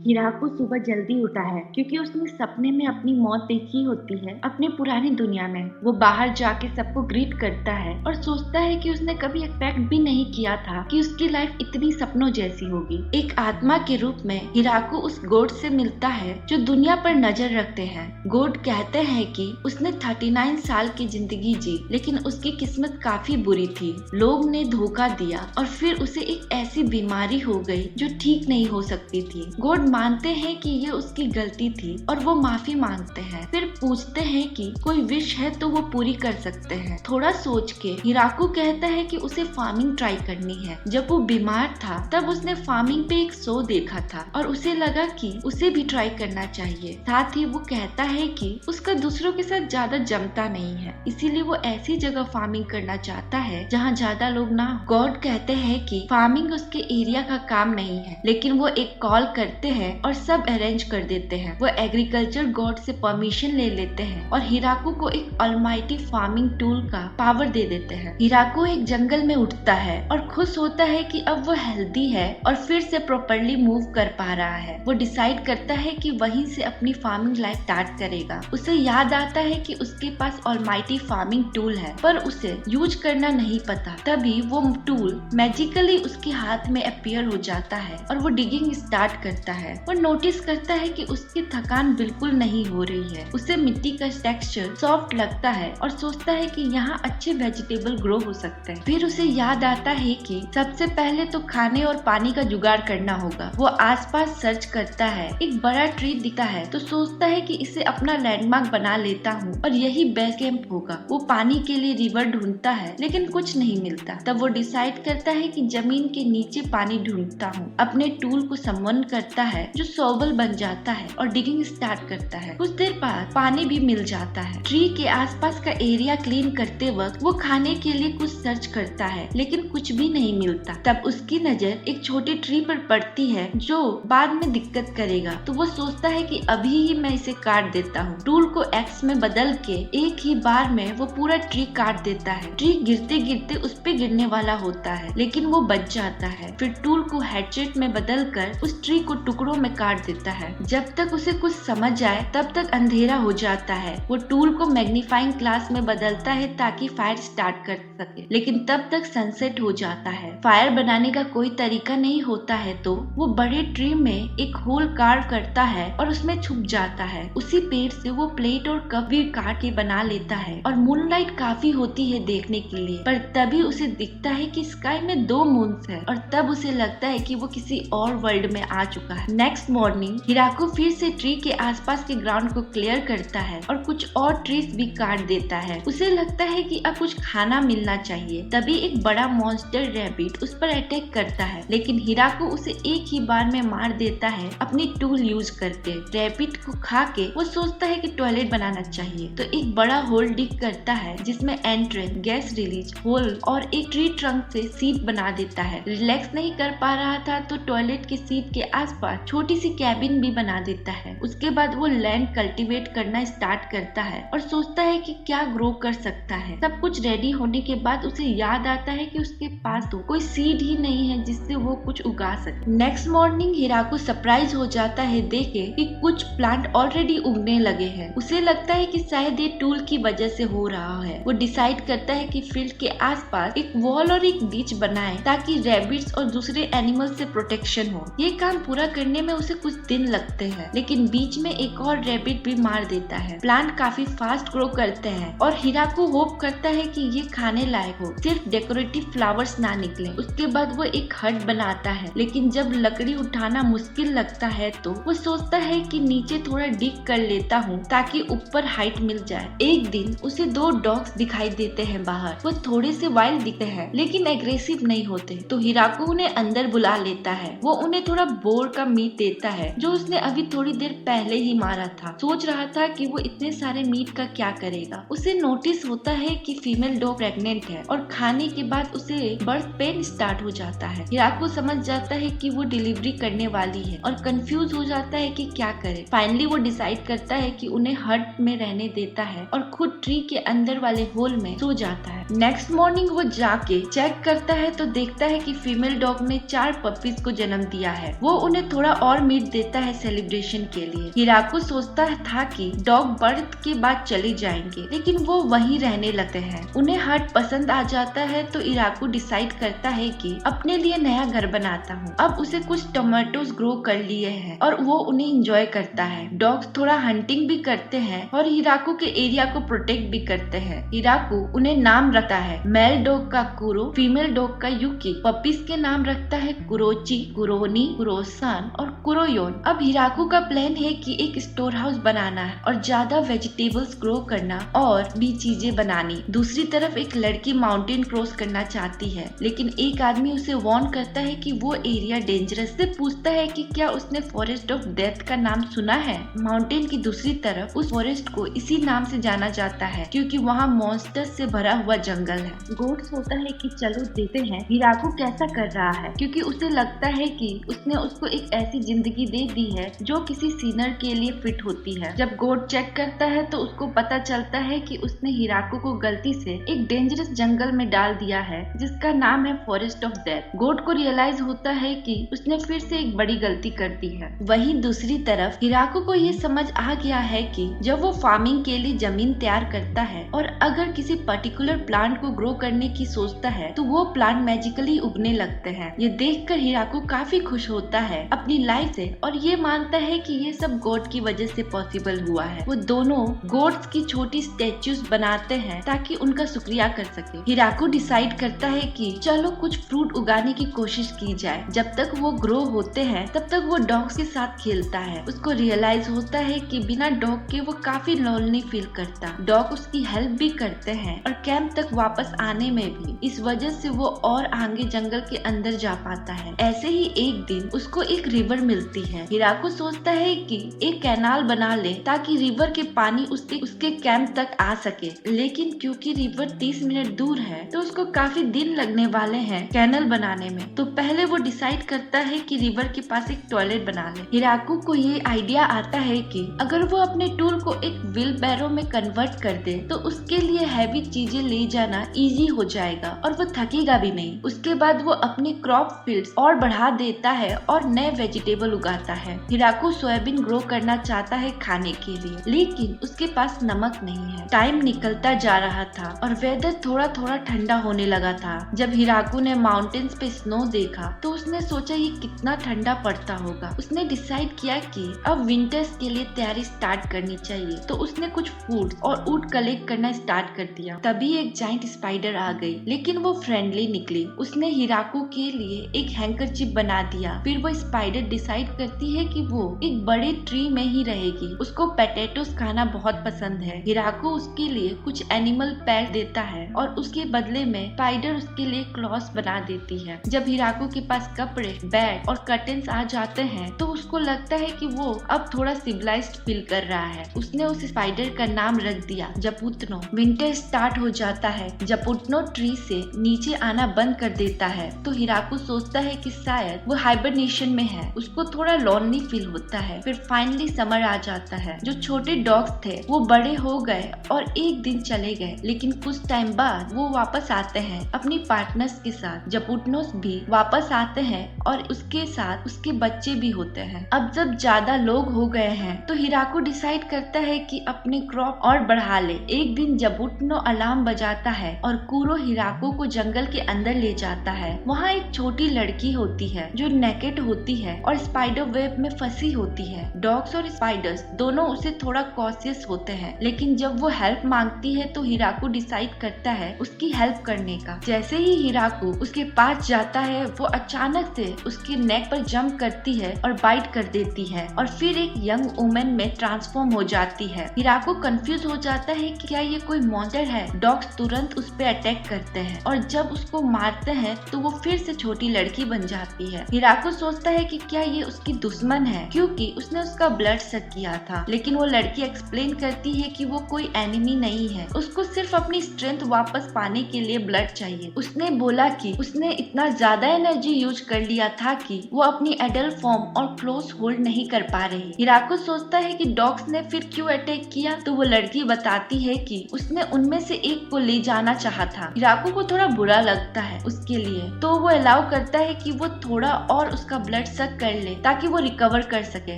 हिराको सुबह जल्दी उठा है क्योंकि उसने सपने में अपनी मौत देखी होती है अपने पुरानी दुनिया में। वो बाहर जाके सबको ग्रीट करता है और सोचता है कि उसने कभी एक्सपेक्ट भी नहीं किया था कि उसकी लाइफ इतनी सपनों जैसी होगी। एक आत्मा के रूप में हिराको उस गोड से मिलता है जो दुनिया पर नजर रखते हैं। गोड कहते हैं कि उसने 39 साल की जिंदगी जी, लेकिन उसकी किस्मत काफी बुरी थी। लोग ने धोखा दिया और फिर उसे एक ऐसी बीमारी हो गई जो ठीक नहीं हो सकती थी। गोड मानते हैं कि ये उसकी गलती थी और वो माफी मांगते हैं। फिर पूछते हैं कि कोई विश है तो वो पूरी कर सकते हैं। थोड़ा सोच के हिराको कहता है कि उसे फार्मिंग ट्राई करनी है। जब वो बीमार था तब उसने फार्मिंग पे एक शो देखा था और उसे लगा कि उसे भी ट्राई करना चाहिए। साथ ही वो कहता है कि उसका दूसरों के साथ ज्यादा जमता नहीं है, इसीलिए वो ऐसी जगह फार्मिंग करना चाहता है जहाँ ज्यादा लोग ना हो। गॉड कहते हैं कि फार्मिंग उसके एरिया का काम नहीं है, लेकिन वो एक कॉल करते हैं और सब अरेंज कर देते हैं। वो एग्रीकल्चर गॉड से परमिशन ले लेते हैं और हिराको को एक ऑलमाइटी फार्मिंग टूल का पावर दे देते हैं। हिराको एक जंगल में उठता है और खुश होता है कि अब वो हेल्दी है और फिर से प्रॉपर्ली मूव कर पा रहा है। वो डिसाइड करता है कि वहीं से अपनी फार्मिंग लाइफ स्टार्ट करेगा। उसे याद आता है कि उसके पास ऑलमाइटी फार्मिंग टूल है पर उसे यूज करना नहीं पता। तभी वो टूल मैजिकली उसके हाथ में अपीयर हो जाता है और वो डिगिंग स्टार्ट करता है। वो नोटिस करता है कि उसकी थकान बिल्कुल नहीं हो रही है। उसे मिट्टी का टेक्सचर सॉफ्ट लगता है और सोचता है कि यहाँ अच्छे वेजिटेबल ग्रो हो सकते हैं। फिर उसे याद आता है कि सबसे पहले तो खाने और पानी का जुगाड़ करना होगा। वो आसपास सर्च करता है, एक बड़ा ट्री दिखता है तो सोचता है कि इसे अपना लैंडमार्क बना लेता हूँ और यही बेस कैंप होगा। वो पानी के लिए रिवर ढूंढता है लेकिन कुछ नहीं मिलता। तब वो डिसाइड करता है कि जमीन के नीचे पानी ढूंढता हूँ। अपने टूल को समन करता है जो शॉवल बन जाता है और डिगिंग स्टार्ट करता है। कुछ देर बाद पानी भी मिल जाता है। ट्री के आसपास का एरिया क्लीन करते वक्त वो खाने के लिए कुछ सर्च करता है लेकिन कुछ भी नहीं मिलता। तब उसकी नजर एक छोटी ट्री पर पड़ती है जो बाद में दिक्कत करेगा, तो वो सोचता है कि अभी ही मैं इसे काट देता हूँ। टूल को एक्स में बदल के एक ही बार में वो पूरा ट्री काट देता है। ट्री गिरते गिरते उस पे गिरने वाला होता है लेकिन वो बच जाता है। फिर टूल को हैचेट में बदल कर उस ट्री को टुकड़ों में काट देता है। जब तक उसे कुछ समझ आए तब तक अंधेरा हो जाता है। वो टूल को मैग्नीफाइंग ग्लास में बदलता है ताकि फायर स्टार्ट कर सके, लेकिन तब तक सनसेट हो जाता है। फायर बनाने का कोई तरीका नहीं होता है तो वो बड़े ट्री में एक होल कार्व करता है और उसमें छुप जाता है। उसी पेड़ से वो प्लेट और कप भी काट के बना लेता है और मूनलाइट काफी होती है देखने के लिए। पर तभी उसे दिखता है कि स्काई में 2 मून्स है और तब उसे लगता है कि वो किसी और वर्ल्ड में आ चुका है। नेक्स्ट मॉर्निंग हिराको फिर से ट्री के आसपास के ग्राउंड को क्लियर करता है और कुछ और ट्रीज भी काट देता है। उसे लगता है कि अब कुछ खाना मिलना चाहिए। तभी एक बड़ा मॉन्स्टर रैबिट उस पर अटैक करता है लेकिन हिराको उसे एक ही बार में मार देता है अपनी टूल यूज करके। रैबिट को खा के वो सोचता है कि टॉयलेट बनाना चाहिए तो एक बड़ा होल डिग करता है जिसमें एंट्रेंस, गैस रिलीज होल और एक ट्री ट्रंक से सीट बना देता है। रिलैक्स नहीं कर पा रहा था तो टॉयलेट की सीट के आसपास छोटी सी कैबिन भी बना देता है। उसके बाद वो लैंड कल्टीवेट करना स्टार्ट करता है और सोचता है कि क्या ग्रो कर सकता है। सब कुछ रेडी होने के बाद उसे याद आता है कि उसके पास तो कोई सीड ही नहीं है जिससे वो कुछ उगा सके। नेक्स्ट मॉर्निंग हिराको सरप्राइज हो जाता है देखे कि कुछ प्लांट ऑलरेडी उगने लगे हैं। उसे लगता है कि शायद ये टूल की वजह से हो रहा है। वो डिसाइड करता है कि फील्ड के आसपास एक वॉल और एक बीच बनाए ताकि रैबिट्स और दूसरे एनिमल से प्रोटेक्शन हो। ये काम पूरा करने में उसे कुछ दिन लगते हैं लेकिन बीच में एक और रैबिट भी मार देता है। प्लांट काफी फास्ट ग्रो करते हैं और हिराको होप करता है कि ये खाने लायक हो, सिर्फ डेकोरेटिव फ्लावर्स ना निकले। उसके बाद वो एक हट बनाता है लेकिन जब लकड़ी उठाना मुश्किल लगता है तो वो सोचता है कि नीचे थोड़ा डिग कर लेता हूँ ताकि ऊपर हाइट मिल जाए। एक दिन उसे 2 डॉग्स दिखाई देते हैं बाहर। वो थोड़े से वाइल्ड दिखते हैं लेकिन एग्रेसिव नहीं होते तो हिराको उन्हें अंदर बुला लेता है। वो उन्हें थोड़ा बोर का मीट देता है जो उसने अभी थोड़ी देर पहले ही मारा था। सोच रहा था कि वो इतने सारे मीट का क्या करेगा। उसे नोटिस होता है कि फीमेल डॉग प्रेग्नेंट है और खाने के बाद उसे बर्थ पेन स्टार्ट हो जाता है। हिराको समझ जाता है कि वो डिलीवरी करने वाली है और कंफ्यूज हो जाता है कि क्या करे। फाइनली वो डिसाइड करता है कि उन्हें हट में रहने देता है और खुद ट्री के अंदर वाले होल में सो जाता है। नेक्स्ट मॉर्निंग वो जाके चेक करता है तो देखता है कि फीमेल डॉग ने 4 पपीज को जन्म दिया है। वो उन्हें थोड़ा और मीट देता है सेलिब्रेशन के लिए। हिराको सोचता था कि डॉग बर्थ के बाद चले जाएंगे, लेकिन वो वहीं रहने लगते हैं। उन्हें हट पसंद आ जाता है तो हिराको डिसाइड करता है कि अपने लिए नया घर बनाता हूँ। अब उसे कुछ टोमेटोज ग्रो कर लिए हैं और वो उन्हें एंजॉय करता है। डॉग्स थोड़ा हंटिंग भी करते हैं और हिराको के एरिया को प्रोटेक्ट भी करते हैं। हिराको उन्हें नाम रखता है, मेल डॉग का कुरो, फीमेल डॉग का युकी। पपीज के नाम रखता है कुरोची, कुरोनी, कुरोसान और कुरोयोन। अब हिराको का प्लान है कि एक स्टोर हाउस बनाना है और ज्यादा वेजिटेबल्स ग्रो करना और भी चीजें बनानी। दूसरी तरफ एक लड़की माउंटेन क्रॉस करना चाहती है, लेकिन एक आदमी उसे वार्न करता है कि वो एरिया डेंजरस। से पूछता है कि क्या उसने फॉरेस्ट ऑफ डेथ का नाम सुना है। माउंटेन की दूसरी तरफ उस फॉरेस्ट को इसी नाम से जाना जाता है क्योंकि वहाँ मॉन्स्टर्स से भरा हुआ जंगल है। गोट सोचता है कि चलो देखते हैं हिराको कैसा कर रहा है, क्योंकि उसे लगता है कि उसने उसको एक ऐसी जिंदगी दे दी है जो किसी सीनर के लिए फिट होती है। जब गोट चेक करता है तो उसको पता चलता है कि उसने हिराको को गलती से एक डेंजरस जंगल में डाल दिया है जिसका नाम है फॉरेस्ट ऑफ डेथ। गोट को रियलाइज होता है कि उसने फिर से एक बड़ी गलती कर दी है। वहीं दूसरी तरफ हिराको को ये समझ आ गया है कि जब वो फार्मिंग के लिए जमीन तैयार करता है और अगर किसी पर्टिकुलर प्लांट को ग्रो करने की सोचता है तो वो प्लांट मैजिकली उगने लगते हैं। ये देखकर हिराको काफी खुश होता है अपनी लाइफ से और ये मानता है कि ये सब गॉड की वजह से पॉसिबल हुआ है। वो दोनों गॉड्स की छोटी स्टेच्यूज बनाते हैं ताकि उनका शुक्रिया कर सके। हिराको डिसाइड करता है कि चलो कुछ फ्रूट उगाने की कोशिश की जाए। जब तक वो ग्रो होते हैं तब तक वो डॉग्स के साथ खेलता है। उसको रियलाइज होता है कि बिना डॉग के वो काफी लोनली फील करता। डॉग उसकी हेल्प भी करते हैं और कैंप तक वापस आने में भी। इस वजह से वो और आगे जंगल के अंदर जा पाता है। ऐसे ही एक दिन उसको एक रिवर मिलती है। हिराको सोचता है कि एक कैनाल बना ले ताकि रिवर के पानी उसके कैंप तक आ सके, लेकिन क्योंकि रिवर 30 मिनट दूर है तो उसको काफी दिन लगने वाले हैं कैनल बनाने में। तो पहले वो डिसाइड करता है कि रिवर के पास एक टॉयलेट बना ले। हिराको को ये आइडिया आता है कि अगर वो अपने टूल को एक व्हील बैरो में कन्वर्ट कर दे तो उसके लिए हैवी चीजें ले जाना इजी हो जाएगा और वो थकेगा भी नहीं। उसके बाद वो अपने क्रॉप फील्ड्स और बढ़ा देता है और नए वेजिटेबल उगाता है। हिराको सोयाबीन ग्रो करना चाहता है खाने के लिए, लेकिन उसके पास नमक नहीं है। टाइम निकलता जा रहा था और वेदर थोड़ा थोड़ा ठंडा होने लगा था। जब हिराको ने माउंटेन्स पे स्नो देखा तो उसने सोचा ये कितना ठंडा पड़ता होगा। उसने डिसाइड किया कि अब विंटर्स के लिए तैयारी स्टार्ट करनी चाहिए, तो उसने कुछ फूड और वुड कलेक्ट करना स्टार्ट कर दिया। तभी एक जाइंट स्पाइडर आ गई, लेकिन वो फ्रेंडली निकली। उसने हिराको के लिए एक हैंकरचिप बना दिया। फिर वो स्पाइडर डिसाइड करती है कि वो एक बड़े ट्री में ही रहेगी। उसको पोटैटोस खाना बहुत पसंद है। हिराको उसके लिए कुछ एनिमल पैक देता है और उसके बदले में स्पाइडर उसके लिए क्लॉथ्स बना देती है। जब हिराको के पास कपड़े, बेड और कर्टेन्स आ जाते हैं तो उसको लगता है कि वो अब थोड़ा सिविलाइज्ड फील कर रहा है। उसने उस स्पाइडर का नाम रख दिया जपुटनो। विंटर स्टार्ट हो जाता है। जपुटनो ट्री से नीचे आना बंद कर देता है तो हिराको सोचता है कि शायद वो हाइबरनेशन में है। उसको थोड़ा लोनली फील होता है। फिर फाइनली समर आ जाता है। जो छोटे डॉग्स थे वो बड़े हो गए और एक दिन चले गए, लेकिन कुछ टाइम बाद वो वापस आते हैं अपनी पार्टनर्स के साथ। जपुटनोस भी वापस आते हैं और उसके साथ उसके बच्चे भी होते हैं। अब जब ज्यादा लोग हो गए हैं तो हिराको डिसाइड करता है कि अपने क्रॉप और बढ़ा ले। एक दिन जपुटनो अलार्म बजाता है और कुरो हिराको को जंगल के अंदर ले जाता है। वहाँ एक छोटी लड़की होती है जो नेकेड होती है और स्पाइडर वेब में फंसी होती है। डॉग्स और स्पाइडर्स दोनों उसे थोड़ा कॉशियस होते हैं, लेकिन जब वो हेल्प मांगती है तो हिराको डिसाइड करता है उसकी हेल्प करने का। जैसे ही हिराको उसके पास जाता है वो अचानक से उसके नेक पर जंप करती है और बाइट कर देती है और फिर एक यंग वुमेन में ट्रांसफॉर्म हो जाती है। हिराको कंफ्यूज हो जाता है कि क्या ये कोई मॉन्स्टर है। डॉग्स तुरंत उस पे अटैक करते हैं और जब उसको मारते हैं तो वो फिर से छोटी लड़की बन जाती है। हिराको सोचता है कि क्या ये उसकी दुश्मन है क्योंकि उसने उसका ब्लड सक किया था, लेकिन वो लड़की एक्सप्लेन करती है कि वो कोई एनिमी नहीं है। उसको सिर्फ अपनी स्ट्रेंथ वापस पाने के लिए ब्लड चाहिए। उसने बोला कि उसने इतना ज्यादा एनर्जी यूज कर लिया था कि वो अपनी एडल्ट फॉर्म और क्लोज होल्ड नहीं कर पा रही। हिराको सोचता है कि डॉग्स ने फिर क्यों अटैक किया, तो वो लड़की बताती है कि उसने उनमें से एक को ले जाना चाहा था। हिराको को थोड़ा बुरा लगता है उसके लिए, तो वो अलाउ करता है कि वो थोड़ा और उसका ब्लड सक कर ले ताकि वो रिकवर कर सके।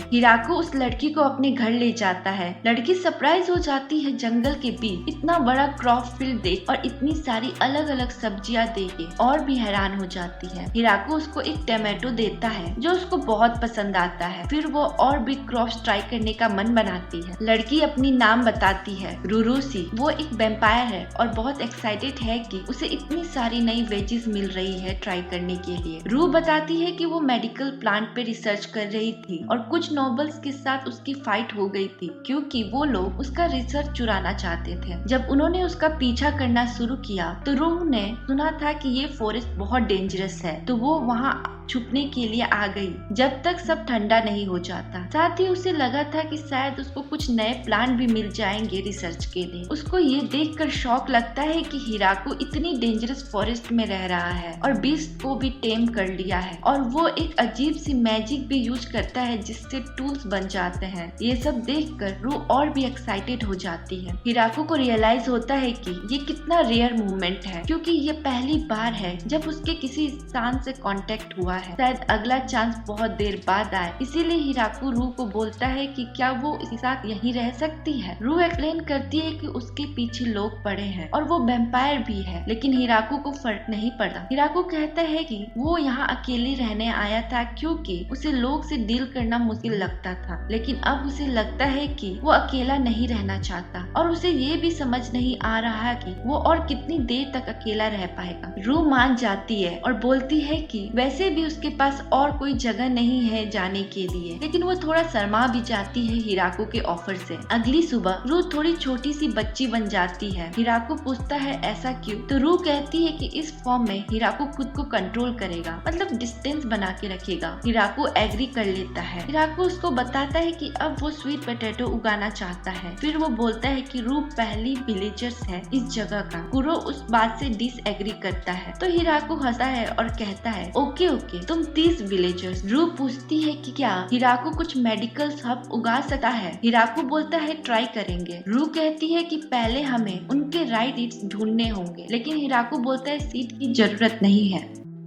हिराको उस लड़की को अपने घर ले जाता है। लड़की सरप्राइज हो जाती है जंगल के बीच इतना बड़ा क्रॉप फील्ड देख और इतनी सारी अलग अलग सब्जियां देख के और भी हैरान हो जाती है। हिराको उसको एक टमाटो देता है जो उसको बहुत पसंद आता है। फिर वो और भी क्रॉप्स ट्राई करने का मन बनाती है। लड़की अपनी नाम बताती है रुरुसी। वो एक वैम्पायर है और बहुत एक्साइटेड है कि उसे इतनी सारी नई वेजेस मिल रही है ट्राई करने के लिए। रू बताती है कि वो मेडिकल प्लांट पे रिसर्च कर रही थी और कुछ नोबल्स के साथ उसकी फाइट हो गई थी क्योंकि वो लोग उसका रिसर्च चुराना चाहते थे। जब उन्होंने उसका पीछा करना शुरू किया तो रूह ने सुना था कि ये फॉरेस्ट बहुत डेंजरस है, तो वो वहाँ छुपने के लिए आ गई जब तक सब ठंडा नहीं हो जाता। साथ ही उसे लगा था कि शायद उसको कुछ नए प्लान भी मिल जाएंगे रिसर्च के लिए। उसको ये देखकर शौक लगता है कि हिराको इतनी डेंजरस फॉरेस्ट में रह रहा है और बीस्ट को भी टेम कर लिया है और वो एक अजीब सी मैजिक भी यूज करता है जिससे टूल्स बन जाते हैं। ये सब देखकर रूह और भी एक्साइटेड हो जाती है। हिराको को रियलाइज होता है कि ये कितना रेयर मूवमेंट है क्योंकि ये पहली बार है जब उसके किसी इंसान से कांटेक्ट हुआ है। शायद अगला चांस बहुत देर बाद आए, इसीलिए हिराको रूह को बोलता है कि क्या वो इसके साथ यहीं रह सकती है। रूह एक्सप्लेन करती है कि उसके पीछे लोग पड़े हैं और वो वैम्पायर भी है, लेकिन हिराको को फर्क नहीं पड़ा। हिराको कहता है कि वो यहाँ अकेले रहने आया था क्योंकि उसे लोग से डील करना मुश्किल लगता था, लेकिन अब उसे लगता है कि वो अकेला नहीं रहना चाहता और उसे ये भी समझ नहीं आ रहा कि वो और कितनी देर तक अकेला रह पाएगा। रूह मान जाती है और बोलती है कि वैसे भी उसके पास और कोई जगह नहीं है जाने के लिए, लेकिन वो थोड़ा शर्मा भी जाती है हिराको के ऑफर से। अगली सुबह रूह थोड़ी छोटी सी बच्ची बन जाती है। हिराको पूछता है ऐसा क्यों, तो रूह कहती है कि इस फॉर्म में हिराको खुद को कंट्रोल करेगा, मतलब डिस्टेंस बना के रखेगा। हिराको एग्री कर लेता है। हिराको उसको बताता है कि अब वो स्वीट पोटैटो उगाना चाहता है। फिर वो बोलता है कि रूह पहली विलेजर्स है इस जगह का। कुरो उस बात से डिसएग्री करता है तो हिराको हंसता है और कहता है ओके तुम 30 विलेजर्स। रूह पूछती है कि क्या हिराको कुछ मेडिकल हब उगा सकता है। हिराको बोलता है ट्राई करेंगे। रूह कहती है कि पहले हमें उनके राइट सीड्स ढूंढने होंगे, लेकिन हिराको बोलता है सीड की जरूरत नहीं है।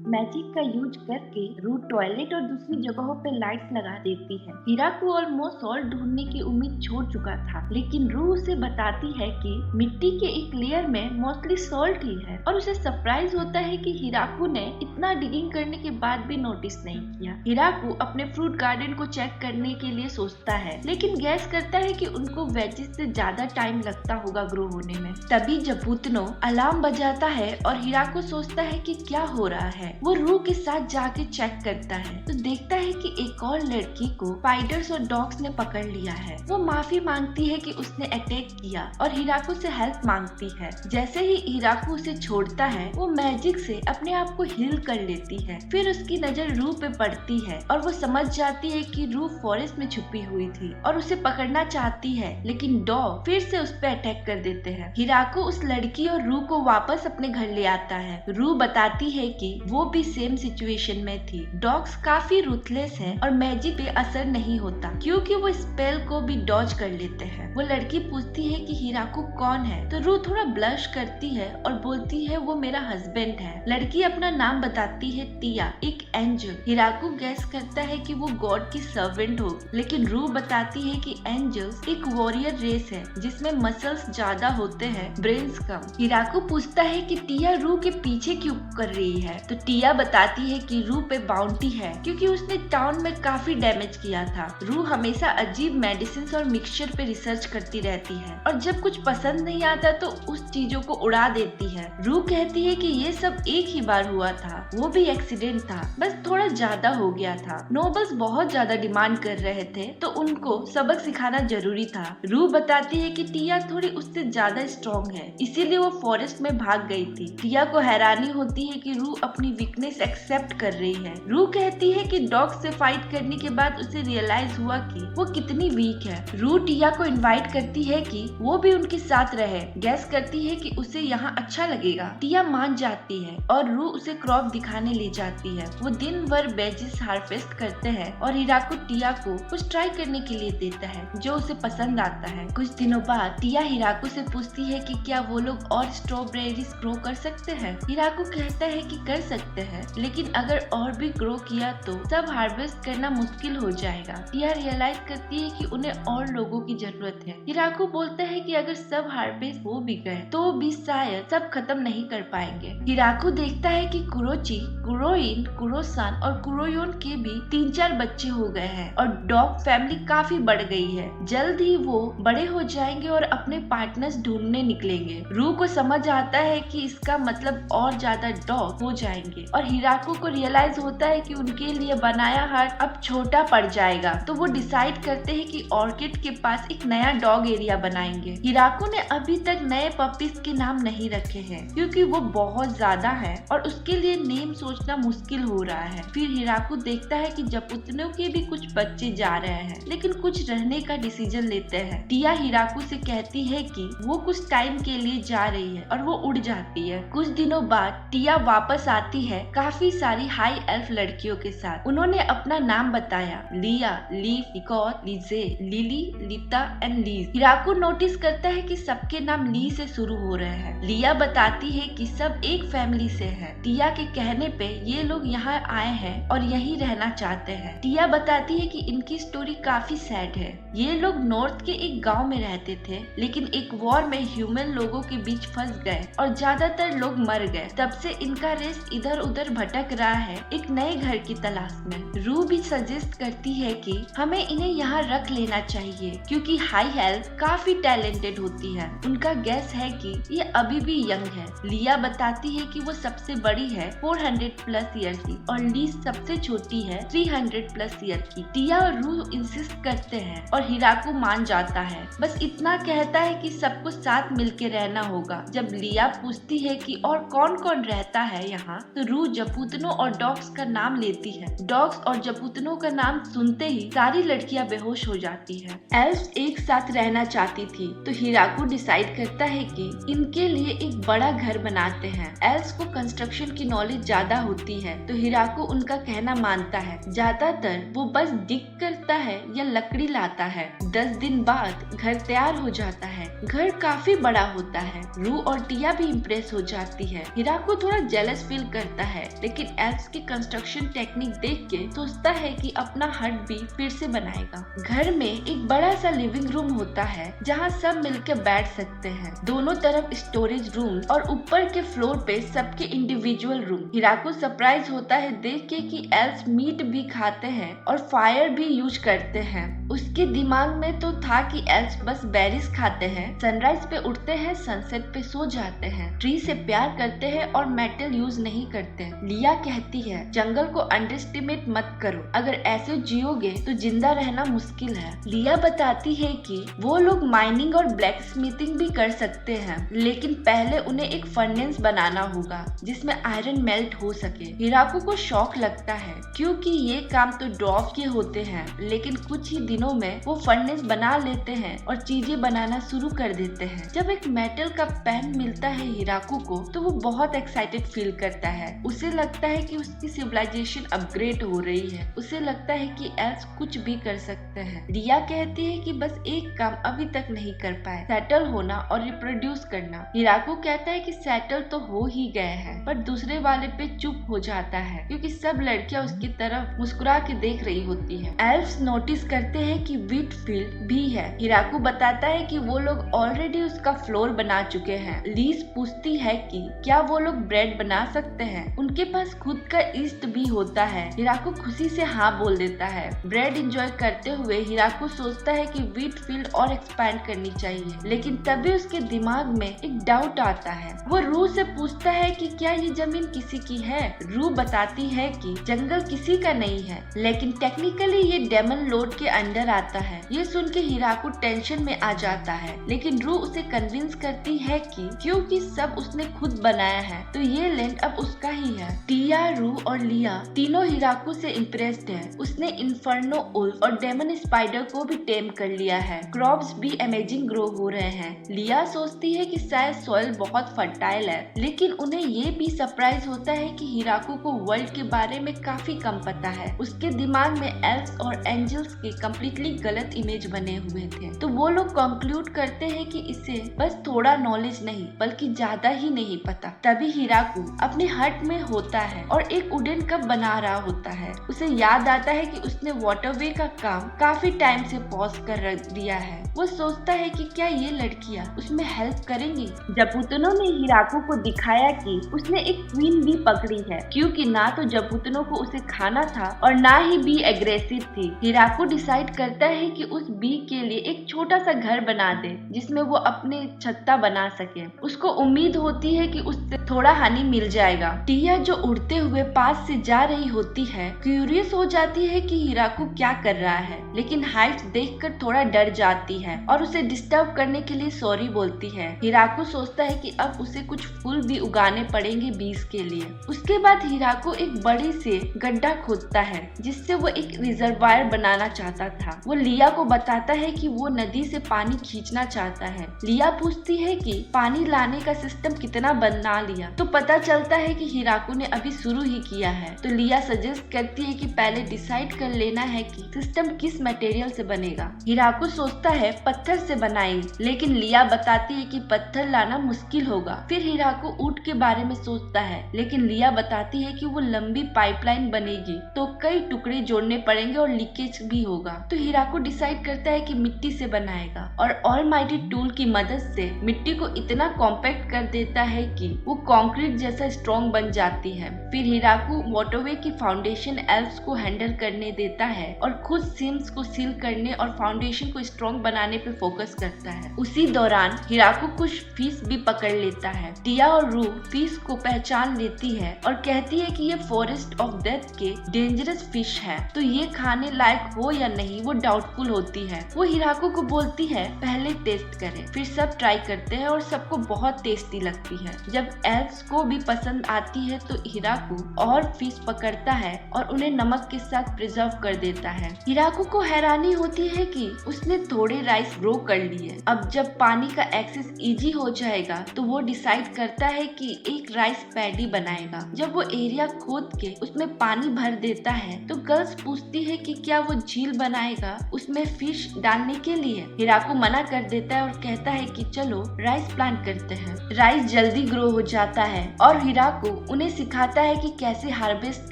मैजिक का यूज करके रूह टॉयलेट और दूसरी जगहों पे लाइट्स लगा देती है। हिराको ऑलमोस्ट सॉल्ट ढूंढने की उम्मीद छोड़ चुका था, लेकिन रूह उसे बताती है कि मिट्टी के एक लेयर में मोस्टली सॉल्ट ही है और उसे सरप्राइज होता है कि हिराको ने इतना डिगिंग करने के बाद भी नोटिस नहीं किया। हिराको अपने फ्रूट गार्डन को चेक करने के लिए सोचता है, लेकिन गैस करता है कि उनको वेजिस से ज्यादा टाइम लगता होगा ग्रो होने में। तभी जबूतनो अलार्म बजाता है और हिराको सोचता है कि क्या हो रहा है। वो रूह के साथ जाके चेक करता है तो देखता है कि एक और लड़की को स्पाइडर्स और डॉग्स ने पकड़ लिया है। वो माफी मांगती है कि उसने अटैक किया और हिराको से हेल्प मांगती है। जैसे ही हिराको उसे छोड़ता है वो मैजिक से अपने आप को हील कर लेती है। फिर उसकी नजर रूह पे पड़ती है और वो समझ जाती है कि रूह फॉरेस्ट में छुपी हुई थी और उसे पकड़ना चाहती है, लेकिन डॉग फिर से उस पे अटैक कर देते हैं। हिराको उस लड़की और रूह को वापस अपने घर ले आता है। रूह बताती है कि वो भी सेम सिचुएशन में थी। डॉग्स काफी रूथलेस हैं और मैजिक पे असर नहीं होता क्योंकि वो स्पेल को भी डॉज कर लेते हैं। वो लड़की पूछती है कि हिराको कौन है, तो रूह थोड़ा ब्लश करती है और बोलती है वो मेरा हस्बैंड है। लड़की अपना नाम बताती है टिया, एक एंजल। हिराको गैस करता है कि वो गॉड की सर्वेंट हो, लेकिन रूह बताती है कि एंजल्स एक वॉरियर रेस है जिसमें मसल्स ज्यादा होते हैं, ब्रेन्स कम। हिराको पूछता है कि टिया रूह के पीछे क्यों कर रही है, तो टिया बताती है कि रूह पे बाउंटी है क्योंकि उसने टाउन में काफी डैमेज किया था। रूह हमेशा अजीब मेडिसिन और मिक्सचर पे रिसर्च करती रहती है और जब कुछ पसंद नहीं आता तो उस चीजों को उड़ा देती है। रूह कहती है कि ये सब एक ही बार हुआ था, वो भी एक्सीडेंट था, बस थोड़ा ज्यादा हो गया था। नोबल्स बहुत ज्यादा डिमांड कर रहे थे तो उनको सबक सिखाना जरूरी था। रूह बताती है कि टिया थोड़ी उससे ज्यादा स्ट्रॉन्ग है, इसीलिए वो फॉरेस्ट में भाग गई थी। टिया को हैरानी होती है कि रूह अपनी वीकनेस एक्सेप्ट कर रही है। रूह कहती है कि डॉग से फाइट करने के बाद उसे रियलाइज हुआ कि वो कितनी वीक है। रूह टिया को इनवाइट करती है कि वो भी उनके साथ रहे। गैस करती है कि उसे यहाँ अच्छा लगेगा। टिया मान जाती है और रूह उसे क्रॉप दिखाने ले जाती है। वो दिन भर वेजिस हार्वेस्ट करते हैं और हिराको टिया को कुछ ट्राई करने के लिए देता है जो उसे पसंद आता है। कुछ दिनों बाद टिया हिराको से पूछती है कि क्या वो लोग और स्ट्रॉबेरीज ग्रो कर सकते हैं। हिराको कहता है कि कर सकते सकते हैं, लेकिन अगर और भी ग्रो किया तो सब हार्वेस्ट करना मुश्किल हो जाएगा। टिया रियलाइज करती है कि उन्हें और लोगों की जरूरत है। हिराकू बोलता है कि अगर सब हार्वेस्ट हो भी गए तो भी शायद सब खत्म नहीं कर पाएंगे। हिराकू देखता है कि कुरोची, कुरोइन, कुरोसान और कुरोयोन के भी 3-4 बच्चे हो गए हैं और डॉग फैमिली काफी बढ़ गई है। जल्द ही वो बड़े हो जाएंगे और अपने पार्टनर्स ढूंढने निकलेंगे। रू को समझ आता है कि इसका मतलब और ज्यादा डॉग हो जाएंगे और हिराकू को रियलाइज होता है कि उनके लिए बनाया हार्ट अब छोटा पड़ जाएगा। तो वो डिसाइड करते हैं कि ऑर्किड के पास एक नया डॉग एरिया बनाएंगे। हिराकू ने अभी तक नए पपीज के नाम नहीं रखे हैं क्योंकि वो बहुत ज्यादा है और उसके लिए नेम सोचना मुश्किल हो रहा है। फिर हिराकू देखता है कि जपुतनों के भी कुछ बच्चे जा रहे हैं, लेकिन कुछ रहने का डिसीजन लेते हैं। टिया हिराकू से कहती है कि वो कुछ टाइम के लिए जा रही है और वो उड़ जाती है। कुछ दिनों बाद टिया वापस आती है काफी सारी हाई एल्फ लड़कियों के साथ। उन्होंने अपना नाम बताया, लिया, लीफ, निकोट, लीजे, लिली, लीता एंड लीज। हिराकू नोटिस करता है कि सबके नाम ली से शुरू हो रहे हैं। लिया बताती है कि सब एक फैमिली से है। टिया के कहने पे ये लोग यहाँ आए हैं और यहीं रहना चाहते हैं। टिया बताती है कि इनकी स्टोरी काफी सैड है। ये लोग नॉर्थ के एक गांव में रहते थे, लेकिन एक वॉर में ह्यूमन लोगों के बीच फंस गए और ज्यादातर लोग मर गए। तब से इनका रेस इधर उधर भटक रहा है एक नए घर की तलाश में। रू भी सजेस्ट करती है कि हमें इन्हें यहाँ रख लेना चाहिए क्योंकि हाई हेल्थ काफी टैलेंटेड होती है। उनका गेस है कि ये अभी भी यंग है। लिया बताती है कि वो सबसे बड़ी है 400+ ईयर की और लीज सबसे छोटी है 300+ ईयर की। टिया और रू इंसिस्ट करते हैं और हिराकू मान जाता है। बस इतना कहता है कि सबको साथ मिलके रहना होगा। जब लिया पूछती है कि और कौन कौन रहता है यहाँ, तो रू जपूतनों और डॉग्स का नाम लेती है। डॉग्स और जपूतनों का नाम सुनते ही सारी लड़कियां बेहोश हो जाती है। एल्फ्स एक साथ रहना चाहती थी, तो हिराकू डिसाइड करता है कि इनके लिए एक बड़ा घर बनाते हैं। एल्फ्स को कंस्ट्रक्शन की नॉलेज ज्यादा होती है, तो हिराकू उनका कहना मानता है। ज्यादातर वो बस डिग करता है या लकड़ी लाता है। 10 दिन बाद घर तैयार हो जाता है। घर काफी बड़ा होता है। रू और टिया भी इम्प्रेस हो जाती है। हिराकू थोड़ा जेलस फील करता है, लेकिन एल्फ्स की कंस्ट्रक्शन टेक्निक देख के सोचता है कि अपना हट भी फिर से बनाएगा। घर में एक बड़ा सा लिविंग रूम होता है जहाँ सब मिलकर बैठ सकते हैं। दोनों तरफ स्टोरेज रूम और ऊपर के फ्लोर पे सबके इंडिविजुअल रूम। हिराकू सरप्राइज होता है देख के कि एल्फ्स मीट भी खाते हैं और फायर भी यूज करते हैं। उसके दिमाग में तो था कि एल्फ्स बस बेरीज खाते हैं, सनराइज पे उठते हैं, सनसेट पे सो जाते हैं, ट्री से प्यार करते हैं और मेटल यूज नहीं करते। लिया कहती है जंगल को अंडरएस्टिमेट मत करो, अगर ऐसे जियोगे तो जिंदा रहना मुश्किल है। लिया बताती है कि वो लोग माइनिंग और ब्लैक स्मिथिंग भी कर सकते हैं, लेकिन पहले उन्हें एक फर्नेस बनाना होगा जिसमें आयरन मेल्ट हो सके। हिराकू को शौक लगता है क्योंकि ये काम तो ड्रॉफ के होते हैं, लेकिन कुछ ही दिनों में वो फर्नेस बना लेते हैं और चीजें बनाना शुरू कर देते हैं। जब एक मेटल का पैन मिलता है हिराकू को, तो वो बहुत एक्साइटेड फील करता है। उसे लगता है कि उसकी सिविलाइजेशन अपग्रेड हो रही है। उसे लगता है कि एल्फ्स कुछ भी कर सकते हैं। रिया कहती है कि बस एक काम अभी तक नहीं कर पाए, सेटल होना और रिप्रोड्यूस करना। हिराकू कहता है कि सेटल तो हो ही गए हैं, पर दूसरे वाले पे चुप हो जाता है क्योंकि सब लड़कियां उसकी तरफ मुस्कुरा के देख रही होती है। एल्फ्स नोटिस करते हैं कि व्हीट फील्ड भी है। हिराकू बताता है कि वो लोग ऑलरेडी उसका फ्लोर बना चुके हैं। लीज पूछती है कि क्या वो लोग ब्रेड बना सकते हैं। उनके पास खुद का ईस्ट भी होता है। हिराकू खुशी से हाँ बोल देता है। ब्रेड एंजॉय करते हुए हिराकू सोचता है कि व्हीट फील्ड और एक्सपैंड करनी चाहिए, लेकिन तभी उसके दिमाग में एक डाउट आता है। वो रू से पूछता है कि क्या ये जमीन किसी की है। रू बताती है कि जंगल किसी का नहीं है, लेकिन टेक्निकली ये डेमन लॉर्ड के अंडर आता है। ये सुन के हिराकू टेंशन में आ जाता है, लेकिन रू उसे कन्विंस करती है कि क्योंकि सब उसने खुद बनाया है तो ये लैंड अब उसका ही है। टिया, रू और लिया तीनों हिराकू से इम्प्रेस्ड है। उसने इन्फर्नो उल्फ और डेमन स्पाइडर को भी टेम कर लिया है। क्रॉप्स भी अमेजिंग ग्रो हो रहे हैं। लिया सोचती है कि शायद सॉइल बहुत फर्टाइल है, लेकिन उन्हें ये भी सरप्राइज होता है कि हिराकू को वर्ल्ड के बारे में काफी कम पता है। उसके दिमाग में एल्फ्स और एंजल्स के कम्प्लीटली गलत इमेज बने हुए थे। तो वो लोग कंक्लूड करते हैं कि इसे बस थोड़ा नॉलेज नहीं बल्कि ज्यादा ही नहीं पता। तभी हिराकू अपने हट लैब में होता है और एक वुडन कप बना रहा होता है। उसे याद आता है कि उसने वाटरवे का काम काफी टाइम से पॉज कर रख दिया है। वो सोचता है कि क्या ये लड़कियां उसमें हेल्प करेंगी। जबूतनों ने हिराको को दिखाया कि उसने एक क्वीन बी पकड़ी है, क्योंकि ना तो जबूतनों को उसे खाना था और ना ही बी एग्रेसिव थी। हिराको डिसाइड करता है कि उस बी के लिए एक छोटा सा घर बना दे जिसमें वो अपने छत्ता बना सके। उसको उम्मीद होती है कि उससे थोड़ा हनी मिल जाएगा। टिया जो उड़ते हुए पास से जा रही होती है क्यूरियस हो जाती है कि हिराको क्या कर रहा है, लेकिन हाइट्स देखकर थोड़ा डर जाती है और उसे डिस्टर्ब करने के लिए सॉरी बोलती है। हिराको सोचता है कि अब उसे कुछ फूल भी उगाने पड़ेंगे बीज के लिए। उसके बाद हिराको एक बड़ी से गड्ढा खोदता है जिससे वो एक रिजर्वायर बनाना चाहता था। वो लिया को बताता है कि वो नदी से पानी खींचना चाहता है। लिया पूछती है कि पानी लाने का सिस्टम कितना बना लिया, तो पता चलता है कि हिराको ने अभी शुरू ही किया है। तो लिया सजेस्ट करती है कि पहले डिसाइड कर लेना है कि सिस्टम किस मटेरियल से बनेगा। हिराको सोचता है पत्थर से बनाएंगे, लेकिन लिया बताती है कि पत्थर लाना मुश्किल होगा। फिर हिराको ऊंट के बारे में सोचता है, लेकिन लिया बताती है कि वो लंबी पाइपलाइन बनेगी तो कई टुकड़े जोड़ने पड़ेंगे और लीकेज भी होगा। तो हिराको डिसाइड करता है कि मिट्टी से बनाएगा और ऑलमाइटी टूल की मदद से मिट्टी को इतना कॉम्पैक्ट कर देता है कि वो कंक्रीट जैसा स्ट्रॉन्ग बन जाती है। फिर हिराको वाटरवे की फाउंडेशन एल्व्स को हैंडल करने देता है और खुद सीम्स को सील करने और फाउंडेशन को स्ट्रॉन्ग बनाने पे फोकस करता है। उसी दौरान हिराको कुछ फिश भी पकड़ लेता है। टिया और रू फिश को पहचान लेती है और कहती है कि ये फॉरेस्ट ऑफ डेथ के डेंजरस फिश है, तो ये खाने लायक हो या नहीं वो डाउटफुल होती है। वो हिराको को बोलती है पहले टेस्ट करें। फिर सब ट्राई करते हैं और सबको बहुत टेस्टी लगती है। जब एल्व्स को भी पसंद आती है तो हिराको और फिश पकड़ता है और उन्हें नमक के साथ प्रिजर्व कर देता है। हिराको को हैरानी होती है कि उसने थोड़े राइस ग्रो कर लिए। अब जब पानी का एक्सेस इजी हो जाएगा तो वो डिसाइड करता है कि एक राइस पैडी बनाएगा। जब वो एरिया खोद के उसमें पानी भर देता है तो गर्ल्स पूछती है कि क्या वो झील बनाएगा उसमें फिश डालने के लिए। हिराको मना कर देता है और कहता है कि चलो राइस प्लांट करते हैं। राइस जल्दी ग्रो हो जाता है और हिराको उन्हें सिखाता है कि कैसे हार्वेस्ट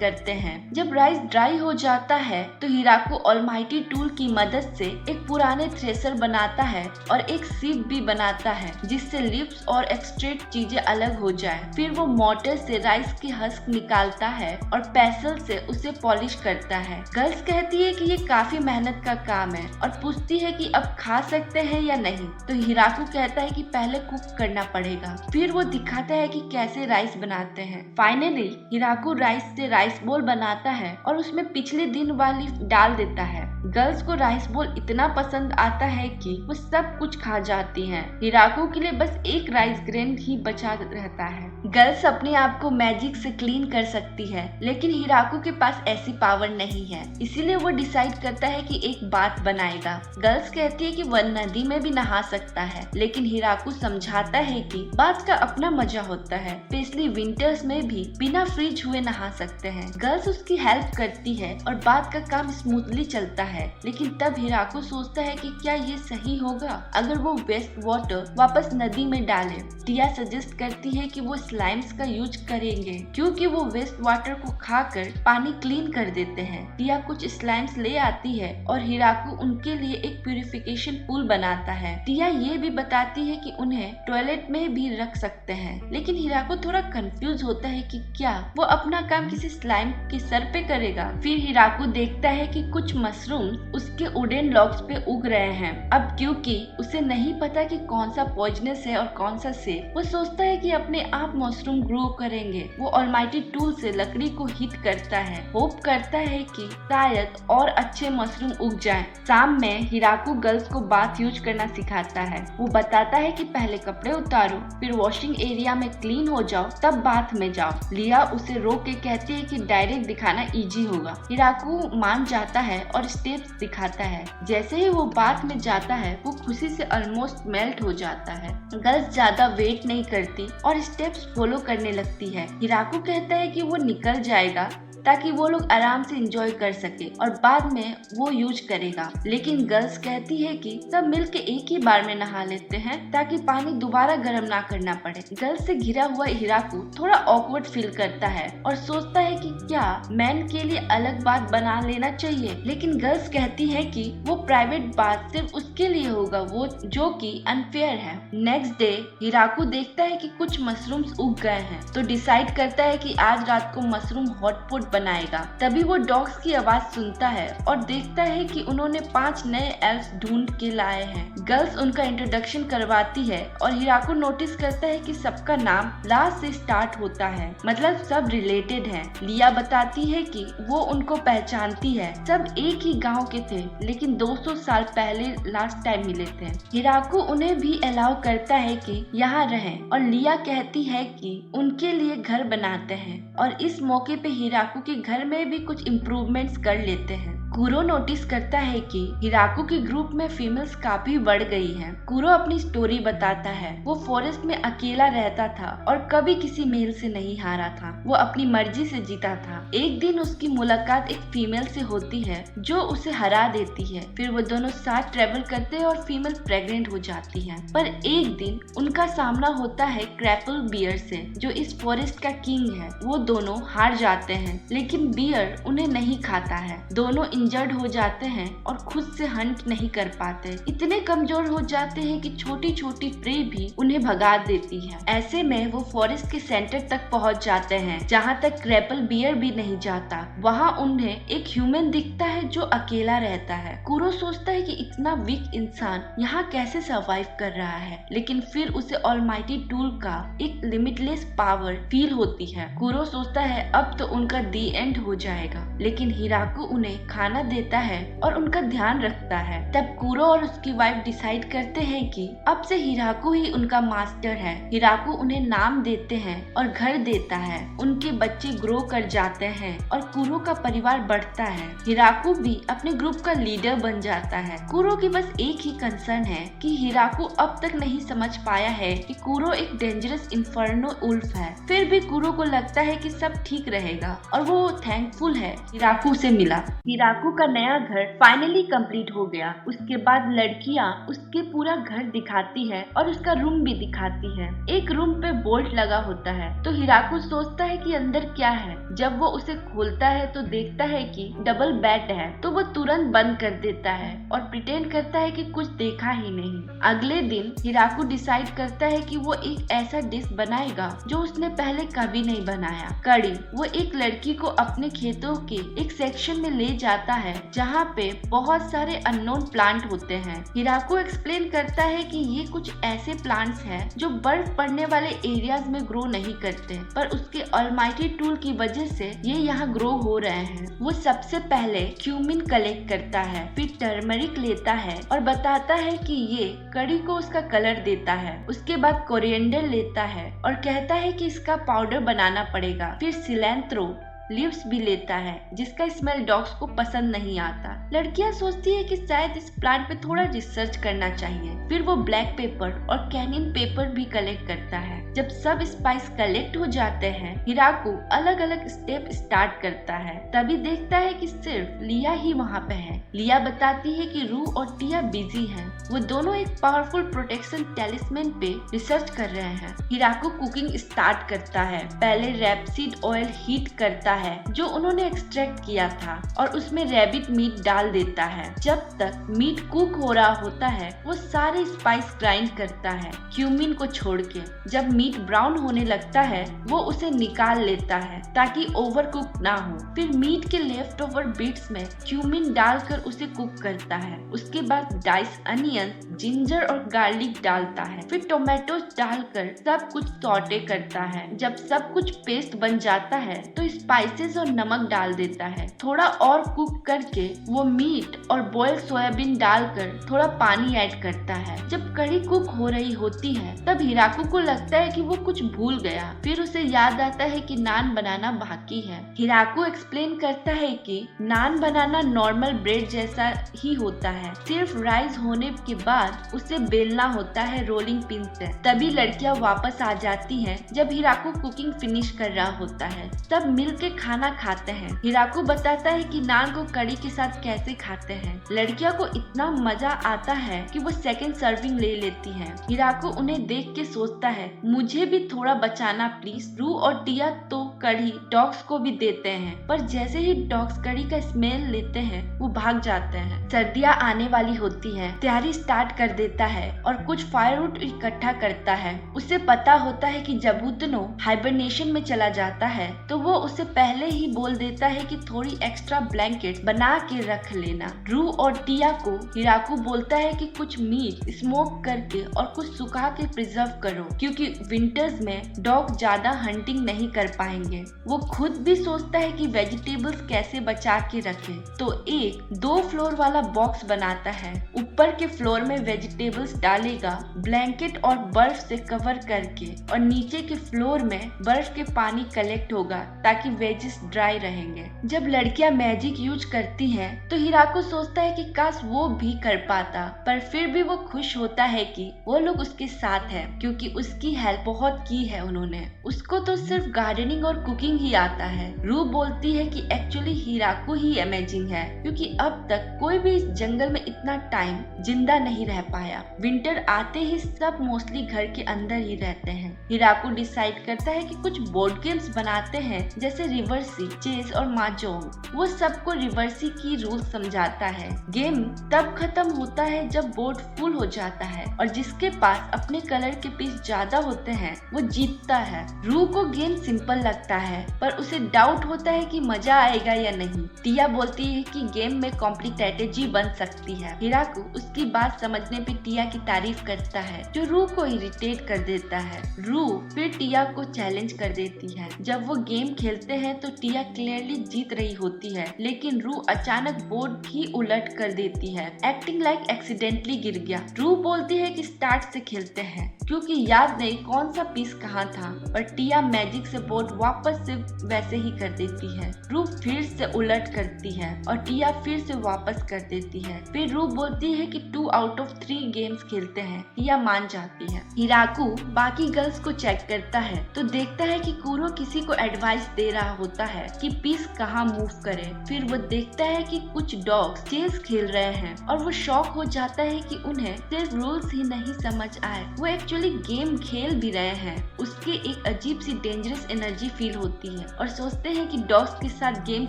करते हैं। जब राइस ड्राई हो जाता है तो हिराको ऑलमाइटी टूल की मदद से एक पुराने थ्रेसर बनाता है और एक सीप भी बनाता है जिससे लिप्स और एक्सट्रेट चीजें अलग हो जाए। फिर वो मोटर से राइस की हस्क निकालता है और पेसल से उसे पॉलिश करता है। गर्ल्स कहती है कि ये काफी मेहनत का काम है और पूछती है कि अब खा सकते हैं या नहीं। तो हिराको कहता है कि पहले कुक करना पड़ेगा। फिर वो दिखाता है कि कैसे राइस बनाते हैं। फाइनली हिराको राइस से राइस बोल बनाता है और उसमें पिछले दिन वाली डाल देता है। गर्ल्स को राइस बोल इतना पसंद आता है कि वो सब कुछ खा जाती हैं। हिराको के लिए बस एक राइस ग्रेन ही बचा रहता है। गर्ल्स अपने आप को मैजिक से क्लीन कर सकती है, लेकिन हिराको के पास ऐसी पावर नहीं है। इसीलिए वो डिसाइड करता है कि एक बात बनाएगा। गर्ल्स कहती है कि वह नदी में भी नहा सकता है, लेकिन हिराको समझाता है कि बात का अपना मजा होता है, स्पेशली विंटर्स में भी बिना फ्रीज हुए नहा सकते हैं। गर्ल्स उसकी हेल्प करती है और बात का काम स्मूथली चलता है। लेकिन तब हिराको सोचता है कि क्या ये सही होगा अगर वो वेस्ट वाटर वापस नदी में डाले। टिया सजेस्ट करती है कि वो स्लाइम्स का यूज करेंगे क्योंकि वो वेस्ट वाटर को खाकर पानी क्लीन कर देते हैं। टिया कुछ स्लाइम्स ले आती है और हिराको उनके लिए एक प्यूरिफिकेशन पूल बनाता है। टिया ये भी बताती है कि उन्हें टॉयलेट में भी रख सकते हैं, लेकिन हिराको थोड़ा कंफ्यूज होता है कि क्या वो अपना काम किसी स्लाइम के सर पे करेगा। फिर हिराको देखता है कि कुछ मशरूम उसके वुडन लॉग्स पे उग रहे हैं। अब क्योंकि उसे नहीं पता कि कौन सा पॉइजनस है और कौन सा सेफ, वो सोचता है कि अपने आप मशरूम ग्रो करेंगे। वो ऑलमाइटी टूल से लकड़ी को हिट करता है, होप करता है कि शायद और अच्छे मशरूम उग जाएं। शाम में हिराको गर्ल्स को बाथ यूज करना सिखाता है। वो बताता है कि पहले कपड़े उतारो, फिर वॉशिंग एरिया में क्लीन हो जाओ, तब बाथ में जाओ। लिया उसे रोक के कहती है कि डायरेक्ट दिखाना इजी होगा। हिराको मान जाता है और स्टेप्स दिखाता है। जैसे ही वो बाथ में जाता है वो खुशी से ऑलमोस्ट मेल्ट हो जाता है। गर्ल्स ज्यादा वेट नहीं करती और स्टेप्स फॉलो करने लगती है। हिराको कहता है कि वो निकल जाएगा, ताकि वो लोग आराम से एंजॉय कर सके और बाद में वो यूज करेगा। लेकिन गर्ल्स कहती है कि सब मिलके एक ही बार में नहा लेते हैं ताकि पानी दोबारा गर्म ना करना पड़े। गर्ल्स से घिरा हुआ हिराकू थोड़ा ऑकवर्ड फील करता है और सोचता है कि क्या मैन के लिए अलग बात बना लेना चाहिए। लेकिन गर्ल्स कहती है कि वो प्राइवेट बात सिर्फ उसके लिए होगा, वो जो कि अनफेयर है। नेक्स्ट डे हिराकू देखता है कि कुछ मशरूम्स उग गए हैं तो डिसाइड करता है कि आज रात को मशरूम हॉटपॉट बनाएगा। तभी वो डॉग्स की आवाज सुनता है और देखता है कि उन्होंने 5 नए एल्फ्स ढूंढ के लाए हैं। गर्ल्स उनका इंट्रोडक्शन करवाती है और हिराकू नोटिस करता है कि सबका नाम ला से स्टार्ट होता है, मतलब सब रिलेटेड है। लिया बताती है कि वो उनको पहचानती है, सब एक ही गांव के थे लेकिन 200 साल पहले लास्ट टाइम मिले थे। हिराकू उन्हें भी अलाउ करता है कि यहाँ रहें और लिया कहती है कि उनके लिए घर बनाते हैं और इस मौके पे हिराकू के घर में भी कुछ इम्प्रूवमेंट्स कर लेते हैं। कुरो नोटिस करता है कि हिराकू के ग्रुप में फीमेल्स काफी बढ़ गई हैं। कुरो अपनी स्टोरी बताता है, वो फॉरेस्ट में अकेला रहता था और कभी किसी मेल से नहीं हारा था, वो अपनी मर्जी से जीता था। एक दिन उसकी मुलाकात एक फीमेल से होती है जो उसे हरा देती है। फिर वो दोनों साथ ट्रेवल करते हैं और फीमेल प्रेग्नेंट हो जाती है। पर एक दिन उनका सामना होता है क्रैपल बियर से जो इस फॉरेस्ट का किंग है। वो दोनों हार जाते हैं लेकिन बियर उन्हें नहीं खाता है। दोनों इंजर्ड हो जाते हैं और खुद से हंट नहीं कर पाते, इतने कमजोर हो जाते हैं कि छोटी छोटी प्रे भी उन्हें भगा देती है। ऐसे में वो फॉरेस्ट के सेंटर तक पहुंच जाते हैं जहाँ तक क्रैपल बियर भी नहीं जाता। वहाँ उन्हें एक ह्यूमन दिखता है जो अकेला रहता है। कुरो सोचता है कि इतना वीक इंसान यहाँ कैसे सर्वाइव कर रहा है, लेकिन फिर उसे ऑलमाइटी टूल का एक लिमिटलेस पावर फील होती है। कुरो सोचता है अब तो उनका दी एंड हो जाएगा, लेकिन हिराकू उन्हें खाना देता है और उनका ध्यान रखता है। तब कुरो और उसकी वाइफ डिसाइड करते हैं कि अब से हिराकू ही उनका मास्टर है। हिराकू उन्हें नाम देते हैं और घर देता है। उनके बच्चे ग्रो कर जाते हैं और कुरो का परिवार बढ़ता है। हिराकू भी अपने ग्रुप का लीडर बन जाता है। कुरो की बस एक ही कंसर्न है कि हिराकू अब तक नहीं समझ पाया है कि कुरो एक डेंजरस इन्फर्नो उल्फ है। फिर भी कुरो को लगता है कि सब ठीक रहेगा और वो थैंकफुल है हिराकू से मिला। हिराकू का नया घर फाइनली कंप्लीट हो गया। उसके बाद लड़कियां उसके पूरा घर दिखाती है और उसका रूम भी दिखाती है। एक रूम पे बोल्ट लगा होता है तो हिराकू सोचता है कि अंदर क्या है। जब वो उसे खोलता है तो देखता है कि डबल बेड है, तो वो तुरंत बंद कर देता है और प्रिटेंड करता है कि कुछ देखा ही नहीं। अगले दिन हिराकू डिसाइड करता है कि वो एक ऐसा डिश बनाएगा जो उसने पहले कभी नहीं बनाया, कड़ी। वो एक लड़की को अपने खेतों के एक सेक्शन में ले जाता है जहाँ पे बहुत सारे अननोन प्लांट होते हैं। हिराकू एक्सप्लेन करता है कि ये कुछ ऐसे प्लांट्स हैं जो बर्फ पड़ने वाले एरियाज में ग्रो नहीं करते, पर उसके ऑलमाइटी टूल की वजह से ये यहाँ ग्रो हो रहे हैं। वो सबसे पहले क्यूमिन कलेक्ट करता है, फिर टर्मरिक लेता है और बताता है कि ये कड़ी को उसका कलर देता है। उसके बाद कोरिएंडर लेता है और कहता है कि इसका पाउडर बनाना पड़ेगा। फिर सिलेंट्रो लीव्स भी लेता है जिसका स्मेल डॉग्स को पसंद नहीं आता। लड़कियां सोचती है कि शायद इस प्लांट पे थोड़ा रिसर्च करना चाहिए। फिर वो ब्लैक पेपर और कैनियन पेपर भी कलेक्ट करता है। जब सब स्पाइस कलेक्ट हो जाते हैं हिराकू अलग अलग स्टेप स्टार्ट करता है। तभी देखता है कि सिर्फ लिया ही वहाँ पे है। लिया बताती है कि रू और टिया बिजी हैं। वो दोनों एक पावरफुल प्रोटेक्शन टेलिस्मेन पे रिसर्च कर रहे हैं। हिराकू कुकिंग स्टार्ट करता है। पहले रैपसीड ऑयल हीट करता है जो उन्होंने एक्सट्रैक्ट किया था और उसमें रैबिट मीट डाल देता है। जब तक मीट कुक हो रहा होता है वो सारे स्पाइस ग्राइंड करता है क्यूमिन को छोड़ के। जब मीट ब्राउन होने लगता है वो उसे निकाल लेता है ताकि ओवर कुक ना हो। फिर मीट के लेफ्ट ओवर बिट्स में क्यूमिन डालकर उसे कुक करता है। उसके बाद डाइस अनियन, जिंजर और गार्लिक डालता है। फिर टोमेटोज डालकर सब कुछ सॉटे करता है। जब सब कुछ पेस्ट बन जाता है तो स्पाइसेस और नमक डाल देता है। थोड़ा और कुक करके वो मीट और बॉइल्ड सोयाबीन डालकर थोड़ा पानी ऐड करता है। जब कड़ी कुक हो रही होती है तब हिराकू को लगता है कि वो कुछ भूल गया। फिर उसे याद आता है कि नान बनाना बाकी है। हिराकू एक्सप्लेन करता है कि नान बनाना नॉर्मल ब्रेड जैसा ही होता है, सिर्फ राइस होने के बाद उसे बेलना होता है रोलिंग पिन से। तभी लड़कियां वापस आ जाती हैं जब हिराकू कुकिंग फिनिश कर रहा होता है। सब मिलके खाना खाते हैं। हिराकू बताता है कि नान को कड़ी के साथ कैसे खाते हैं। लड़कियों को इतना मजा आता है कि वो सेकंड सर्विंग ले लेती हैं। हिराकू उन्हें देख के सोचता है, मुझे भी थोड़ा बचाना प्लीज। रू और टिया तो कड़ी डॉग्स को भी देते हैं, पर जैसे ही डॉग्स कड़ी का स्मेल लेते हैं वो भाग जाते हैं। सर्दियाँ आने वाली होती है। तैयारी स्टार्ट कर देता है और कुछ फायरवुड इकट्ठा करता है। उसे पता होता है कि जब उतनो हाइबरनेशन में चला जाता है तो वो उसे पहले ही बोल देता है कि थोड़ी एक्स्ट्रा ब्लैंकेट बना के रख लेना। रू और टिया को हिराकू बोलता है कि कुछ मीट स्मोक करके और कुछ सुखा के प्रिजर्व करो, क्योंकि विंटर्स में डॉग ज्यादा हंटिंग नहीं कर पाएंगे। वो खुद भी सोचता है कि वेजिटेबल्स कैसे बचा के रखे, तो एक 2 फ्लोर वाला बॉक्स बनाता है। ऊपर के फ्लोर में वेजिटेबल्स डालेगा ब्लैंकेट और बर्फ से कवर करके, और नीचे के फ्लोर में बर्फ के पानी कलेक्ट होगा ताकि वेजिस ड्राई रहेंगे। जब लड़कियां मैजिक यूज करती हैं तो हिराकू सोचता है कि काश वो भी कर पाता, पर फिर भी वो खुश होता है कि वो लोग उसके साथ है, क्योंकि उसकी हेल्प बहुत की है उन्होंने। उसको तो सिर्फ गार्डनिंग और कुकिंग ही आता है। रू बोलती है कि एक्चुअली हिराकू ही अमेजिंग है, क्योंकि अब तक कोई भी इस जंगल में इतना टाइम जिंदा नहीं रह पाया। विंटर आते ही सब मोस्टली घर के अंदर ही रहते हैं। हिराकू डिसाइड करता है कि कुछ बोर्ड गेम्स बनाते हैं, जैसे रिवर्सी, चेस और माजोंग। वो सबको रिवर्सी की रूल समझाता है। गेम तब खत्म होता है जब बोर्ड फुल हो जाता है और जिसके पास अपने कलर के पीस ज्यादा होते हैं वो जीतता है। रू को गेम सिंपल लगता है, पर उसे डाउट होता है कि मजा आएगा या नहीं। टिया बोलती है कि गेम में कॉम्प्लिकेटेड बन सकती है। हिराकू उसकी बात समझने पे टिया की तारीफ करता है, जो रू को इरिटेट कर देता है। रू फिर टिया को चैलेंज कर देती है। जब वो गेम खेलते हैं तो टिया क्लियरली जीत रही होती है, लेकिन रू अचानक बोर्ड ही उलट कर देती है, एक्टिंग लाइक एक्सीडेंटली गिर गया। रू बोलती है कि स्टार्ट से खेलते हैं, क्योंकि याद नहीं कौन सा पीस कहाँ था, पर टिया मैजिक से बोर्ड वापस से वैसे ही कर देती है। रू फिर से उलट करती है और टिया फिर से वापस कर देती है। फिर रू बोलती है कि 2 आउट ऑफ 3 गेम्स खेलते हैं। टिया मान जाती है। हिराकू बाकी गर्ल्स को चेक करता है तो देखता है कि कूरो किसी को एडवाइस दे रहा होता है कि पीस कहाँ मूव करे। फिर वो देखता है कि कुछ डॉग्स चेस खेल रहे हैं और वो शॉक हो जाता है कि उन्हें सिर्फ रूल्स ही नहीं समझ आए, वो एक्चुअली गेम खेल भी रहे हैं। उसके एक अजीब सी डेंजरस एनर्जी फील होती है और सोचते हैं कि डॉग्स के साथ गेम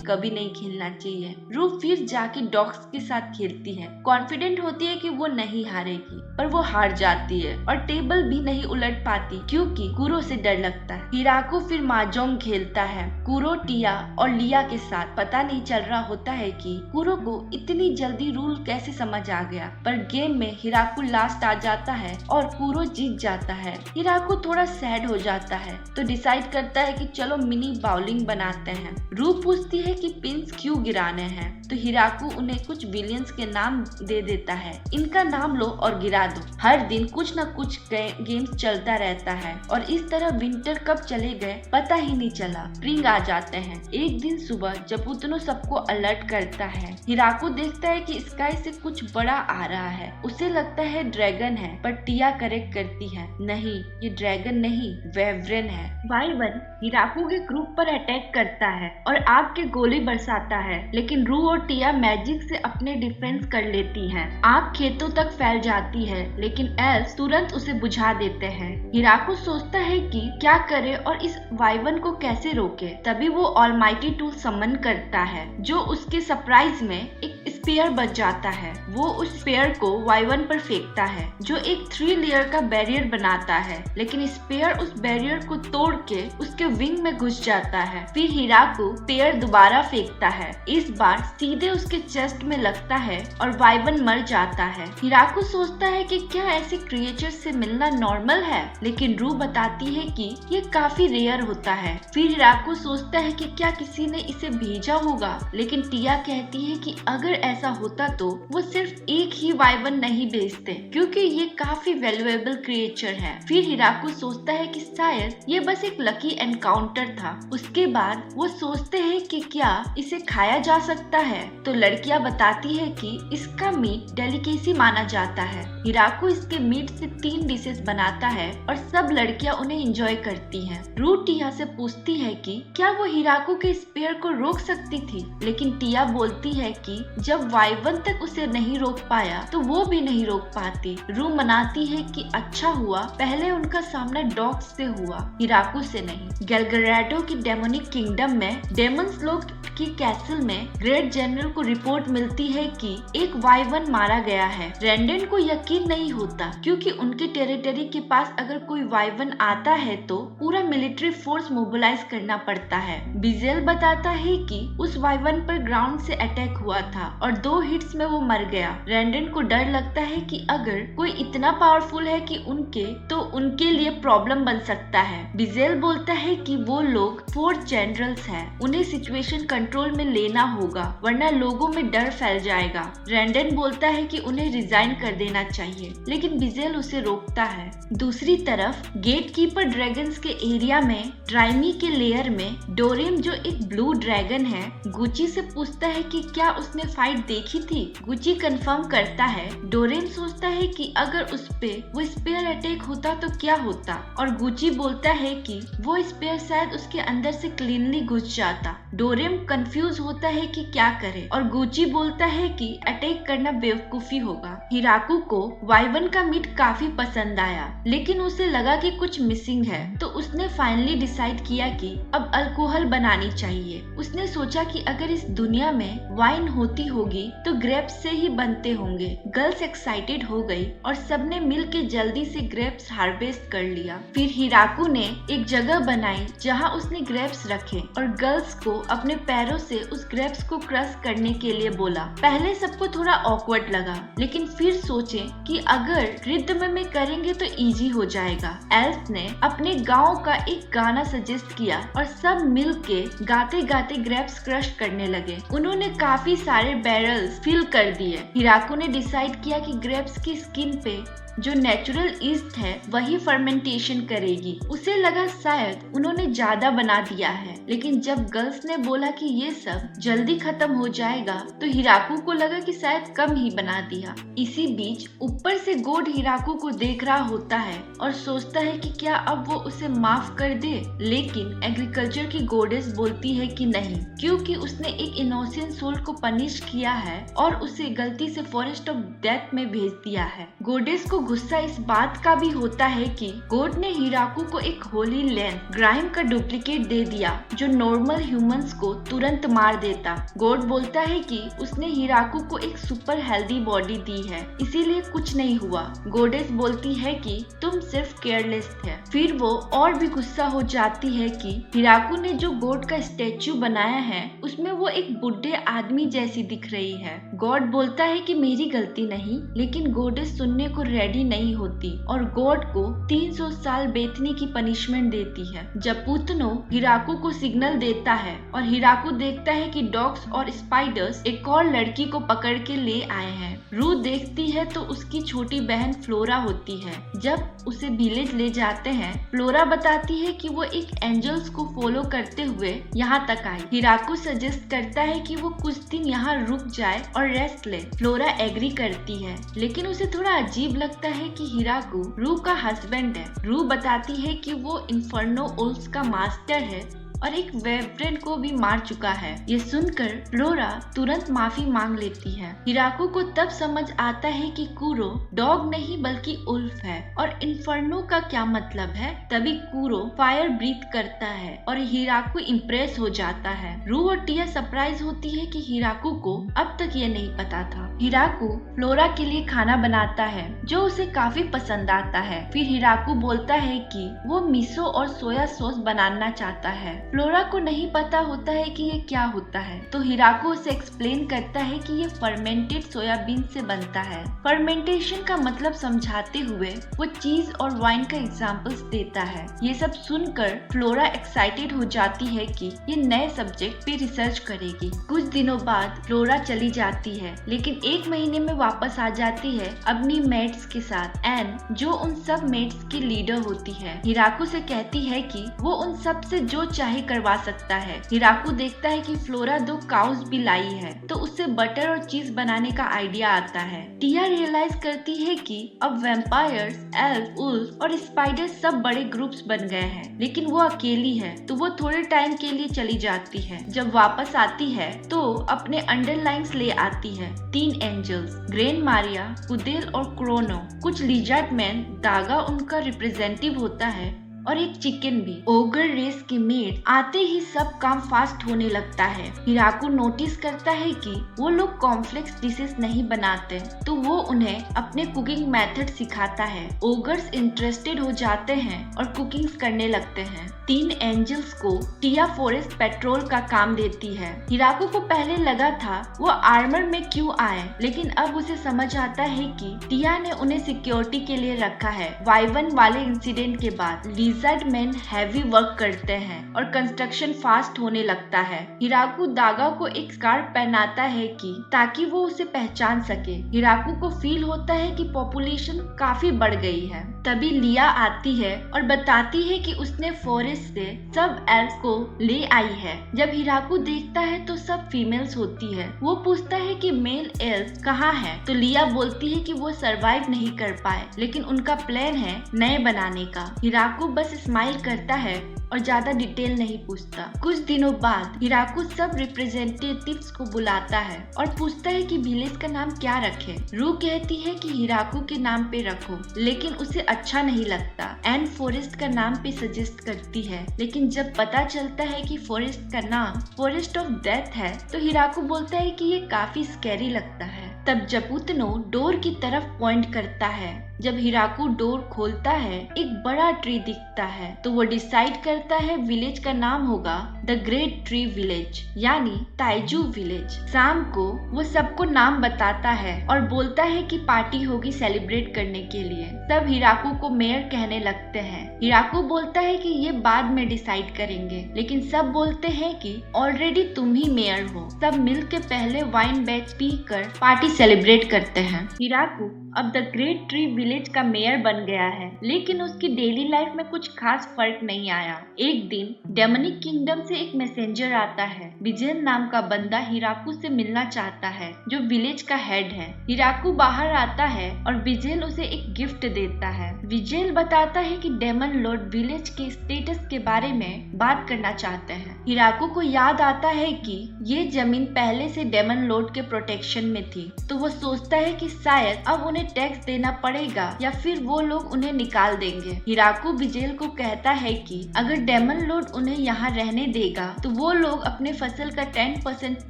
कभी नहीं खेलना चाहिए। रू फिर जाके डॉग्स के साथ खेलती है, कॉन्फिडेंट होती है कि वो नहीं हारेगी, पर वो हार जाती है और टेबल भी नहीं उलट पाती क्योंकि कूरो से डर लगता है। हिराकू फिर माजोंग खेलता है कूरो, टिया और लिया के साथ। पता नहीं चल रहा होता है कि कूरो को इतनी जल्दी रूल कैसे समझ आ गया, पर गेम में हिराकू लास्ट आ जाता है और कूरो जीत जाता है। हिराकू थोड़ा सैड हो जाता है तो डिसाइड करता है कि चलो मिनी बाउलिंग बनाते हैं। रू पूछती है कि पिंस क्यों गिराने हैं, तो हिराकू उन्हें कुछ विलियंस के नाम दे देता है। इनका नाम लो और गिरा दो। हर दिन कुछ न कुछ गेम्स चलता रहता है और इस तरह विंटर कब चले गए पता ही नहीं चला। स्प्रिंग आ जाते हैं। एक दिन सुबह जब उतनो सबको अलर्ट करता है, हिराकू देखता है कि स्काई से कुछ बड़ा आ रहा है। उसे लगता है ड्रैगन है, पर टिया करेक्ट करती है, नहीं ये ड्रैगन नहीं वेवरेन है। वाइवन हिराकू के ग्रुप पर अटैक करता है और आग के गोले बरसाता है, लेकिन रू और टिया मैजिक से अपने डिफेंस कर लेती हैं। आग खेतों तक फैल जाती है, लेकिन एल्स तुरंत उसे बुझा देते हैं। हिराकू सोचता है कि क्या करे और इस वाइवन को कैसे रोके। तभी वो ऑलमाइटी टूल समन करता है, जो उसके सरप्राइज में एक स्पेयर बच जाता है। वो उस स्पेयर को वाइवन पर फेंकता है, जो एक 3 लेयर का बैरियर बनाता है, लेकिन स्पेयर उस बैरियर को तोड़ के उसके विंग में घुस जाता है। फिर हिराकू स्पेयर दोबारा फेंकता है, इस बार सीधे उसके चेस्ट में लगता है और वाइवन मर जाता है। हिराकू सोचता है कि क्या ऐसे क्रिएचर से मिलना नॉर्मल है, लेकिन रू बताती है कि ये काफी रेयर होता है। फिर हिराकू सोचता है कि क्या किसी ने इसे भेजा होगा, लेकिन टिया कहती है कि अगर ऐसा होता तो वो सिर्फ एक ही वाइवन नहीं बेचते, क्योंकि ये काफी वैल्यूएबल क्रिएचर है। फिर हिराकू सोचता है कि शायद ये बस एक लकी एनकाउंटर था। उसके बाद वो सोचते हैं कि क्या इसे खाया जा सकता है, तो लड़कियां बताती है कि इसका मीट डेलिकेसी माना जाता है। हिराकू इसके मीट से 3 डिशेस बनाता है और सब लड़कियां उन्हें एंजॉय करती हैं। रू टिया से पूछती है कि क्या वो हिराकू के स्पेयर को रोक सकती थी, लेकिन टिया बोलती है कि जब वाइवन तक उसे नहीं रोक पाया तो वो भी नहीं रोक पाती। रू मनाती है कि अच्छा हुआ पहले उनका सामना डॉग्स से हुआ, हिराकू से नहीं। गेलगराडो की डेमोनिक किंगडम में डेमंस लोग की कैसल में ग्रेट जनरल को रिपोर्ट मिलती है कि एक वाइवन मारा गया है। रेंडेन को यकीन नहीं होता, क्योंकि उनके टेरिटरी के पास अगर कोई वाइवन आता है तो पूरा मिलिट्री फोर्स मोबिलाइज करना पड़ता है। बिजेल बताता है कि उस वाइवन पर ग्राउंड से अटैक हुआ था और 2 हिट्स में वो मर गया। रेंडेन को डर लगता है कि अगर कोई इतना पावरफुल है कि उनके लिए प्रॉब्लम बन सकता है। बिजेल बोलता है कि वो लोग 4 जनरल्स हैं, उन्हें सिचुएशन कंट्रोल में लेना होगा वरना लोगों में डर फैल जाएगा। रेंडेन बोलता है कि उन्हें रिजाइन कर देना चाहिए, लेकिन बिजेल उसे रोकता है। दूसरी तरफ गेट कीपर ड्रैगन्स के एरिया में ड्राइमी के लेयर में डोरेम, जो एक ब्लू ड्रैगन है, गुची से पूछता है कि क्या उसने फाइट देखी थी। गुची कंफर्म करता है। डोरेम सोचता है कि अगर उस पे वो स्पेयर अटैक होता तो क्या होता, और गुची बोलता है कि वो स्पेयर शायद उसके अंदर से क्लीनली घुस जाता। डोरेम कंफ्यूज होता है कि क्या करे, और गुची बोलता है कि अटैक करना बेवकूफी होगा। हिराकू को वाइवन का मीट काफी पसंद आया, लेकिन उसे लगा कि कुछ मिसिंग है, तो उसने फाइनली डिसाइड किया कि अब अल्कोहल बनानी चाहिए। उसने सोचा कि अगर इस दुनिया में वाइन होती होगी तो ग्रेप्स से ही बनते होंगे। गर्ल्स एक्साइटेड हो गई और सबने मिलके जल्दी से ग्रेप्स हार्वेस्ट कर लिया। फिर हिराकू ने एक जगह बनाई जहाँ उसने ग्रेप्स रखे और गर्ल्स को अपने पैरों से उस ग्रेप्स को क्रश करने के लिए बोला। पहले सबको थोड़ा ऑकवर्ड लगा, लेकिन फिर सोचे कि अगर रिदम में करेंगे तो इजी हो जाएगा। एल्फ ने अपने गांव का एक गाना सजेस्ट किया और सब मिलके गाते गाते ग्रेप्स क्रश करने लगे। उन्होंने काफी सारे बैरल्स फिल कर दिए। हिराकू ने डिसाइड किया कि ग्रेप्स की स्किन पे जो नेचुरल ईस्ट है वही फर्मेंटेशन करेगी। उसे लगा शायद उन्होंने ज्यादा बना दिया है, लेकिन जब गर्ल्स ने बोला कि ये सब जल्दी खत्म हो जाएगा तो हिराकू को लगा कि शायद कम ही बना दिया। इसी बीच ऊपर से गॉड हिराकू को देख रहा होता है और सोचता है कि क्या अब वो उसे माफ कर दे, लेकिन एग्रीकल्चर की गॉडेस बोलती है कि नहीं, क्योंकि उसने एक इनोसेंट सोल को पनिश किया है और उसे गलती से फॉरेस्ट ऑफ डेथ में भेज दिया है। गॉडेस को गुस्सा इस बात का भी होता है कि गॉड ने हिराकू को एक होली लैंड ग्राइम का डुप्लीकेट दे दिया जो नॉर्मल ह्यूमंस को तुरंत मार देता। गॉड बोलता है कि उसने हिराकू को एक सुपर हेल्दी बॉडी दी है, इसीलिए कुछ नहीं हुआ। गॉडेस बोलती है कि तुम सिर्फ केयरलेस थे। फिर वो और भी गुस्सा हो जाती है कि हिराकू ने जो गॉड का स्टेच्यू बनाया है उसमें वो एक बुढ़े आदमी जैसी दिख रही है। गॉड बोलता है कि मेरी गलती नहीं, लेकिन गॉडेस सुनने को रेडी नहीं होती और गॉड को 300 साल बेचने की पनिशमेंट देती है। जपूतनो हिराकू को सिग्नल देता है और हिराकू देखता है कि डॉग्स और स्पाइडर्स एक और लड़की को पकड़ के ले आए हैं। रू देखती है तो उसकी छोटी बहन फ्लोरा होती है। जब उसे विलेज ले जाते हैं, फ्लोरा बताती है कि वो एक एंजल्स को फॉलो करते हुए यहाँ तक आई। हिराकू सजेस्ट करता है कि वो कुछ दिन यहाँ रुक जाए और रेस्ट ले। फ्लोरा एग्री करती है, लेकिन उसे थोड़ा अजीब लगता है कि हिराकू रू का हस्बैंड है। रू बताती है कि वो इन्फर्नो ओल्स का मास्टर है और एक वेब्रेंट को भी मार चुका है। ये सुनकर फ्लोरा तुरंत माफी मांग लेती है। हिराकू को तब समझ आता है कि कुरो डॉग नहीं बल्कि उल्फ है और इन्फर्नो का क्या मतलब है। तभी कुरो फायर ब्रीथ करता है और हिराकू इम्प्रेस हो जाता है। रू और टिया सरप्राइज होती है कि हिराकू को अब तक ये नहीं पता था। हिराकू फ्लोरा के लिए खाना बनाता है जो उसे काफी पसंद आता है। फिर हिराकू बोलता है कि वो मिसो और सोया सॉस बनाना चाहता है। फ्लोरा को नहीं पता होता है कि ये क्या होता है, तो हिराको उसे एक्सप्लेन करता है कि ये फर्मेंटेड सोयाबीन से बनता है। फर्मेंटेशन का मतलब समझाते हुए वो चीज और वाइन का एग्जाम्पल्स देता है। ये सब सुनकर फ्लोरा एक्साइटेड हो जाती है कि ये नए सब्जेक्ट पे रिसर्च करेगी। कुछ दिनों बाद फ्लोरा चली जाती है, लेकिन 1 महीने में वापस आ जाती है अपनी मेट्स के साथ। एन जो उन सब मेट्स की लीडर होती है, हिराको से कहती है कि वो उन सब से जो चाहे करवा सकता है। हिराको देखता है कि फ्लोरा 2 काउस भी लाई है, तो उससे बटर और चीज बनाने का आइडिया आता है। टिया रियलाइज करती है कि अब वैम्पायर्स, एल्फ, वुल्फ और स्पाइडर सब बड़े ग्रुप्स बन गए हैं, लेकिन वो अकेली है, तो वो थोड़े टाइम के लिए चली जाती है। जब वापस आती है तो अपने अंडरलाइंस ले आती है 3 एंजल्स, ग्रेन मारिया, कुदेल और क्रोनो। कुछ लिजर्ड मैन, दागा उनका रिप्रेजेंटेटिव होता है, और एक चिकन भी। ओगर रेस के मेड आते ही सब काम फास्ट होने लगता है। हिराको नोटिस करता है कि वो लोग कॉम्प्लेक्स डिशेस नहीं बनाते, तो वो उन्हें अपने कुकिंग मेथड सिखाता है। ओगर्स इंटरेस्टेड हो जाते हैं और कुकिंग करने लगते हैं। 3 एंजल्स को टिया फॉरेस्ट पेट्रोल का काम देती है। हिराको को पहले लगा था वो आर्मर में क्यों आए, लेकिन अब उसे समझ आता है कि टिया ने उन्हें सिक्योरिटी के लिए रखा है। वाइवन वाले इंसिडेंट के बाद लिजर्ड मैन हैवी वर्क करते हैं और कंस्ट्रक्शन फास्ट होने लगता है। हिराको दागा को एक स्कार्फ पहनाता है कि ताकि वो उसे पहचान सके। हिराको को फील होता है कि पॉपुलेशन काफी बढ़ गई है। तभी लिया आती है और बताती है कि उसने फॉरेस्ट से सब एल्फ को ले आई है। जब हिराको देखता है तो सब फीमेल्स होती है। वो पूछता है कि मेल एल्फ कहाँ है, तो लिया बोलती है कि वो सरवाइव नहीं कर पाए, लेकिन उनका प्लान है नए बनाने का। हिराको बस स्माइल करता है और ज्यादा डिटेल नहीं पूछता। कुछ दिनों बाद हिराको सब रिप्रेजेंटेटिव्स को बुलाता है और पूछता है कि विलेज का नाम क्या रखे। रू कहती है कि हिराको के नाम पे रखो, लेकिन उसे अच्छा नहीं लगता। एन फॉरेस्ट का नाम पे सजेस्ट करती है, लेकिन जब पता चलता है कि फॉरेस्ट का नाम फॉरेस्ट ऑफ डेथ है, तो हिराको बोलता है कि ये काफी स्कैरी लगता है। तब जपुतनो डोर की तरफ पॉइंट करता है। जब हिराको डोर खोलता है, एक बड़ा ट्री दिखता है, तो वो डिसाइड करता है विलेज का नाम होगा द ग्रेट ट्री विलेज, यानी ताइजू विलेज। शाम को वो सबको नाम बताता है और बोलता है कि पार्टी होगी सेलिब्रेट करने के लिए। सब हिराको को मेयर कहने लगते हैं। हिराको बोलता है कि ये बाद में डिसाइड करेंगे, लेकिन सब बोलते हैं कि ऑलरेडी तुम ही मेयर हो। सब मिल के पहले वाइन बैच पी कर पार्टी सेलिब्रेट करते हैं। हिराको अब द ग्रेट ट्री विलेज का मेयर बन गया है, लेकिन उसकी डेली लाइफ में कुछ खास फर्क नहीं आया। एक दिन डेमोनिक किंगडम से एक मैसेंजर आता है। विजेल नाम का बंदा हिराको से मिलना चाहता है, जो विलेज का हेड है। हिराको बाहर आता है और विजेल उसे एक गिफ्ट देता है। विजेल बताता है कि डेमन लॉर्ड विलेज के स्टेटस के बारे में बात करना चाहते हैं। हिराको को याद आता है कि ये जमीन पहले से डेमन लॉर्ड के प्रोटेक्शन में थी, तो वो सोचता है कि शायद अब उन्हें टैक्स देना पड़ेगा या फिर वो लोग उन्हें निकाल देंगे। हिराको विजेल को कहता है कि अगर डेमन लॉर्ड उन्हें यहाँ रहने देगा तो वो लोग अपने फसल का 10%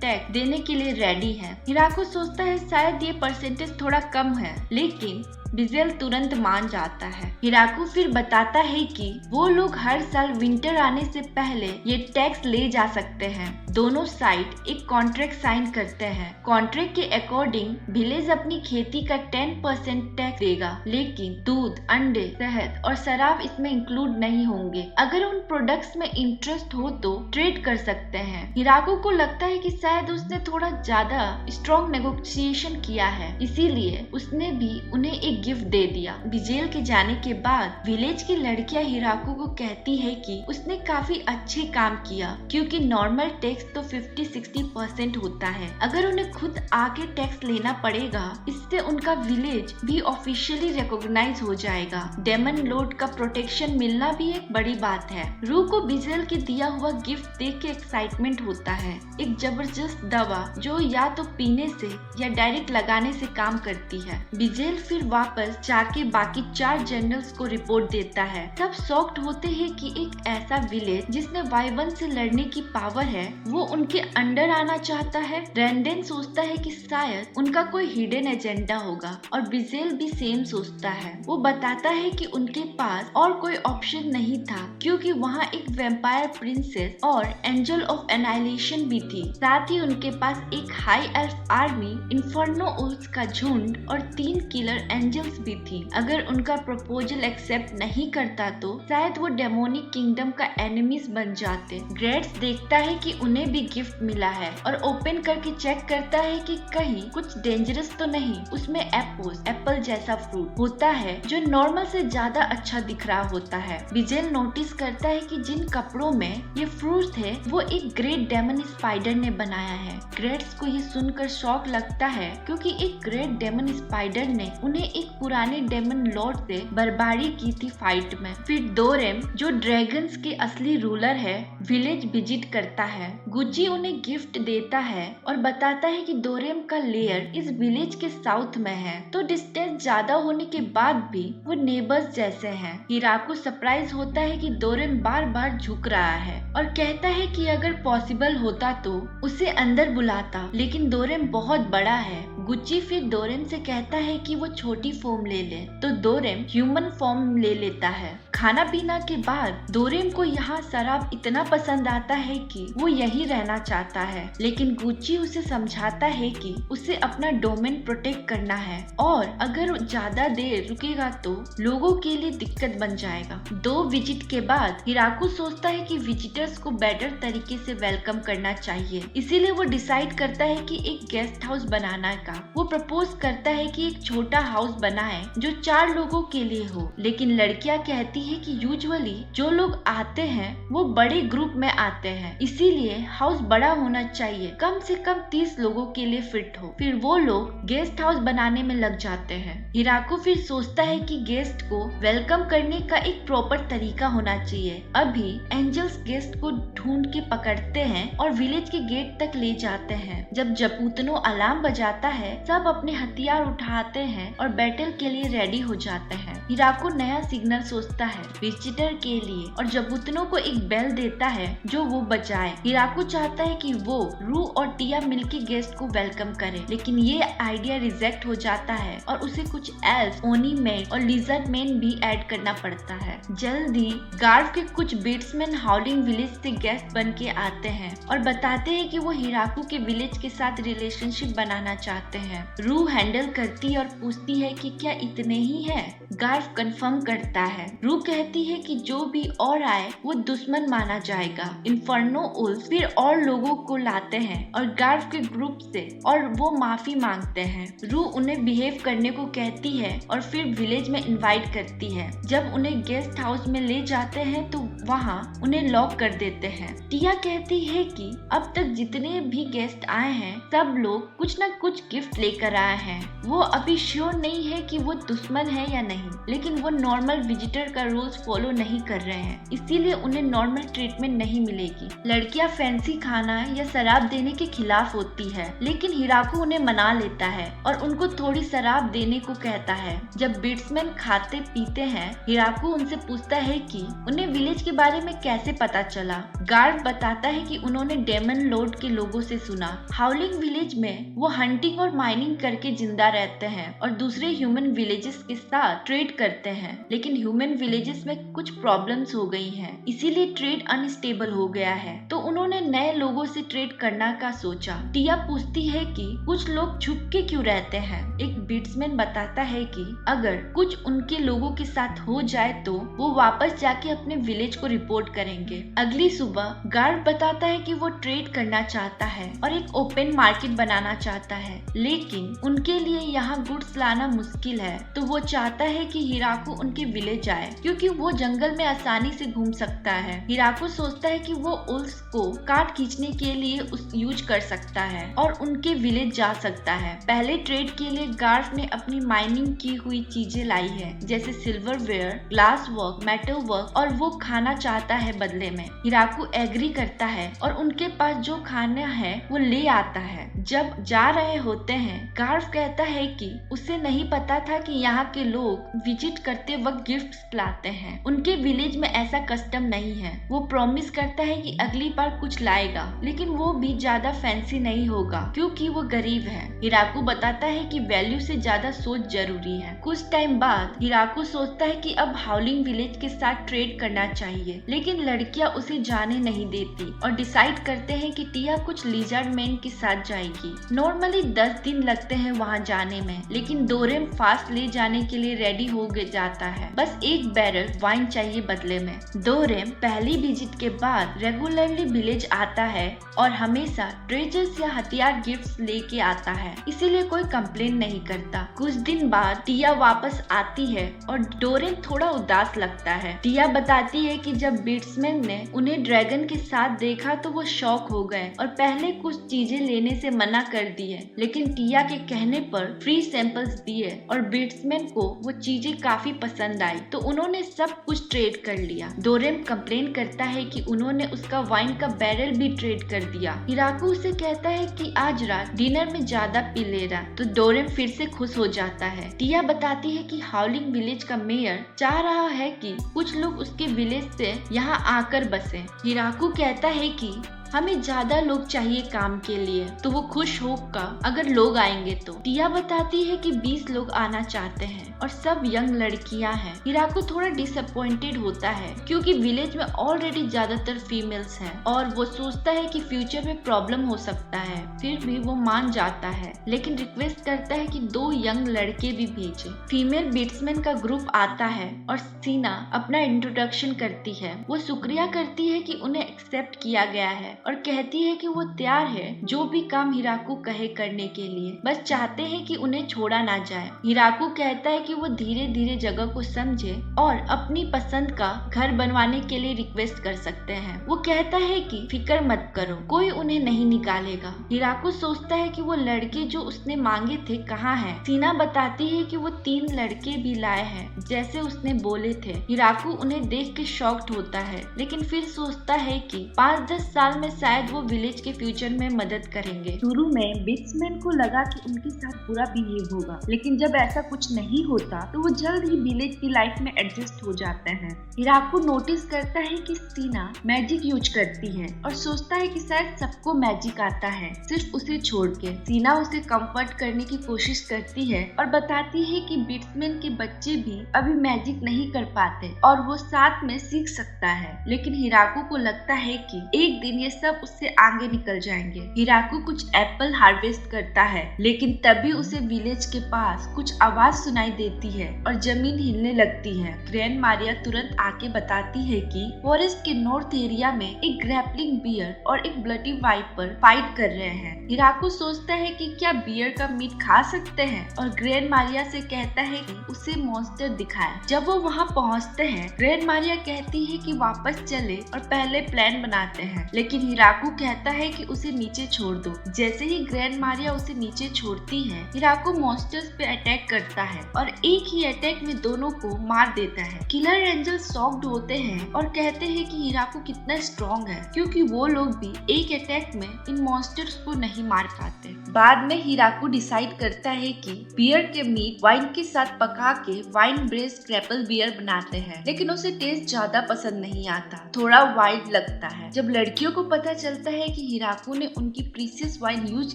टैक्स देने के लिए रेडी हैं। हिराको सोचता है शायद ये परसेंटेज थोड़ा कम है, लेकिन विजेल तुरंत मान जाता है। हिराको फिर बताता है कि वो लोग हर साल विंटर आने से पहले ये टैक्स ले जा सकते हैं। दोनों साइड एक कॉन्ट्रैक्ट साइन करते हैं। कॉन्ट्रैक्ट के अकॉर्डिंग विलेज अपनी खेती का 10% टैक्स देगा, लेकिन दूध, अंडे, शहद और शराब इसमें इंक्लूड नहीं होंगे। अगर उन प्रोडक्ट्स में इंटरेस्ट हो तो ट्रेड कर सकते हैं। हिराको को लगता है कि शायद उसने थोड़ा ज्यादा स्ट्रॉन्ग नेगोशिएशन किया है, इसीलिए उसने भी उन्हें एक गिफ्ट दे दिया। विजेल के जाने के बाद विलेज की लड़कियां हिराको को कहती है कि उसने काफी अच्छे काम किया, क्योंकि नॉर्मल टैक्स तो 50-60% होता है। अगर उन्हें खुद आके टैक्स लेना पड़ेगा, इससे उनका विलेज भी ऑफिशियली रिकॉग्नाइज हो जाएगा। डेमन लॉर्ड का प्रोटेक्शन मिलना भी एक बड़ी बात है। रू को विजेल के दिया हुआ गिफ्ट देख के एक्साइटमेंट होता है। एक जबरदस्त दवा जो या तो पीने से या डायरेक्ट लगाने से काम करती है। विजेल फिर वापस जाके बाकी 4 जनरल्स को रिपोर्ट देता है। सब शॉक्ड होते हैं कि एक ऐसा विलेज जिसने Y1 से लड़ने की पावर है वो उनके अंडर आना चाहता है। रेंडेन सोचता है कि शायद उनका कोई हिडन एजेंडा होगा और विजेल भी सेम सोचता है। वो बताता है कि उनके पास और कोई ऑप्शन नहीं था क्योंकि वहाँ एक वैम्पायर प्रिंसेस और एंजल ऑफ एनाइलेशन भी थी। साथ ही उनके पास एक हाई एल्फ आर्मी, इन्फर्नो उल्स का झुंड और 3 किलर एंजल्स भी थी। अगर उनका प्रपोजल एक्सेप्ट नहीं करता तो शायद वो डेमोनिक किंगडम का एनिमीज बन जाते। ग्रेड्स देखता है कि उन्हें भी गिफ्ट मिला है और ओपन करके चेक करता है कि कहीं कुछ डेंजरस तो नहीं। उसमें एप्पल जैसा फ्रूट होता है जो नॉर्मल से ज्यादा अच्छा दिख रहा होता है। विजेल नोटिस करता है कि जिन कपड़ों में ये फ्रूट थे वो एक ग्रेट डेमन स्पाइडर ने बनाया है। ग्रेड्स को ये सुनकर शॉक लगता है क्योंकि एक ग्रेट डेमन स्पाइडर ने उन्हें एक पुराने डेमन लॉर्ड से बर्बादी की थी फाइट में। फिर डोरेम जो ड्रैगन्स के असली रूलर है विलेज विजिट करता है। गुची उन्हें गिफ्ट देता है और बताता है कि डोरेम का लेयर इस विलेज के साउथ में है, तो डिस्टेंस ज्यादा होने के बाद भी वो नेबर्स जैसे हैं। हिराको सरप्राइज होता है कि डोरेम बार बार झुक रहा है और कहता है कि अगर पॉसिबल होता तो उसे अंदर बुलाता, लेकिन डोरेम बहुत बड़ा है। गुची फिर डोरेम से कहता है कि वो छोटी फॉर्म ले ले, तो डोरेम ह्यूमन फॉर्म ले लेता है। खाना पीना के बाद डोरेम को यहाँ शराब इतना पसंद आता है कि वो यही रहना चाहता है, लेकिन गुची उसे समझाता है कि उसे अपना डोमेन प्रोटेक्ट करना है और अगर ज्यादा देर रुकेगा तो लोगों के लिए दिक्कत बन जाएगा। 2 विजिट के बाद हिराको सोचता है कि विजिटर्स को बेटर तरीके से वेलकम करना चाहिए, इसीलिए वो डिसाइड करता है कि एक गेस्ट हाउस बनाना का। वो प्रपोज करता है कि एक छोटा हाउस बनाए जो 4 लोगों के लिए हो, लेकिन लड़कियां कहती है कि यूजुअली जो लोग आते हैं वो बड़े ग्रुप में आते हैं, इसीलिए हाउस बड़ा होना चाहिए, कम से कम 30 लोगों के लिए फिट हो। फिर वो लोग गेस्ट हाउस बनाने में लग जाते हैं। हिराको फिर सोचता है कि गेस्ट को वेलकम करने का एक प्रॉपर तरीका होना चाहिए। अभी एंजल्स गेस्ट को ढूंढ के पकड़ते हैं और विलेज के गेट तक ले जाते हैं। जब जपूतनो अलार्म बजाता है सब अपने हथियार उठाते हैं और बैटल के लिए रेडी हो जाते हैं। हिराको नया सिग्नल सोचता है विजिटर के लिए और जबूतनो को एक बेल देता है जो वो बजाए। हिराको चाहता है कि वो रू और टिया मिलके गेस्ट को वेलकम करे, लेकिन ये आइडिया रिजेक्ट हो जाता है और उसे कुछ एल्फ, ओनी मैन और लिजर्ड मैन भी ऐड करना पड़ता है। जल्दी गार्व के कुछ बेट्समैन हाउलिंग विलेज से गेस्ट बन के आते हैं और बताते हैं कि वो हिराको के विलेज के साथ रिलेशनशिप बनाना चाहते हैं। रू हैंडल करती और पूछती है कि क्या इतने ही है। गार्व कंफर्म करता है। रू कहती है कि जो भी और आए वो दुश्मन माना जाएगा। इन्फर्नो उल्स फिर और लोगों को लाते हैं और गार्व के ग्रुप से और वो माफी मांगते हैं। रू उन्हें बिहेव करने को कहती है और फिर विलेज में इनवाइट करती है। जब उन्हें गेस्ट हाउस में ले जाते हैं तो वहाँ उन्हें लॉक कर देते हैं। टिया कहती है कि अब तक जितने भी गेस्ट आए हैं सब लोग कुछ न कुछ गिफ्ट लेकर आए हैं। वो अभी श्योर नहीं है कि वो दुश्मन है या नहीं, लेकिन वो नॉर्मल विजिटर का रूल्स फॉलो नहीं कर रहे हैं, इसीलिए उन्हें नॉर्मल ट्रीटमेंट नहीं मिलेगी। लड़कियां फैंसी खाना या शराब देने के खिलाफ होती है, लेकिन हिराको उन्हें मना लेता है और उनको थोड़ी शराब देने को कहता है। जब बेट्समैन खाते पीते हैं हिराको उनसे पूछता है कि उन्हें विलेज के बारे में कैसे पता चला। गार्ड बताता है कि उन्होंने डेमन लॉर्ड के लोगों से सुना। हाउलिंग विलेज में वो हंटिंग और माइनिंग करके जिंदा रहते हैं और दूसरे ह्यूमन विलेजेस के साथ ट्रेड करते हैं, लेकिन ह्यूमन विलेजेस में कुछ प्रॉब्लम्स हो गई हैं, इसीलिए ट्रेड अनस्टेबल हो गया है, तो उन्होंने नए लोगों से ट्रेड करना का सोचा। टिया पूछती है कि कुछ लोग छुप के क्यों रहते हैं। एक बेट्समैन बताता है कि अगर कुछ उनके लोगों के साथ हो जाए तो वो वापस जाके अपने विलेज को रिपोर्ट करेंगे। अगली सुबह गार्ड बताता है कि वो ट्रेड करना चाहता है और एक ओपन मार्केट बनाना चाहता है, लेकिन उनके लिए यहाँ गुड्स लाना मुश्किल है, तो वो चाहता है कि हिराकू उनके विलेज आए क्योंकि वो जंगल में आसानी से घूम सकता है। हिराकू सोचता है कि वो उल्स को काट खींचने के लिए यूज कर सकता है और उनके विलेज जा सकता है। पहले ट्रेड के लिए गार्फ ने अपनी माइनिंग की हुई चीजें लाई है, जैसे silverware, glass work, metal work, और वो खाना चाहता है बदले में। हिराकू एग्री करता है और उनके पास जो खाना है वो ले आता है। जब जा रहे होते हैं, गार्फ कहता है कि उसे नहीं पता था कि यहाँ के लोग विजिट करते वक्त गिफ्ट्स लाते हैं। उनके विलेज में ऐसा कस्टम नहीं है। वो प्रॉमिस करता है कि अगली बार कुछ लाएगा, लेकिन वो भी ज्यादा फैंसी नहीं होगा क्योंकि वो गरीब है। हिराकू बताता है कि वैल्यू से ज्यादा सोच जरूरी है। कुछ टाइम बाद हिराकू सोचता है कि अब हाउलिंग विलेज के साथ ट्रेड करना चाहिए, लेकिन लड़कियां उसे जाने नहीं देती और डिसाइड करते हैं कि टिया कुछ लिजर्ड मैन के साथ जाएगी। नॉर्मली 10 दिन लगते हैं वहाँ जाने में, लेकिन डोरेम फास्ट ले जाने के लिए रेडी हो जाता है। बस एक बैरल वाइन चाहिए बदले में। डोरेम पहली विजिट के बाद रेगुलरली विलेज आता है और हमेशा ट्रेजर्स या हथियार गिफ्ट्स लेके आता है, इसीलिए कोई कंप्लेन नहीं करता। कुछ दिन बाद टिया वापस आती है और डोरेम थोड़ा उदास लगता है। टिया बताती है कि जब बीट्समैन ने उन्हें ड्रैगन के साथ देखा तो वो शॉक हो गए और पहले कुछ चीजें लेने से मना कर दिए, लेकिन टिया के कहने पर फ्री सैंपल्स दिए और बीट्समैन को वो चीजें काफी पसंद आई, तो उन्होंने सब कुछ ट्रेड कर लिया। डोरेम कंप्लेन करता है कि उन्होंने उसका वाइन का बैरल भी ट्रेड कर दिया। हिराकू उसे कहता है कि आज रात डिनर में ज्यादा पी लेगा, तो डोरेम फिर से खुश हो जाता है। टिया बताती है कि हाउलिंग विलेज का मेयर चाह रहा है कि कुछ लोग उसके विलेज से यहाँ आकर बसे। हिराकू कहता है कि हमें ज्यादा लोग चाहिए काम के लिए, तो वो खुश होगा अगर लोग आएंगे तो। टिया बताती है कि 20 लोग आना चाहते हैं और सब यंग लड़कियां हैं। हिराकू थोड़ा डिसअपॉइंटेड होता है क्योंकि विलेज में ऑलरेडी ज्यादातर फीमेल्स हैं और वो सोचता है कि फ्यूचर में प्रॉब्लम हो सकता है। फिर भी वो मान जाता है, लेकिन रिक्वेस्ट करता है कि 2 यंग लड़के भी भेजे। फीमेल बीट्समैन का ग्रुप आता है और सीना अपना इंट्रोडक्शन करती है। वो शुक्रिया करती है कि उन्हें एक्सेप्ट किया गया है और कहती है कि वो तैयार है जो भी काम हिराकू कहे करने के लिए, बस चाहते हैं कि उन्हें छोड़ा ना जाए। हिराकू कहता है कि वो धीरे धीरे जगह को समझे और अपनी पसंद का घर बनवाने के लिए रिक्वेस्ट कर सकते हैं। वो कहता है कि फिक्र मत करो, कोई उन्हें नहीं निकालेगा। हिराकू सोचता है कि वो लड़के जो उसने मांगे थे कहाँ हैं। सीना बताती है कि वो 3 लड़के भी लाए हैं जैसे उसने बोले थे। हिराकू उन्हें देख के शॉक्ड होता है, लेकिन फिर सोचता है कि 5-10 साल में शायद वो विलेज के फ्यूचर में मदद करेंगे। शुरू में बीट्समैन को लगा कि उनके साथ बुरा बिहेव होगा, लेकिन जब ऐसा कुछ नहीं होता तो वो जल्द ही विलेज की लाइफ में एडजस्ट हो जाते हैं। हिराकू नोटिस करता है कि सीना मैजिक यूज करती है और सोचता है कि शायद सबको मैजिक आता है, सिर्फ उसे छोड़ के। सीना उसे कंफर्ट करने की कोशिश करती है और बताती है कि बीट्समैन के बच्चे भी अभी मैजिक नहीं कर पाते और वो साथ में सीख सकता है, लेकिन हिराकू को लगता है कि एक दिन ये सब उससे आगे निकल जाएंगे। हिराकू कुछ एप्पल हार्वेस्ट करता है, लेकिन तभी उसे विलेज के पास कुछ आवाज सुनाई देती है और जमीन हिलने लगती है। ग्रैंड मारिया तुरंत आके बताती है कि फॉरेस्ट के नॉर्थ एरिया में एक ग्रैपलिंग बियर और एक ब्लडी वाइपर फाइट कर रहे हैं। हिराकू सोचता है कि क्या बियर का मीट खा सकते हैं और ग्रैंड मारिया से कहता है कि उसे मॉन्स्टर दिखाए। जब वो वहाँ पहुँचते हैं, ग्रैंड मारिया कहती है कि वापस चले और पहले प्लान बनाते हैं, लेकिन हिराकू कहता है कि उसे नीचे छोड़ दो। जैसे ही ग्रैंड मारिया उसे नीचे छोड़ती है, हिराकू मॉन्स्टर्स पे अटैक करता है और एक ही अटैक में दोनों को मार देता है। किलर एंजल शॉक्ड होते हैं और कहते हैं कि हिराकू कितना स्ट्रॉन्ग है, क्योंकि वो लोग भी एक अटैक में इन मॉन्स्टर्स को नहीं मार पाते। बाद में हिराकू डिसाइड करता है कि बियर के मीट वाइन के साथ पका के वाइन ब्रेस क्रैपल बियर बनाते हैं, लेकिन उसे टेस्ट ज्यादा पसंद नहीं आता, थोड़ा वाइल्ड लगता है। जब लड़कियों को पता चलता है कि हिराकू ने उनकी प्रीसियस वाइन यूज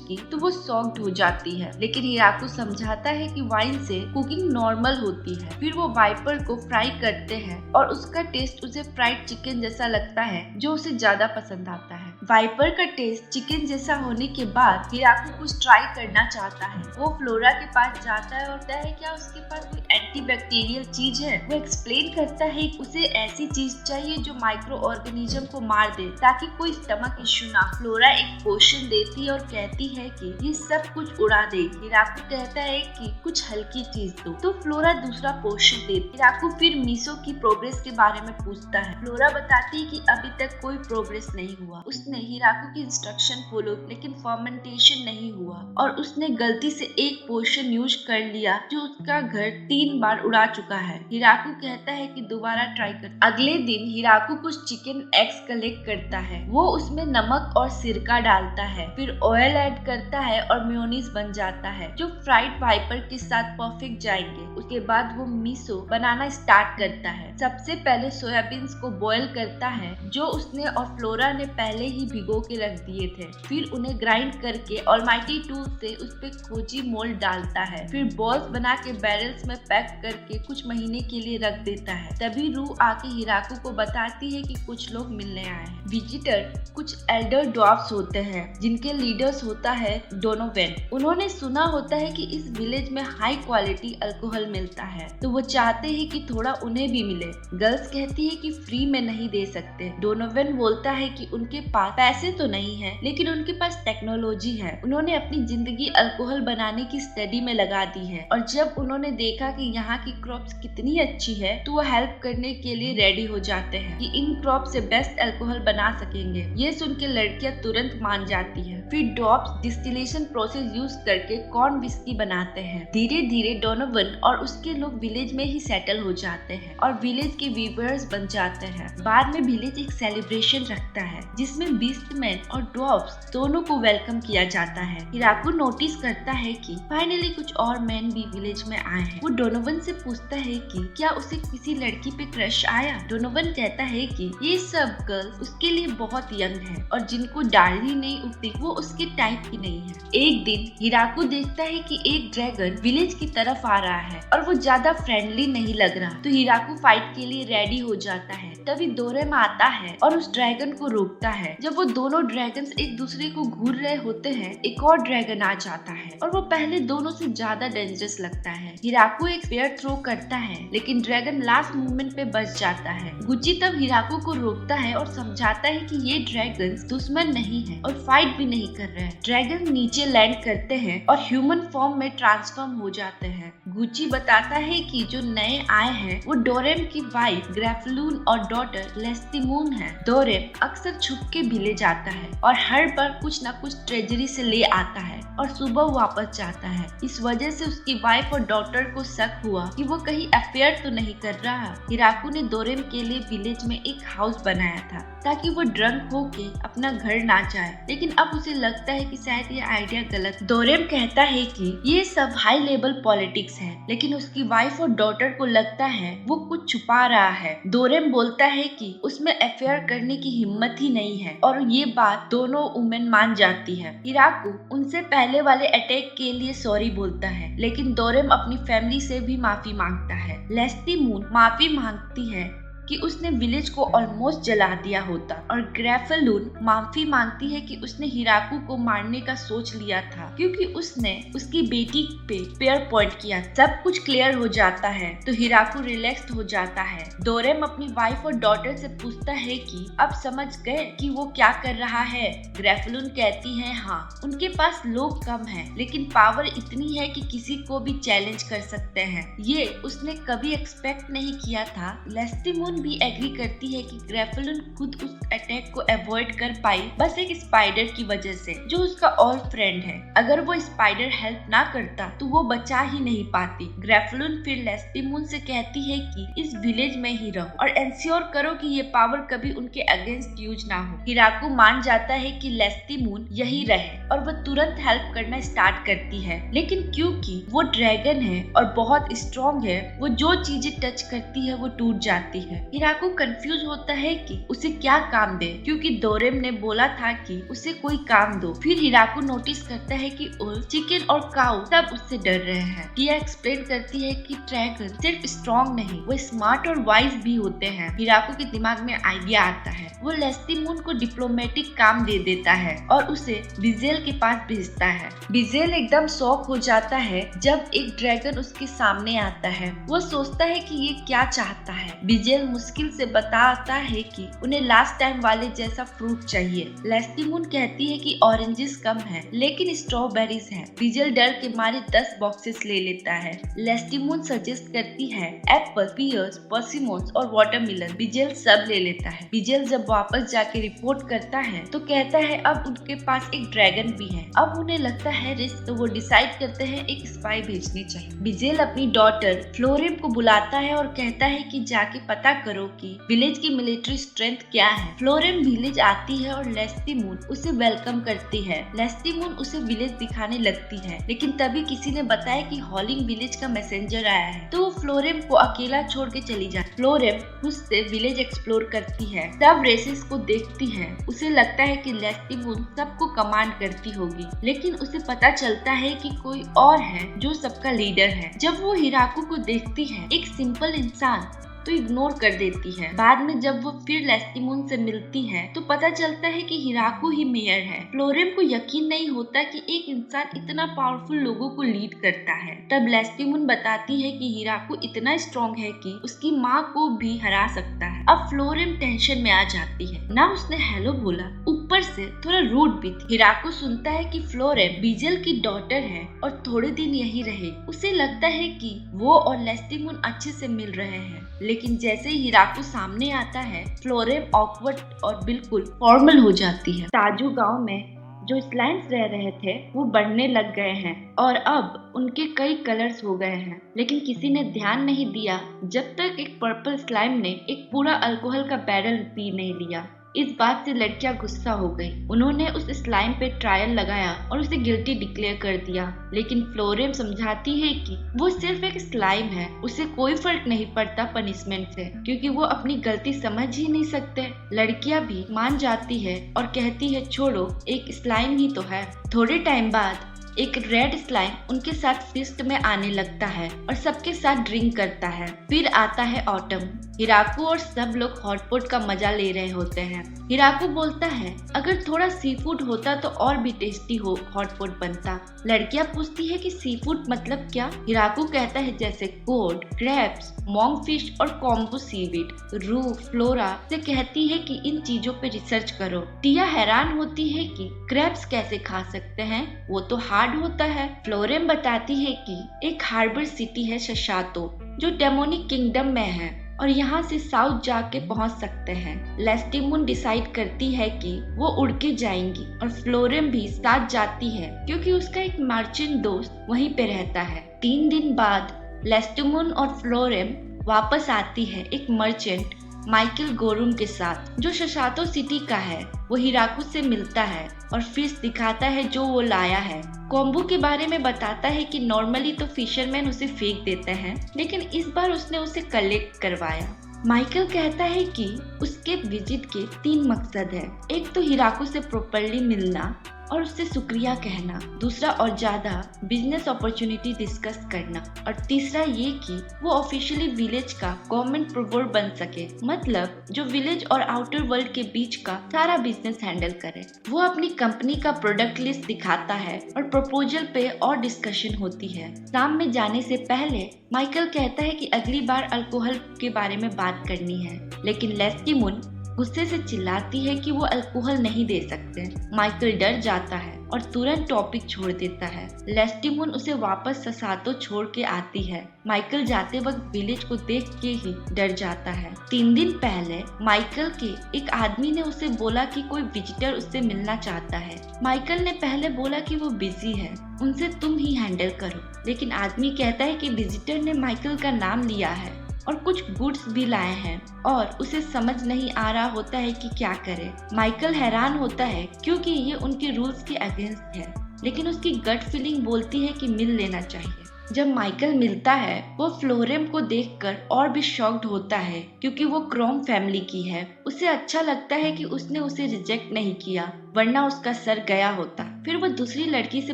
की तो वो शॉक्ड हो जाती है, लेकिन हिराकू समझाता है कि वाइन से कुकिंग नॉर्मल होती है। फिर वो वाइपर को फ्राई करते हैं और उसका टेस्ट उसे फ्राइड चिकन जैसा लगता है, जो उसे ज्यादा पसंद आता है। वाइपर का टेस्ट चिकन जैसा होने के बाद हिराकू कुछ ट्राई करना चाहता है। वो फ्लोरा के पास जाता है और कहता है क्या उसके पास कोई एंटीबैक्टीरियल चीज है। वो एक्सप्लेन करता है कि उसे ऐसी चीज चाहिए जो माइक्रो ऑर्गेनिज्म को मार दे ताकि कोई स्टमक इश्यू ना। फ्लोरा एक पोशन देती है और कहती है कि ये सब कुछ उड़ा दे। हिराकू कहता है कि कुछ हल्की चीज दो, तो फ्लोरा दूसरा पोशन देती। हिराकू फिर मीसो की प्रोग्रेस के बारे में पूछता है। फ्लोरा बताती है कि अभी तक कोई प्रोग्रेस नहीं हुआ। उसने हिराकू की इंस्ट्रक्शन फॉलो लेकिन फर्मेंटेशन नहीं हुआ और उसने गलती से एक पोशन यूज कर लिया जो उसका घर 3 बार उड़ा चुका है। हिराकू कहता है कि दोबारा ट्राई कर। अगले दिन हिराकू कुछ चिकन एग्स कलेक्ट करता है। वो उसमें नमक और सिरका डालता है, फिर ऑयल ऐड करता है और मेयोनीज बन जाता है जो फ्राइड वाइपर के साथ परफेक्ट जाएंगे। उसके बाद वो मीसो बनाना स्टार्ट करता है। सबसे पहले सोयाबीन्स को बॉईल करता है जो उसने और फ्लोरा ने पहले ही भिगो के रख दिए थे। फिर उन्हें ग्राइंड करके ऑलमाइटी टूल से उस पे कोजी मोल्ड डालता है। फिर बॉल्स बना के बैरल्स में पैक करके कुछ महीने के लिए रख देता है। तभी रू आके हिराकू को बताती है कि कुछ लोग मिलने आए हैं। विजिटर कुछ एल्डर ड्वार्फ्स होते हैं जिनके लीडर्स होता है डोनोवन। उन्होंने सुना होता है कि इस विलेज में हाई क्वालिटी अल्कोहल मिलता है, तो वो चाहते हैं कि थोड़ा उन्हें भी मिले। गर्ल्स कहती है कि फ्री में नहीं दे सकते। डोनोवन बोलता है कि उनके पास पैसे तो नहीं है लेकिन उनके पास टेक्नोलॉजी है। उन्होंने अपनी जिंदगी अल्कोहल बनाने की स्टडी में लगा दी है और जब उन्होंने देखा कि यहाँ की क्रॉप्स कितनी अच्छी है तो वो हेल्प करने के लिए रेडी हो जाते हैं कि इन क्रॉप से बेस्ट अल्कोहल बना सकेंगे। ये सुन के लड़कियां तुरंत मान जाती है। फिर ड्रॉप्स डिस्टिलेशन प्रोसेस यूज करके कॉर्न विस्की बनाते हैं। धीरे धीरे डोनोवन और उसके लोग विलेज में ही सेटल हो जाते हैं और विलेज के वीवर्स बन जाते हैं। बाद में विलेज एक सेलिब्रेशन रखता है जिसमें बीस्टमैन और ड्वार्फ्स दोनों को वेलकम किया जाता है। हिराकू नोटिस करता है कि फाइनली कुछ और मैन भी विलेज में आए हैं। वो डोनोवन से पूछता है कि क्या उसे किसी लड़की पे क्रश आया। डोनोवन कहता है कि ये सब गर्ल्स उसके लिए बहुत यंग है और जिनको दाढ़ी नहीं उगती वो उसके टाइप की नहीं है। एक दिन हिराकू देखता है कि एक ड्रैगन विलेज की तरफ आ रहा है और वो ज्यादा फ्रेंडली नहीं लग रहा, तो हिराकू फाइट के लिए रेडी हो जाता है। तभी डोरेम आता है और उस ड्रैगन को रोकता है। जब वो दोनों ड्रैगन्स एक दूसरे को घूर रहे होते हैं, एक और ड्रैगन आ जाता है और वो पहले दोनों से ज्यादा डेंजरस लगता है। हिराकू एक स्पीयर थ्रो करता है लेकिन ड्रैगन लास्ट मोमेंट पे बच जाता है। गुची तब हिराकू को रोकता है और समझाता है कि ये ड्रैगन्स दुश्मन नहीं है और फाइट भी नहीं कर रहे हैं। ड्रैगन नीचे लैंड करते हैं और ह्यूमन फॉर्म में ट्रांसफॉर्म हो जाते हैं। गुची बताता है कि जो नए आए हैं वो डोरेम की वाइफ ग्रेफलून और डॉटर लेस्टिमून है। डोरेम अक्सर छुप के विलेज आता है और हर बार कुछ न कुछ ट्रेजरी से ले आता है और सुबह वापस जाता है। इस वजह से उसकी वाइफ और डॉटर को शक हुआ कि वो कहीं अफेयर तो नहीं कर रहा। हिराकू ने डोरेम के लिए विलेज में एक हाउस बनाया था ताकि वो ड्रंक होके अपना घर ना जाए, लेकिन अब उसे लगता है कि शायद ये आइडिया गलत। डोरेम कहता है कि ये सब हाई लेवल पॉलिटिक्स है, लेकिन उसकी वाइफ और डॉटर को लगता है वो कुछ छुपा रहा है। डोरेम बोलता है कि उसमें अफेयर करने की हिम्मत ही नहीं है और ये बात दोनों वुमेन मान जाती है। हिराकू उनसे पहले वाले अटैक के लिए सॉरी बोलता है, लेकिन डोरेम अपनी फैमिली से भी माफी मांगता है। लेस्टिमून माफी मांगती है कि उसने विलेज को ऑलमोस्ट जला दिया होता और ग्रेफलून माफी मांगती है कि उसने हिराकू को मारने का सोच लिया था क्योंकि उसने उसकी बेटी पे पेयर पॉइंट किया। सब कुछ क्लियर हो जाता है तो हिराकू रिलैक्स हो जाता है। डोरेम अपनी वाइफ और डॉटर से पूछता है कि अब समझ गए कि वो क्या कर रहा है। ग्रेफलून कहती है हाँ, उनके पास लोग कम है लेकिन पावर इतनी है कि किसी को भी चैलेंज कर सकते हैं। ये उसने कभी एक्सपेक्ट नहीं किया था। लेस्टिमून भी एग्री करती है कि ग्रेफलून खुद उस अटैक को अवॉइड कर पाई बस एक स्पाइडर की वजह से जो उसका ओल्ड फ्रेंड है। अगर वो स्पाइडर हेल्प ना करता तो वो बचा ही नहीं पाती। ग्रेफलून फिर लेस्टिमून से कहती है कि इस विलेज में ही रहो और इंश्योर करो कि ये पावर कभी उनके अगेंस्ट यूज ना हो। हिराकू मान जाता है कि लेस्टिमून यही रहे और वो तुरंत हेल्प करना स्टार्ट करती है, लेकिन क्योंकि वो ड्रैगन है और बहुत स्ट्रॉन्ग है, वो जो चीजें टच करती है वो टूट जाती है। हिराको कंफ्यूज होता है कि उसे क्या काम दे, क्योंकि डोरेम ने बोला था कि उसे कोई काम दो। फिर हिराको नोटिस करता है कि उल्फ, चिकन और काऊ सब उससे डर रहे हैं। टिया एक्सप्लेन करती है कि ड्रैगन सिर्फ स्ट्रॉन्ग नहीं, वो स्मार्ट और वाइज भी होते हैं। हिराको के दिमाग में आइडिया आता है। वो लेस्टी मून को डिप्लोमेटिक काम दे देता है और उसे बिजेल के पास भेजता है। बिजेल एकदम शॉक हो जाता है जब एक ड्रैगन उसके सामने आता है। वो सोचता है कि ये क्या चाहता है। बिजेल मुश्किल से बताता है कि उन्हें लास्ट टाइम वाले जैसा फ्रूट चाहिए। लेस्टी मून कहती है कि ऑरेंजेस कम है लेकिन स्ट्रॉबेरीज है। बिजेल डर के मारे 10 बॉक्सेस ले लेता है। लेस्टी मून सजेस्ट करती है एप्पल, पियर्स, पर्सिमोन्स और वाटरमेलन। बिजेल सब ले लेता है। बिजेल जब वापस जाके रिपोर्ट करता है तो कहता है अब उनके पास एक ड्रैगन भी है। अब उन्हें लगता है रिस्क, तो वो डिसाइड करते हैं एक स्पाई भेजनी चाहिए। बिजेल अपनी डॉटर फ्लोरेम को बुलाता है और कहता है कि जाके पता करो कि विलेज की मिलिट्री स्ट्रेंथ क्या है। फ्लोरेम विलेज आती है और लेस्टी मून उसे वेलकम करती है। लेस्टी मून उसे विलेज दिखाने लगती है, लेकिन तभी किसी ने बताया कि हॉलिंग विलेज का मैसेंजर आया है, तो वो फ्लोरेम को अकेला छोड़ के चली जाती। फ्लोरेम खुद से विलेज एक्सप्लोर करती है, सब रेसेस को देखती है। उसे लगता है कि लेस्टी मून सबको कमांड करती होगी, लेकिन उसे पता चलता है कि कोई और है जो सबका लीडर है। जब वो हिराको को देखती है, एक सिंपल इंसान, तो इग्नोर कर देती है। बाद में जब वो फिर लेस्टी मून से मिलती है तो पता चलता है कि हिराको ही मेयर है। फ्लोरेम को यकीन नहीं होता कि एक इंसान इतना पावरफुल लोगों को लीड करता है। तब लेस्टी मून बताती है कि हिराको इतना स्ट्रॉन्ग है कि उसकी माँ को भी हरा सकता है। अब फ्लोरेम टेंशन में आ जाती है। ना उसने हेलो बोला, ऊपर से थोड़ा रूड भी थी। हिराको सुनता है कि फ्लोरेम बिजेल की डॉटर है और थोड़े दिन यही रहे। उसे लगता है कि वो और लेस्टी मून अच्छे से मिल रहे हैं, लेकिन जैसे ही हिराको सामने आता है, फ्लोरेम ऑकवर्ड और बिल्कुल फॉर्मल हो जाती है। ताजू गांव में जो स्लाइम्स रह रहे थे वो बढ़ने लग गए हैं और अब उनके कई कलर्स हो गए हैं, लेकिन किसी ने ध्यान नहीं दिया जब तक एक पर्पल स्लाइम ने एक पूरा अल्कोहल का बैरल पी नहीं लिया। इस बात से लड़कियां गुस्सा हो गई। उन्होंने उस स्लाइम पे ट्रायल लगाया और उसे गिल्टी डिक्लेयर कर दिया, लेकिन फ्लोरेम समझाती है कि वो सिर्फ एक स्लाइम है, उसे कोई फर्क नहीं पड़ता पनिशमेंट से, क्योंकि वो अपनी गलती समझ ही नहीं सकते। लड़कियां भी मान जाती है और कहती है छोड़ो, एक स्लाइम ही तो है। थोड़े टाइम बाद एक रेड स्लाइम उनके साथ फिस्ट में आने लगता है और सबके साथ ड्रिंक करता है। फिर आता है ऑटम। हिराको और सब लोग हॉटपॉट का मजा ले रहे होते हैं। हिराको बोलता है अगर थोड़ा सी फूड होता तो और भी टेस्टी हो हॉटपॉट बनता। लड़कियां पूछती है कि सी फूड मतलब क्या। हिराको कहता है जैसे कोड, क्रैब्स, मॉन्ग फिश और कॉम्बो सीवीड। रू फ्लोरा से कहती है कि इन चीजों पे रिसर्च करो। टिया हैरान होती है कि क्रैब्स कैसे खा सकते हैं, वो तो हार्ड होता है। फ्लोरेम बताती है कि एक हार्बर सिटी है शशातो, जो डेमोनिक किंगडम में है और यहाँ से साउथ जाके पहुँच सकते हैं। लेस्टी मून डिसाइड करती है कि वो उड़ के जाएंगी और फ्लोरेम भी साथ जाती है, क्योंकि उसका एक मर्चेंट दोस्त वहीं पे रहता है। 3 दिन बाद लेस्टी मून और फ्लोरेम वापस आती है एक मर्चेंट माइकल गोरुम के साथ, जो शशातो सिटी का है। वो हिराको से मिलता है और फिश दिखाता है जो वो लाया है। कॉम्बो के बारे में बताता है कि नॉर्मली तो फिशरमैन उसे फेंक देते हैं, लेकिन इस बार उसने उसे कलेक्ट करवाया। माइकल कहता है कि उसके विजिट के 3 मकसद है। एक तो हिराको से प्रॉपर्ली मिलना और उससे शुक्रिया कहना, दूसरा और ज्यादा बिजनेस अपॉर्चुनिटी डिस्कस करना, और तीसरा ये कि वो ऑफिशियली विलेज का गवर्नमेंट प्रोवर बन सके, मतलब जो विलेज और आउटर वर्ल्ड के बीच का सारा बिजनेस हैंडल करे। वो अपनी कंपनी का प्रोडक्ट लिस्ट दिखाता है और प्रपोजल पे और डिस्कशन होती है। शाम में जाने से पहले माइकल कहता है कि अगली बार अल्कोहल के बारे में बात करनी है, लेकिन लेस्टी मून गुस्से से चिल्लाती है कि वो अल्कोहल नहीं दे सकते। माइकल डर जाता है और तुरंत टॉपिक छोड़ देता है। लेस्टी मून उसे वापस शशातो छोड़ के आती है। माइकल जाते वक्त विलेज को देख के ही डर जाता है। 3 दिन पहले माइकल के एक आदमी ने उसे बोला कि कोई विजिटर उससे मिलना चाहता है। माइकल ने पहले बोला कि वो बिजी है, उनसे तुम ही हैंडल करो, लेकिन आदमी कहता है कि विजिटर ने माइकल का नाम लिया है और कुछ गुड्स भी लाए हैं और उसे समझ नहीं आ रहा होता है कि क्या करे। माइकल हैरान होता है क्योंकि ये उनके रूल्स के अगेंस्ट है, लेकिन उसकी गट फीलिंग बोलती है कि मिल लेना चाहिए। जब माइकल मिलता है वो फ्लोरेम को देखकर और भी शॉक्ड होता है क्योंकि वो क्रोम फैमिली की है। उसे अच्छा लगता है कि उसने उसे रिजेक्ट नहीं किया, वरना उसका सर गया होता। फिर वो दूसरी लड़की से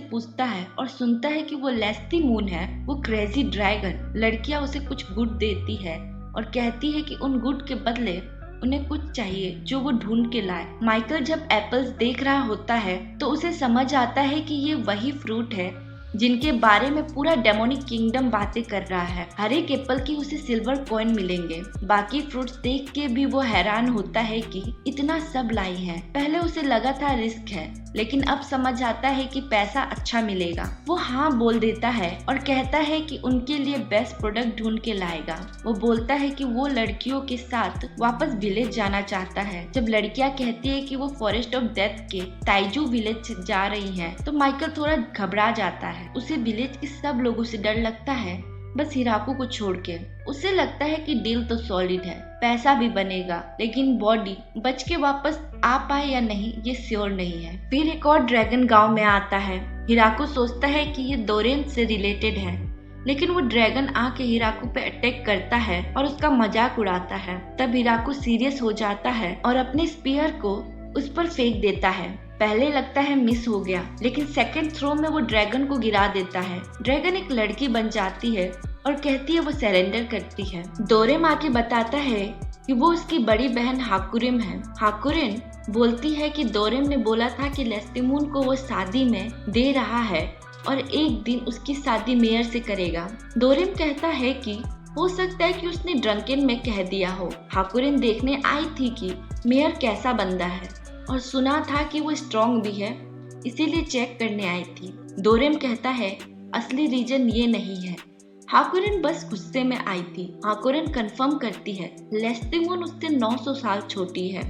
पूछता है और सुनता है कि वो लेस्टी मून है, वो क्रेजी ड्रैगन। लड़कियां उसे कुछ गुड देती है और कहती है कि उन गुड के बदले उन्हें कुछ चाहिए जो वो ढूंढ के लाए। माइकल जब एप्पल्स देख रहा होता है तो उसे समझ आता है कि ये वही फ्रूट है जिनके बारे में पूरा डेमोनिक किंगडम बातें कर रहा है। हर एक एप्पल की उसे सिल्वर कॉइन मिलेंगे। बाकी फ्रूट्स देख के भी वो हैरान होता है कि इतना सब लाई है। पहले उसे लगा था रिस्क है, लेकिन अब समझ आता है कि पैसा अच्छा मिलेगा। वो हाँ बोल देता है और कहता है कि उनके लिए बेस्ट प्रोडक्ट ढूंढ के लाएगा। वो बोलता है कि वो लड़कियों के साथ वापस विलेज जाना चाहता है। जब लड़कियां कहती है कि वो फॉरेस्ट ऑफ डेथ के ताइजू विलेज जा रही हैं, तो माइकल थोड़ा घबरा जाता है। उसे विलेज के सब लोगों से डर लगता है, बस हिराको को छोड़ के। उसे लगता है कि डील तो सॉलिड है, पैसा भी बनेगा, लेकिन बॉडी बच के वापस आ पाए या नहीं ये श्योर नहीं है। फिर एक और ड्रैगन गांव में आता है। हिराको सोचता है कि ये डोरेन से रिलेटेड है, लेकिन वो ड्रैगन आके हिराको पे अटैक करता है और उसका मजाक उड़ाता है। तब हिराको सीरियस हो जाता है और अपने स्पीयर को उस पर फेंक देता है। पहले लगता है मिस हो गया, लेकिन सेकंड थ्रो में वो ड्रैगन को गिरा देता है। ड्रैगन एक लड़की बन जाती है और कहती है वो सरेंडर करती है। डोरेम आके बताता है कि वो उसकी बड़ी बहन हाकुरिन है। हाकुरिन बोलती है कि डोरेम ने बोला था कि लेस्टिमून को वो शादी में दे रहा है और एक दिन उसकी शादी मेयर से करेगा। डोरेम कहता है कि हो सकता है कि उसने ड्रंकेन में कह दिया हो। हाकुरिन देखने आई थी कि मेयर कैसा बंदा है और सुना था कि वो स्ट्रॉन्ग भी है, इसीलिए चेक करने आई थी। डोरेम कहता है असली रीजन ये नहीं है, हाकुरिन बस गुस्से में आई थी। हाकुरिन कंफर्म करती है लेस्टिमून उससे 900 साल छोटी है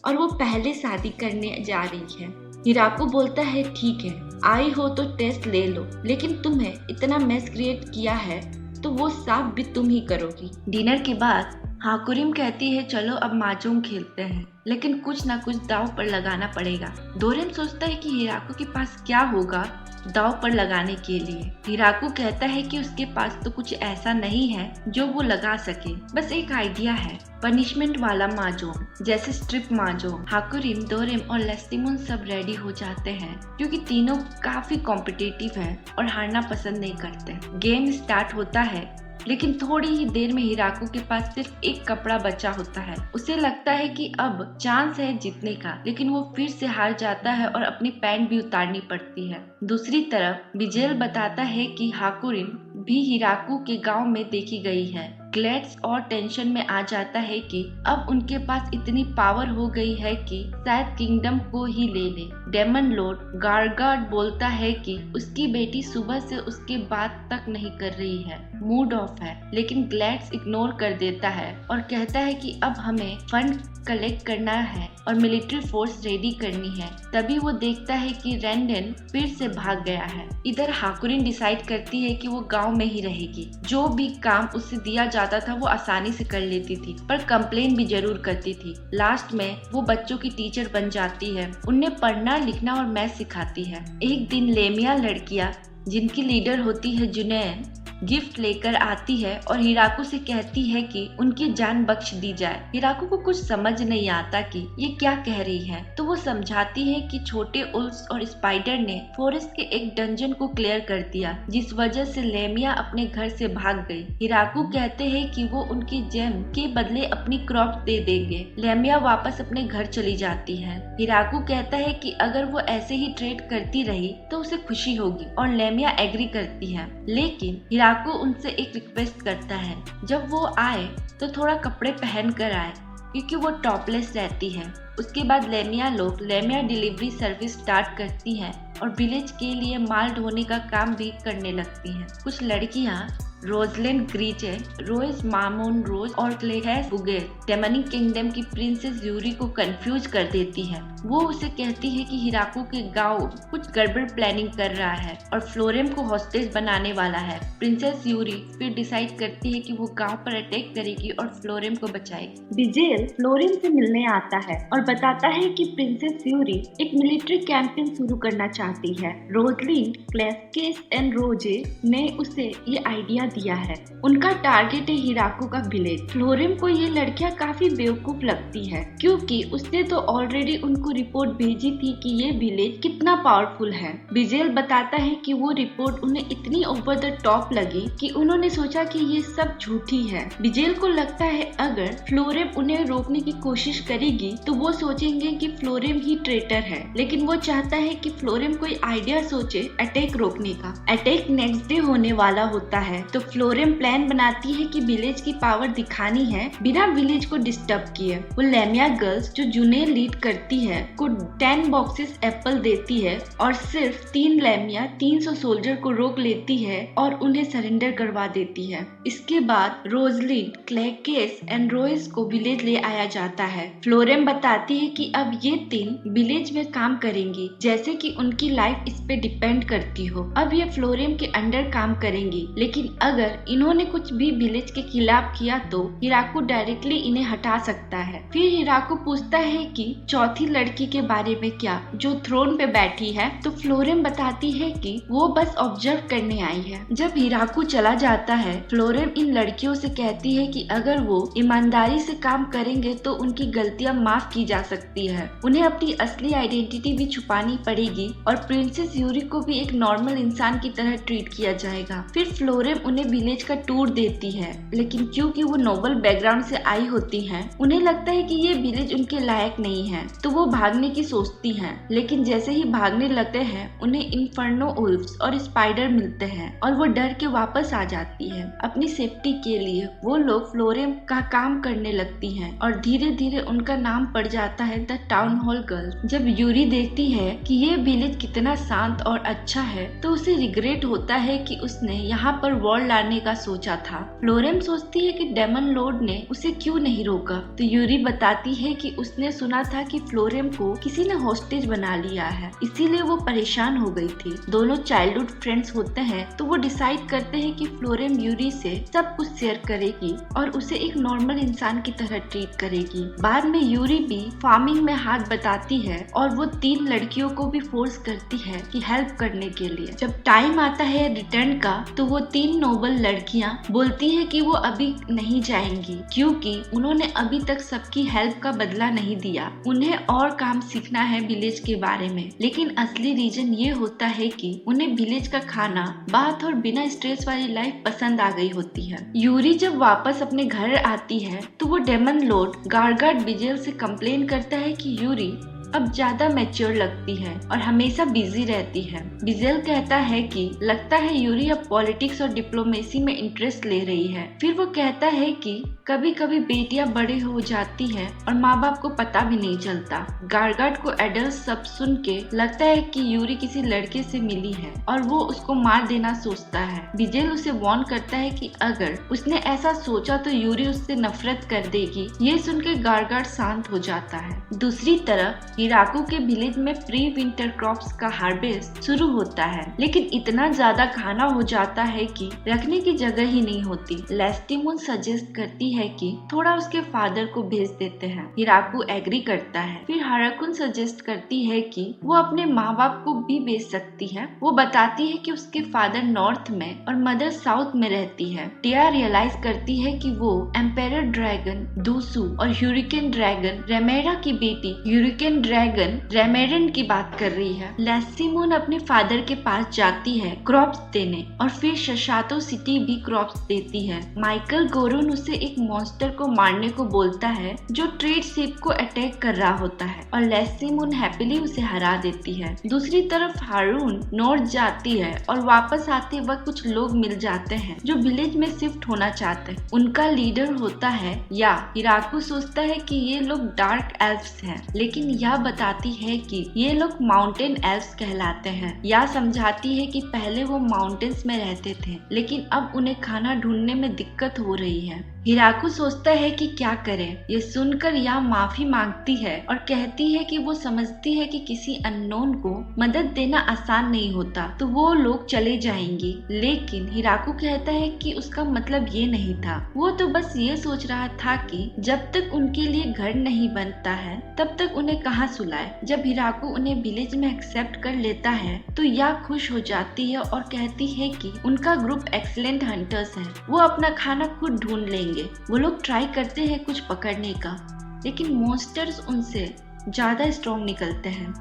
और वो पहले शादी करने जा रही है। हिराको बोलता है ठीक है, आई हो तो टेस्ट ले लो, लेकिन तुम्हें इतना मेस क्रिएट किया है तो वो साफ भी तुम ही करोगी। डिनर के बाद हाकुरिन कहती है चलो अब माजोंग खेलते हैं, लेकिन कुछ ना कुछ दाव पर लगाना पड़ेगा। डोरेम सोचता है कि हिराको के पास क्या होगा दाव पर लगाने के लिए। हिराको कहता है कि उसके पास तो कुछ ऐसा नहीं है जो वो लगा सके, बस एक आइडिया है, पनिशमेंट वाला माजोंग, जैसे स्ट्रिप माजोंग। हाकुरिन, डोरेम और लेस्टिमून सब रेडी हो जाते हैं क्योंकि तीनों काफी कॉम्पिटिटिव है और हारना पसंद नहीं करते। गेम स्टार्ट होता है, लेकिन थोड़ी ही देर में हिराको के पास सिर्फ एक कपड़ा बचा होता है। उसे लगता है कि अब चांस है जीतने का, लेकिन वो फिर से हार जाता है और अपनी पैंट भी उतारनी पड़ती है। दूसरी तरफ विजेल बताता है कि हाकुरिन भी हिराको के गांव में देखी गई है। ग्लेड्स और टेंशन में आ जाता है कि अब उनके पास इतनी पावर हो गई है कि शायद किंगडम को ही ले ले। डेमन लॉर्ड गारगार्ड बोलता है कि उसकी बेटी सुबह से उसके बात तक नहीं कर रही है, मूड ऑफ है, लेकिन ग्लेड्स इग्नोर कर देता है और कहता है कि अब हमें फंड कलेक्ट करना है और मिलिट्री फोर्स रेडी करनी है। तभी वो देखता है कि रेंडेन फिर से भाग गया है। इधर हाकुरिन डिसाइड करती है कि वो गांव में ही रहेगी। जो भी काम उसे दिया जाता था वो आसानी से कर लेती थी, पर कंप्लेन भी जरूर करती थी। लास्ट में वो बच्चों की टीचर बन जाती है, उन्हें पढ़ना लिखना और मैथ सिखाती है। एक दिन लेमिया लड़कियां, जिनकी लीडर होती है जुनैन, गिफ्ट लेकर आती है और हिराको से कहती है कि उनकी जान बख्श दी जाए। हिराको को कुछ समझ नहीं आता कि ये क्या कह रही है, तो वो समझाती है कि छोटे उल्स और स्पाइडर ने फॉरेस्ट के एक डंजन को क्लियर कर दिया, जिस वजह से लेमिया अपने घर से भाग गई। हिराको कहते हैं कि वो उनकी जेम के बदले अपनी क्रॉप दे देंगे। लेमिया वापस अपने घर चली जाती है। हिराको कहता है कि अगर वो ऐसे ही ट्रेड करती रही तो उसे खुशी होगी और लेमिया एग्री करती है, लेकिन हिराको उनसे एक रिक्वेस्ट करता है, जब वो आए तो थोड़ा कपड़े पहन कर आए क्योंकि वो टॉपलेस रहती है। उसके बाद लेमिया लोग लेमिया डिलीवरी सर्विस स्टार्ट करती हैं और विलेज के लिए माल ढोने का काम भी करने लगती हैं। कुछ लड़कियां रोजलैंड ग्रीचे, रोइस मामोन रोज और क्लेहेस बुगेर डेमनिक किंगडम की प्रिंसेस यूरी को कंफ्यूज कर देती है वो उसे कहती है कि हिराको के गांव कुछ गड़बड़ प्लानिंग कर रहा है और फ्लोरेम को हॉस्टेज बनाने वाला है। प्रिंसेस यूरी फिर डिसाइड करती है कि वो गांव पर अटैक करेगी और फ्लोरेम को बचाएगी। बिजेल फ्लोरेम से मिलने आता है और बताता है कि प्रिंसेस यूरी एक मिलिट्री कैंपेन शुरू करना चाहती है। रोजलिन, क्लेस्केस एंड रोजे ने उसे ये आइडिया दिया है। उनका टारगेट है हिराको का विलेज। फ्लोरेम को ये लड़कियां काफी बेवकूफ लगती है क्योंकि उसने तो ऑलरेडी उनको रिपोर्ट भेजी थी कि ये विलेज कितना पावरफुल है। बिजेल बताता है कि वो रिपोर्ट उन्हें इतनी ओवर द टॉप लगी कि उन्होंने सोचा कि ये सब झूठी है। बिजेल को लगता है अगर फ्लोरेम उन्हें रोकने की कोशिश करेगी तो वो सोचेंगे कि फ्लोरेम ही ट्रेटर है, लेकिन वो चाहता है कि फ्लोरेम कोई आइडिया सोचे अटैक रोकने का। अटैक नेक्स्ट डे होने वाला होता है तो फ्लोरेम प्लान बनाती है कि विलेज की पावर दिखानी है बिना विलेज को डिस्टर्ब किए। वो लेमिया गर्ल्स जो जुने लीड करती है को 10 बॉक्सेस एप्पल देती है और सिर्फ 3 लेमिया 300 सोल्जर को रोक लेती है और उन्हें सरेंडर करवा देती है। इसके बाद रोजलिन, क्लेकेस एंड रोइस को विलेज ले आया जाता है। फ्लोरेम बताती है कि अब ये 3 विलेज में काम करेंगी जैसे कि उनकी लाइफ इस पे डिपेंड करती हो। अब ये फ्लोरेम के अंडर काम करेंगी, लेकिन अगर इन्होंने कुछ भी विलेज के खिलाफ किया तो हिराको डायरेक्टली इन्हें हटा सकता है। फिर हिराको पूछता है कि चौथी लड़की के बारे में क्या, जो थ्रोन पे बैठी है, तो फ्लोरेम बताती है कि वो बस ऑब्जर्व करने आई है। जब हिराको चला जाता है फ्लोरेम इन लड़कियों से कहती है कि अगर वो ईमानदारी से काम करेंगे तो उनकी गलतियां माफ की जा सकती है। उन्हें अपनी असली आइडेंटिटी भी छुपानी पड़ेगी और प्रिंसेस यूरी को भी एक नॉर्मल इंसान की तरह ट्रीट किया जाएगा। फिर फ्लोरेम उन्हें विलेज का टूर देती है, लेकिन क्योंकि वो नोबल बैकग्राउंड से आई होती हैं, उन्हें लगता है कि ये विलेज उनके लायक नहीं है, तो वो भागने की सोचती हैं। लेकिन जैसे ही भागने लगते हैं उन्हें इन्फर्नो वुल्व्स और स्पाइडर मिलते हैं और वो डर के वापस आ जाती है। अपनी सेफ्टी के लिए वो लोग फ्लोरेम का काम करने लगती हैं और धीरे धीरे उनका नाम पड़ जाता है द टाउन हॉल गर्ल्स। जब यूरी देखती है कि ये विलेज कितना शांत और अच्छा है तो उसे रिग्रेट होता है कि उसने यहाँ पर वॉर लाने का सोचा था। फ्लोरेम सोचती है कि डेमन लॉर्ड ने उसे क्यों नहीं रोका, तो यूरी बताती है कि उसने सुना था कि फ्लोरेम को किसी ने हॉस्टेज बना लिया है, इसीलिए वो परेशान हो गई थी। दोनों चाइल्डहुड फ्रेंड्स होते हैं तो वो डिसाइड करते हैं कि फ्लोरेम यूरी से सब कुछ शेयर करेगी और उसे एक नॉर्मल इंसान की तरह ट्रीट करेगी। बाद में यूरी भी फार्मिंग में हाथ बताती है और वो 3 लड़कियों को भी फोर्स करती है कि हेल्प करने के लिए। जब टाइम आता है रिटर्न का तो वो 3 नोबल लड़कियां बोलती हैं कि वो अभी नहीं जाएंगी क्योंकि उन्होंने अभी तक सबकी हेल्प का बदला नहीं दिया। उन्हें और काम सीखना है विलेज के बारे में, लेकिन असली रीजन ये होता है कि उन्हें विलेज का खाना, बात और बिना स्ट्रेस वाली लाइफ पसंद आ गई होती है। यूरी जब वापस अपने घर आती है तो वो डेमन लॉर्ड गार्गार्ड बिजेल से कंप्लेन करता है कि यूरी अब ज्यादा मैच्योर लगती है और हमेशा बिजी रहती है। बिजेल कहता है कि लगता है यूरी अब पॉलिटिक्स और डिप्लोमेसी में इंटरेस्ट ले रही है। फिर वो कहता है कि कभी कभी बेटियां बड़े हो जाती है और माँ बाप को पता भी नहीं चलता। गार्गार्ड को एडल्ट सब सुन के लगता है कि यूरी किसी लड़के से मिली है और वो उसको मार देना सोचता है। बिजेल उसे वार्न करता है कि अगर उसने ऐसा सोचा तो यूरी उससे नफरत कर देगी। ये सुन के गार्गार्ड शांत हो जाता है। दूसरी तरफ हिराको के विलेज में प्री विंटर क्रॉप्स का हार्वेस्ट शुरू होता है, लेकिन इतना ज्यादा खाना हो जाता है कि रखने की जगह ही नहीं होती। लेस्टिमोन सजेस्ट करती है कि थोड़ा उसके फादर को भेज देते हैं। हिराको एग्री करता है। फिर हाराकुन सजेस्ट करती है कि वो अपने माँ बाप को भी भेज सकती है। वो बताती है कि उसके फादर नॉर्थ में और मदर साउथ में रहती है। टिया रियलाइज करती है कि वो एम्पेरर ड्रैगन दूसू और ह्यूरिकेन ड्रैगन रेमेरा की बेटी ह्यूरिकेन ड्रैगन रेमेरन की बात कर रही है। लेस्टिमोन अपने फादर के पास जाती है क्रॉप्स देने और फिर शशातो सिटी भी क्रॉप्स देती है। माइकल गोरोन उसे एक मॉन्स्टर को मारने को बोलता है जो ट्रेड शिप को अटैक कर रहा होता है और लेस्टिमोन हैप्पीली उसे हरा देती है। दूसरी तरफ हारून नॉर्थ जाती है और वापस आते वक्त कुछ लोग मिल जाते हैं जो विलेज में शिफ्ट होना चाहते हैं। उनका लीडर होता है या। हिराको सोचता है कि ये लोग डार्क एल्फ्स हैं, लेकिन यह बताती है कि ये लोग माउंटेन एल्फ्स कहलाते हैं। या समझाती है कि पहले वो माउंटेन्स में रहते थे, लेकिन अब उन्हें खाना ढूंढने में दिक्कत हो रही है। हिराकू सोचता है कि क्या करे। ये सुनकर या माफी मांगती है और कहती है कि वो समझती है कि किसी अननोन को मदद देना आसान नहीं होता, तो वो लोग चले जाएंगे। लेकिन हिराकू कहता है कि उसका मतलब ये नहीं था। वो तो बस ये सोच रहा था कि जब तक उनके लिए घर नहीं बनता है तब तक उन्हें कहाँ सुलाए। जब हिराकू उन्हें विलेज में एक्सेप्ट कर लेता है तो या खुश हो जाती है और कहती है कि उनका ग्रुप एक्सीलेंट हंटर्स है, वो अपना खाना खुद ढूंढ लेंगे। वो लोग ट्राई करते हैं कुछ पकड़ने का, लेकिन मॉन्स्टर्स उनसे ज्यादा स्ट्रॉन्ग निकलते हैं।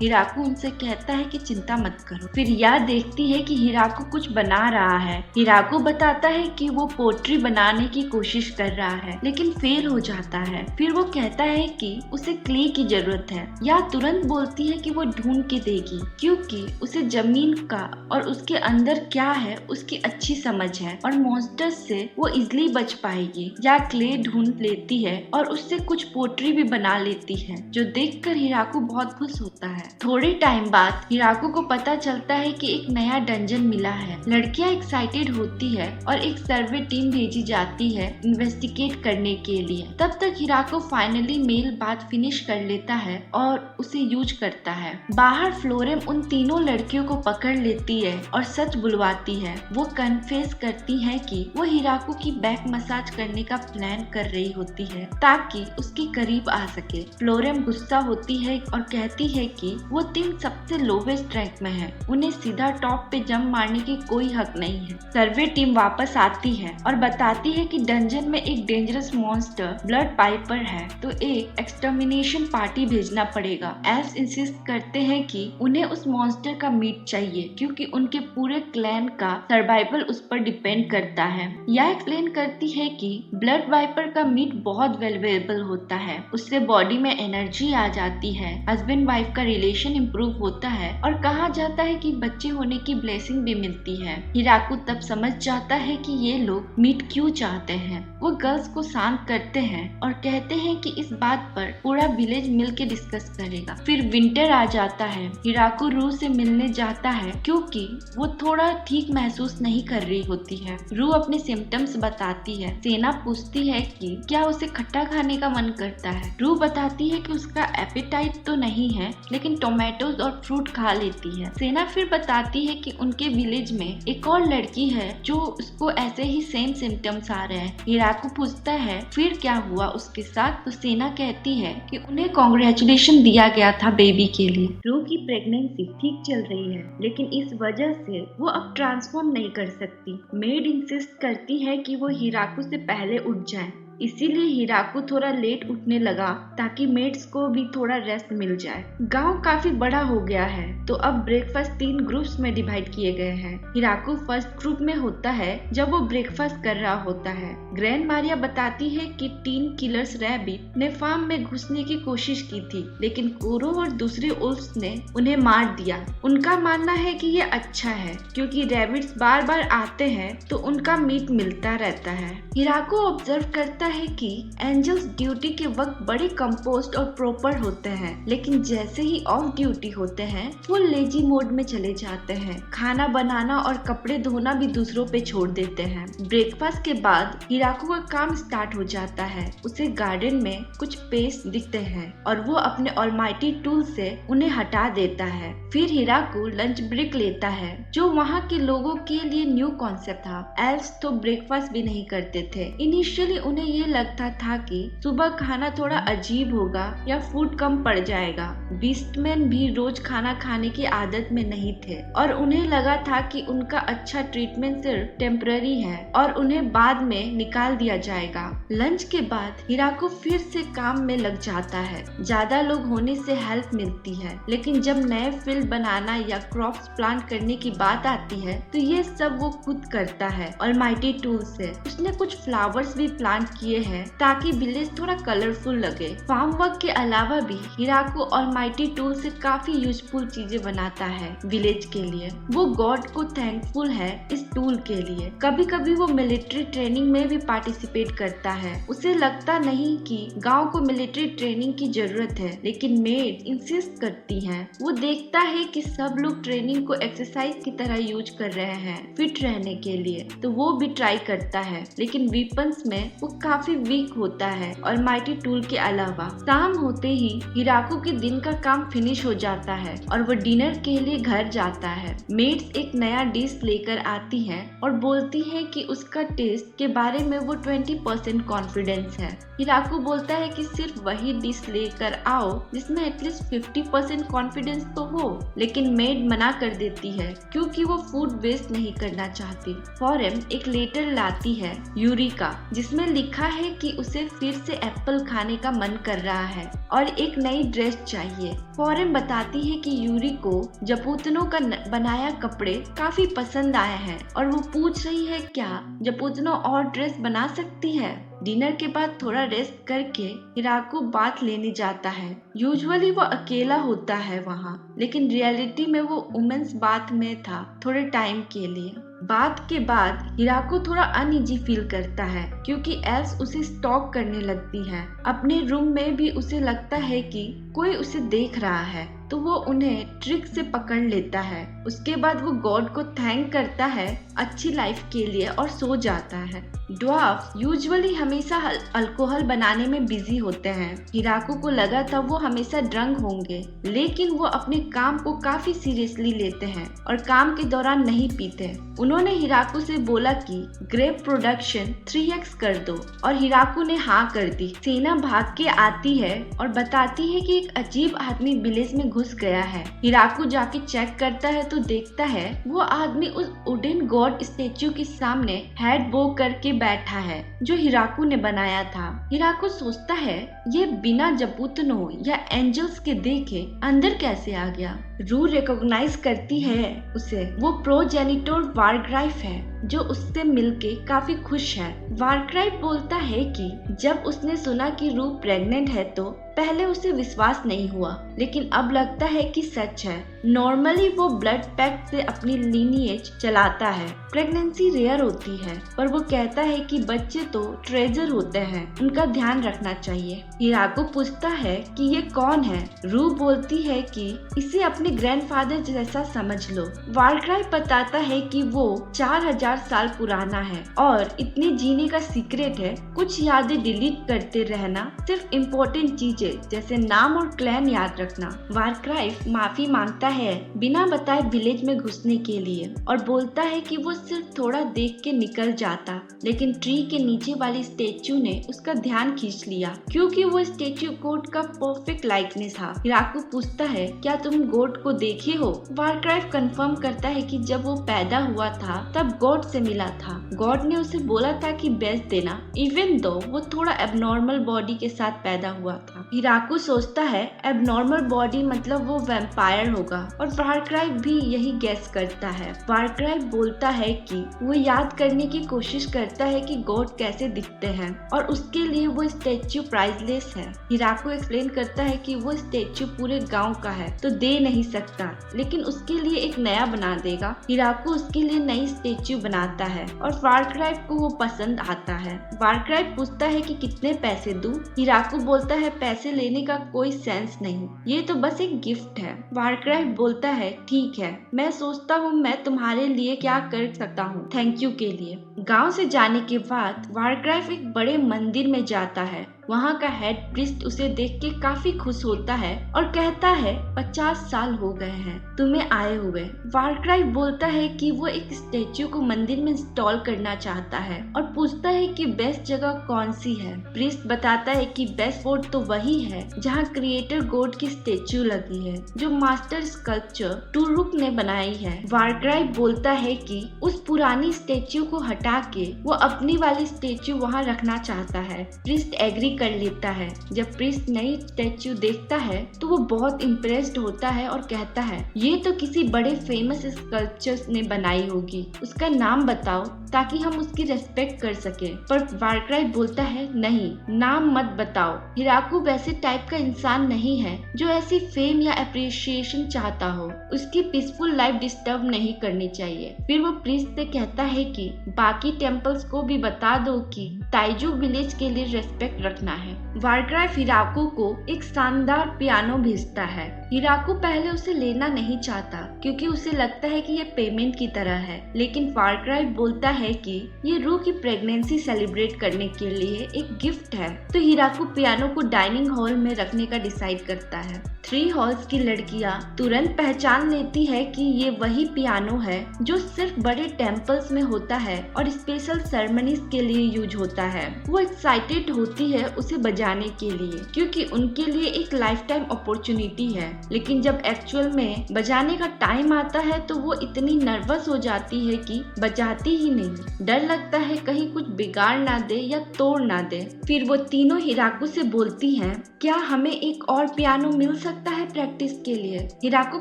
हिराकू उनसे कहता है कि चिंता मत करो। फिर या देखती है कि हिराकू कुछ बना रहा है। हिराकू बताता है कि वो पोट्री बनाने की कोशिश कर रहा है लेकिन फेल हो जाता है। फिर वो कहता है कि उसे क्ले की जरूरत है। या तुरंत बोलती है कि वो ढूंढ के देगी, क्योंकि उसे जमीन का और उसके अंदर क्या है उसकी अच्छी समझ है और मॉन्स्टर्स से वो इजिली बच पाएगी। या क्ले ढूंढ लेती है और उससे कुछ पोट्री भी बना लेती है, जो देखकर हिराकू बहुत खुश होता है। थोड़े टाइम बाद हिराकू को पता चलता है कि एक नया डंजन मिला है। लड़कियां एक्साइटेड होती है और एक सर्वे टीम भेजी जाती है इन्वेस्टिगेट करने के लिए। तब तक हिराकू फाइनली मेल बात फिनिश कर लेता है और उसे यूज करता है। बाहर फ्लोरेम उन तीनों लड़कियों को पकड़ लेती है और सच बुलवाती है। वो कन्फेस करती है कि वो हिराकू की बैक मसाज करने का प्लान कर रही होती है ताकि उसके करीब आ सके। फ्लोरेम गुस्सा होती है और कहती है कि वो टीम सबसे लोवेस्ट रैंक में है, उन्हें सीधा टॉप पे जंप मारने की कोई हक नहीं है। सर्वे टीम वापस आती है और बताती है कि डंजन में एक डेंजरस मॉन्स्टर ब्लड पाइपर है, तो एक एक्सटर्मिनेशन पार्टी भेजना पड़ेगा। एल्स इंसिस्ट करते हैं कि उन्हें उस मॉन्स्टर का मीट चाहिए क्योंकि उनके पूरे क्लैन का सर्वाइवल उस पर डिपेंड करता है। यह एक्सप्लेन करती है कि ब्लड वाइपर का मीट बहुत वैल्यूएबल होता है, उससे बॉडी में एनर्जी आ जाती है, हस्बैंड वाइफ का रिलेशन इम्प्रूव होता है और कहा जाता है कि बच्चे होने की ब्लेसिंग भी मिलती है। हिराकू तब समझ जाता है कि ये लोग मीट क्यों चाहते हैं। वो गर्ल्स को शांत करते हैं और कहते हैं कि इस बात पर पूरा विलेज मिल के डिस्कस करेगा। फिर विंटर आ जाता है। हिराकू रू से मिलने जाता है क्योंकि वो थोड़ा ठीक महसूस नहीं कर रही होती है। रू अपने सिम्टम्स बताती है। सेना पूछती है कि क्या उसे खट्टा खाने का मन करता है। रू बताती है कि उसका एपेटाइट तो नहीं है लेकिन टोमेटोज और फ्रूट खा लेती है। सेना फिर बताती है कि उनके विलेज में एक और लड़की है जो उसको ऐसे ही सेम सिम्टम्स आ रहे हैं। हिराकू पूछता है फिर क्या हुआ उसके साथ, तो सेना कहती है कि उन्हें कांग्रेचुलेशन दिया गया था बेबी के लिए। रू की प्रेगनेंसी ठीक चल रही है लेकिन इस वजह से वो अब ट्रांसफॉर्म नहीं कर सकती। मेड इंसिस्ट करती है कि वो हिराकू से पहले उठ जाए, इसीलिए हिराकू थोड़ा लेट उठने लगा ताकि मेट्स को भी थोड़ा रेस्ट मिल जाए। गांव काफी बड़ा हो गया है तो अब ब्रेकफास्ट 3 ग्रुप्स में डिवाइड किए गए हैं। हिराकू फर्स्ट ग्रुप में होता है जब वो ब्रेकफास्ट कर रहा होता है। ग्रैंड मारिया बताती है कि 3 किलर्स रैबिट ने फार्म में घुसने की कोशिश की थी लेकिन कोरो और दूसरे उल्फ्स ने उन्हें मार दिया। उनका मानना है कि ये अच्छा है क्योंकि रैबिट्स बार बार आते हैं तो उनका मीट मिलता रहता है। हिराकू ऑब्जर्व करता है कि एंजल्स ड्यूटी के वक्त बड़े कंपोस्ट और प्रॉपर होते हैं लेकिन जैसे ही ऑफ ड्यूटी होते हैं वो लेजी मोड में चले जाते हैं। खाना बनाना और कपड़े धोना भी दूसरों पे छोड़ देते हैं। ब्रेकफास्ट के बाद हिराकू का काम स्टार्ट हो जाता है। उसे गार्डन में कुछ पेस्ट दिखते हैं और वो अपने ऑलमाइटी टूल से उन्हें हटा देता है। फिर हिराकू लंच ब्रेक लेता है जो वहाँ के लोगों के लिए न्यू कॉन्सेप्ट था। एल्व्स तो ब्रेकफास्ट भी नहीं करते थे। इनिशियली उन्हें ये लगता था कि सुबह खाना थोड़ा अजीब होगा या फूड कम पड़ जाएगा। बीस्टमैन भी रोज खाना खाने की आदत में नहीं थे और उन्हें लगा था कि उनका अच्छा ट्रीटमेंट सिर्फ टेम्पररी है और उन्हें बाद में निकाल दिया जाएगा। लंच के बाद हिराकू फिर से काम में लग जाता है। ज्यादा लोग होने से हेल्प मिलती है लेकिन जब नए फील्ड बनाना या क्रॉप्स प्लांट करने की बात आती है तो ये सब वो खुद करता है ऑलमाइटी टूल से। उसने कुछ फ्लावर्स भी प्लांट किए किए हैं ताकि विलेज थोड़ा कलरफुल लगे। फार्म वर्क के अलावा भी हिराको ऑलमाइटी टूल से काफी यूजफुल चीजें बनाता है विलेज के लिए। वो गॉड को थैंकफुल है इस टूल के लिए। कभी कभी वो मिलिट्री ट्रेनिंग में भी पार्टिसिपेट करता है। उसे लगता नहीं कि गांव को मिलिट्री ट्रेनिंग की जरूरत है, लेकिन मेड इंसिस्ट करती है। वो देखता है कि सब लोग ट्रेनिंग को एक्सरसाइज की तरह यूज कर रहे हैं फिट रहने के लिए, तो वो भी ट्राई करता है, लेकिन वेपन्स में वो काफी वीक होता है ऑलमाइटी टूल के अलावा। शाम होते ही हिराको के दिन का काम फिनिश हो जाता है और वो डिनर के लिए घर जाता है। मेड्स एक नया डिश लेकर आती है और बोलती है कि उसका टेस्ट के बारे में वो 20% कॉन्फिडेंस है। हिराको बोलता है कि सिर्फ वही डिश लेकर आओ जिसमें एटलीस्ट 50% कॉन्फिडेंस तो हो, लेकिन मेड मना कर देती है क्योंकि वो फूड वेस्ट नहीं करना चाहती। फॉरेम एक लेटर लाती है यूरी का, जिसमें लिखा है कि उसे फिर से एप्पल खाने का मन कर रहा है और एक नई ड्रेस चाहिए। फॉरेम बताती है कि यूरी को जपूतनों का बनाया कपड़े काफी पसंद आए हैं और वो पूछ रही है क्या जपूतनो और ड्रेस बना सकती है। डिनर के बाद थोड़ा रेस्ट करके हिराको बात लेने जाता है। यूजुअली वो अकेला होता है वहाँ, लेकिन रियलिटी में वो वुमेन्स बात में था थोड़े टाइम के लिए। बात के बाद हिराको थोड़ा अनईजी फील करता है क्योंकि एल्स उसे स्टॉक करने लगती है। अपने रूम में भी उसे लगता है कि कोई उसे देख रहा है, तो वो उन्हें ट्रिक से पकड़ लेता है। उसके बाद वो गॉड को थैंक करता है अच्छी लाइफ के लिए और सो जाता है। ड्वार्फ यूजुअली हमेशा अल्कोहल बनाने में बिजी होते हैं। हिराको को लगा था वो हमेशा ड्रंक होंगे, लेकिन वो अपने काम को काफी सीरियसली लेते हैं और काम के दौरान नहीं पीते। उन्होंने हिराको से बोला कि ग्रेप प्रोडक्शन 3x कर दो और हिराको ने हाँ कर दी। सेना भाग के आती है और बताती है कि एक अजीब आदमी विलेज में घुस गया है। हिराको जाके चेक करता है तो देखता है वो आदमी उस वुडन गॉड स्टेच्यू के सामने हेड बो करके बैठा है जो हिराको ने बनाया था। हिराको सोचता है ये बिना जपूतनो या एंजल्स के देखे अंदर कैसे आ गया। रू रिकॉग्नाइज करती है उसे। वो प्रोजेनिटोर वारग्राइफ है जो उससे मिलके काफी खुश है। वारग्राइफ बोलता है कि जब उसने सुना कि रू प्रेग्नेंट है तो पहले उसे विश्वास नहीं हुआ, लेकिन अब लगता है कि सच है। नॉर्मली वो ब्लड पैक्ट से अपनी लीनिएज चलाता है। प्रेगनेंसी रेयर होती है, पर वो कहता है कि बच्चे तो ट्रेजर होते हैं, उनका ध्यान रखना चाहिए। हिराको पूछता है कि ये कौन है। रू बोलती है कि इसे अपने ग्रैंडफादर जैसा समझ लो। वारक्राइफ बताता है कि वो 4000 साल पुराना है और इतने जीने का सीक्रेट है कुछ यादें डिलीट करते रहना, सिर्फ इम्पोर्टेंट चीजें जैसे नाम और क्लैन याद रखना। वारक्राइफ माफी मांगता है बिना बताए विलेज में घुसने के लिए और बोलता है कि वो सिर्फ थोड़ा देख के निकल जाता, लेकिन ट्री के नीचे वाली स्टेच्यू ने उसका ध्यान खींच लिया क्योंकि वो स्टेच्यू गोट का परफेक्ट लाइकनेस था। हिराको पूछता है क्या तुम गोट को देखे हो। वारक्राइफ कंफर्म करता है कि जब वो पैदा हुआ था तब गॉड से मिला था। गॉड ने उसे बोला था कि बेच देना, इवन दो वो थोड़ा एबनॉर्मल बॉडी के साथ पैदा हुआ था। हिराको सोचता है एबनॉर्मल बॉडी मतलब वो वैम्पायर होगा और वारक्राइफ भी यही गैस करता है। वारक्राइफ बोलता है कि वो याद करने की कोशिश करता है कि गॉड कैसे दिखते हैं और उसके लिए वो स्टेच्यू प्राइसलेस है। हिराको एक्सप्लेन करता है कि वो स्टेच्यू पूरे गांव का है तो दे नहीं सकता, लेकिन उसके लिए एक नया बना देगा। हिराको उसके लिए नई स्टेच्यू बनाता है और वारक्राइफ को वो पसंद आता है। वारक्राइफ पूछता है कि कितने पैसे दूं। हिराको बोलता है पैसे लेने का कोई सेंस नहीं, ये तो बस एक गिफ्ट है। वारक्राइफ बोलता है ठीक है, मैं सोचता हूँ मैं तुम्हारे लिए क्या कर सकता हूँ थैंक यू के लिए। गांव से जाने के बाद वारक्राइफ एक बड़े मंदिर में जाता है। वहाँ का हेड प्रीस्ट उसे देख के काफी खुश होता है और कहता है 50 साल हो गए हैं तुम्हें आए हुए। वारक्राइफ बोलता है कि वो एक स्टेच्यू को मंदिर में इंस्टॉल करना चाहता है और पूछता है कि बेस्ट जगह कौन सी है। प्रीस्ट बताता है कि बेस्ट स्पॉट तो वही है जहाँ क्रिएटर गॉड की स्टेच्यू लगी है जो मास्टर स्कल्पचर टूरुक ने बनाई है। वारक्राई बोलता है कि उस पुरानी स्टेच्यू को हटा के वो अपनी वाली स्टेच्यू वहाँ रखना चाहता है। प्रीस्ट एग्री कर लेता है। जब प्रीस्ट नई स्टेच्यू देखता है तो वो बहुत इम्प्रेस्ड होता है और कहता है ये तो किसी बड़े फेमस स्कल्पचर्स ने बनाई होगी, उसका नाम बताओ ताकि हम उसकी रेस्पेक्ट कर सके। पर वारक्राई बोलता है नहीं, नाम मत बताओ। हिराकू वैसे टाइप का इंसान नहीं है जो ऐसी फेम या अप्रिशिएशन चाहता हो। उसकी पीसफुल लाइफ डिस्टर्ब नहीं करनी चाहिए। फिर वो प्रीस्ट से कहता है कि बाकी टेम्पल्स को भी बता दो कि ताइजू विलेज के लिए रेस्पेक्ट रखना है। वारक्राई हिराकू को एक शानदार पियानो भेजता है। हिराकू पहले उसे लेना नहीं चाहता क्योंकि उसे लगता है कि ये पेमेंट की तरह है, लेकिन वारक्राई बोलता है कि ये रू की प्रेगनेंसी सेलिब्रेट करने के लिए एक गिफ्ट है। तो हिराकू पियानो को डाइनिंग हॉल में रखने का डिसाइड करता है। 3 हॉल्स की लड़कियां तुरंत पहचान लेती है कि ये वही पियानो है जो सिर्फ बड़े टेम्पल्स में होता है और स्पेशल सेरेमनीज के लिए यूज होता है। वो एक्साइटेड होती है उसे बजाने के लिए क्योंकि उनके लिए एक लाइफ टाइम अपॉर्चुनिटी है, लेकिन जब एक्चुअल में बजाने का टाइम आता है तो वो इतनी नर्वस हो जाती है कि बजाती ही नहीं। डर लगता है कहीं कुछ बिगाड़ ना दे या तोड़ ना दे। फिर वो तीनों हिराकू से बोलती हैं, क्या हमें एक और पियानो मिल सकता है प्रैक्टिस के लिए? हिराकू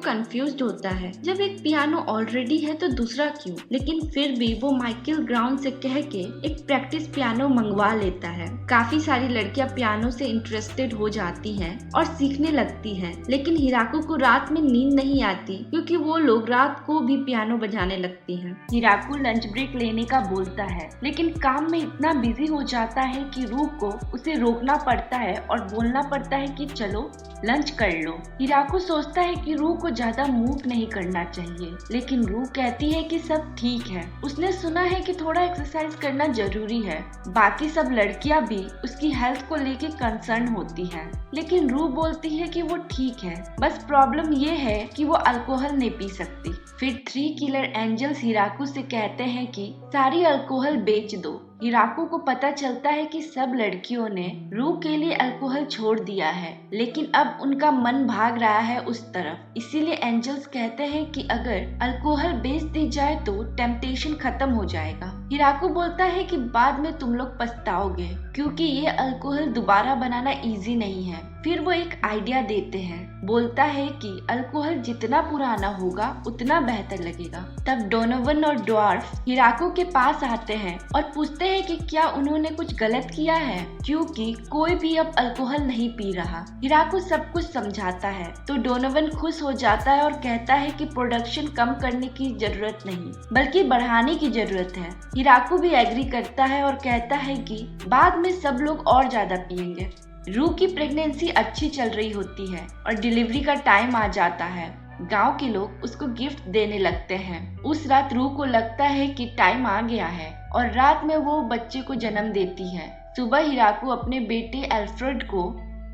कंफ्यूज्ड होता है, जब एक पियानो ऑलरेडी है तो दूसरा क्यों? लेकिन फिर भी वो माइकल ग्राउंड से कह के एक प्रैक्टिस पियानो मंगवा लेता है। काफी सारी लड़कियां पियानो से इंटरेस्टेड हो जाती हैं और सीखने लगती हैं, लेकिन हिराकू को रात में नींद नहीं आती क्योंकि वो लोग रात को भी पियानो बजाने लगती हैं। हिराकू लंच ब्रेक लेने का बोलता है, लेकिन काम में इतना बिजी हो जाता है कि रू को उसे रोकना पड़ता है और बोलना पड़ता है कि चलो लंच कर लो। हिराकू सोचता है कि रू को ज्यादा मूव नहीं करना चाहिए, लेकिन रू कहती है कि सब ठीक है। उसने सुना है कि थोड़ा एक्सरसाइज करना जरूरी है। बाकी सब लड़कियां भी उसकी हेल्थ को लेके कंसर्न होती हैं, लेकिन रू बोलती है कि वो ठीक है, बस प्रॉब्लम ये है कि वो अल्कोहल नहीं पी सकती। फिर 3 किलर एंजल्स हिराकू से कहते हैं कि सारी अल्कोहल बेच दो। हिराकू को पता चलता है कि सब लड़कियों ने रू के लिए अल्कोहल छोड़ दिया है, लेकिन अब उनका मन भाग रहा है उस तरफ। इसीलिए एंजल्स कहते हैं कि अगर अल्कोहल बेच दी जाए तो टेम्पटेशन खत्म हो जाएगा। हिराकू बोलता है कि बाद में तुम लोग पछताओगे क्योंकि ये अल्कोहल दोबारा बनाना इजी नहीं है। फिर वो एक आइडिया देते हैं, बोलता है कि अल्कोहल जितना पुराना होगा उतना बेहतर लगेगा। तब डोनोवन और ड्वार्फ हिराकू के पास आते हैं और पूछते हैं कि क्या उन्होंने कुछ गलत किया है, क्योंकि कोई भी अब अल्कोहल नहीं पी रहा। हिराकू सब कुछ समझाता है तो डोनोवन खुश हो जाता है और कहता है कि प्रोडक्शन कम करने की जरूरत नहीं बल्कि बढ़ाने की जरूरत है। हिराकू भी एग्री करता है और कहता है कि बाद में सब लोग और ज्यादा पिएंगे। रू की प्रेगनेंसी अच्छी चल रही होती है और डिलीवरी का टाइम आ जाता है। गांव के लोग उसको गिफ्ट देने लगते हैं। उस रात रू को लगता है कि टाइम आ गया है और रात में वो बच्चे को जन्म देती है। सुबह हिराकू अपने बेटे एल्फ्रेड को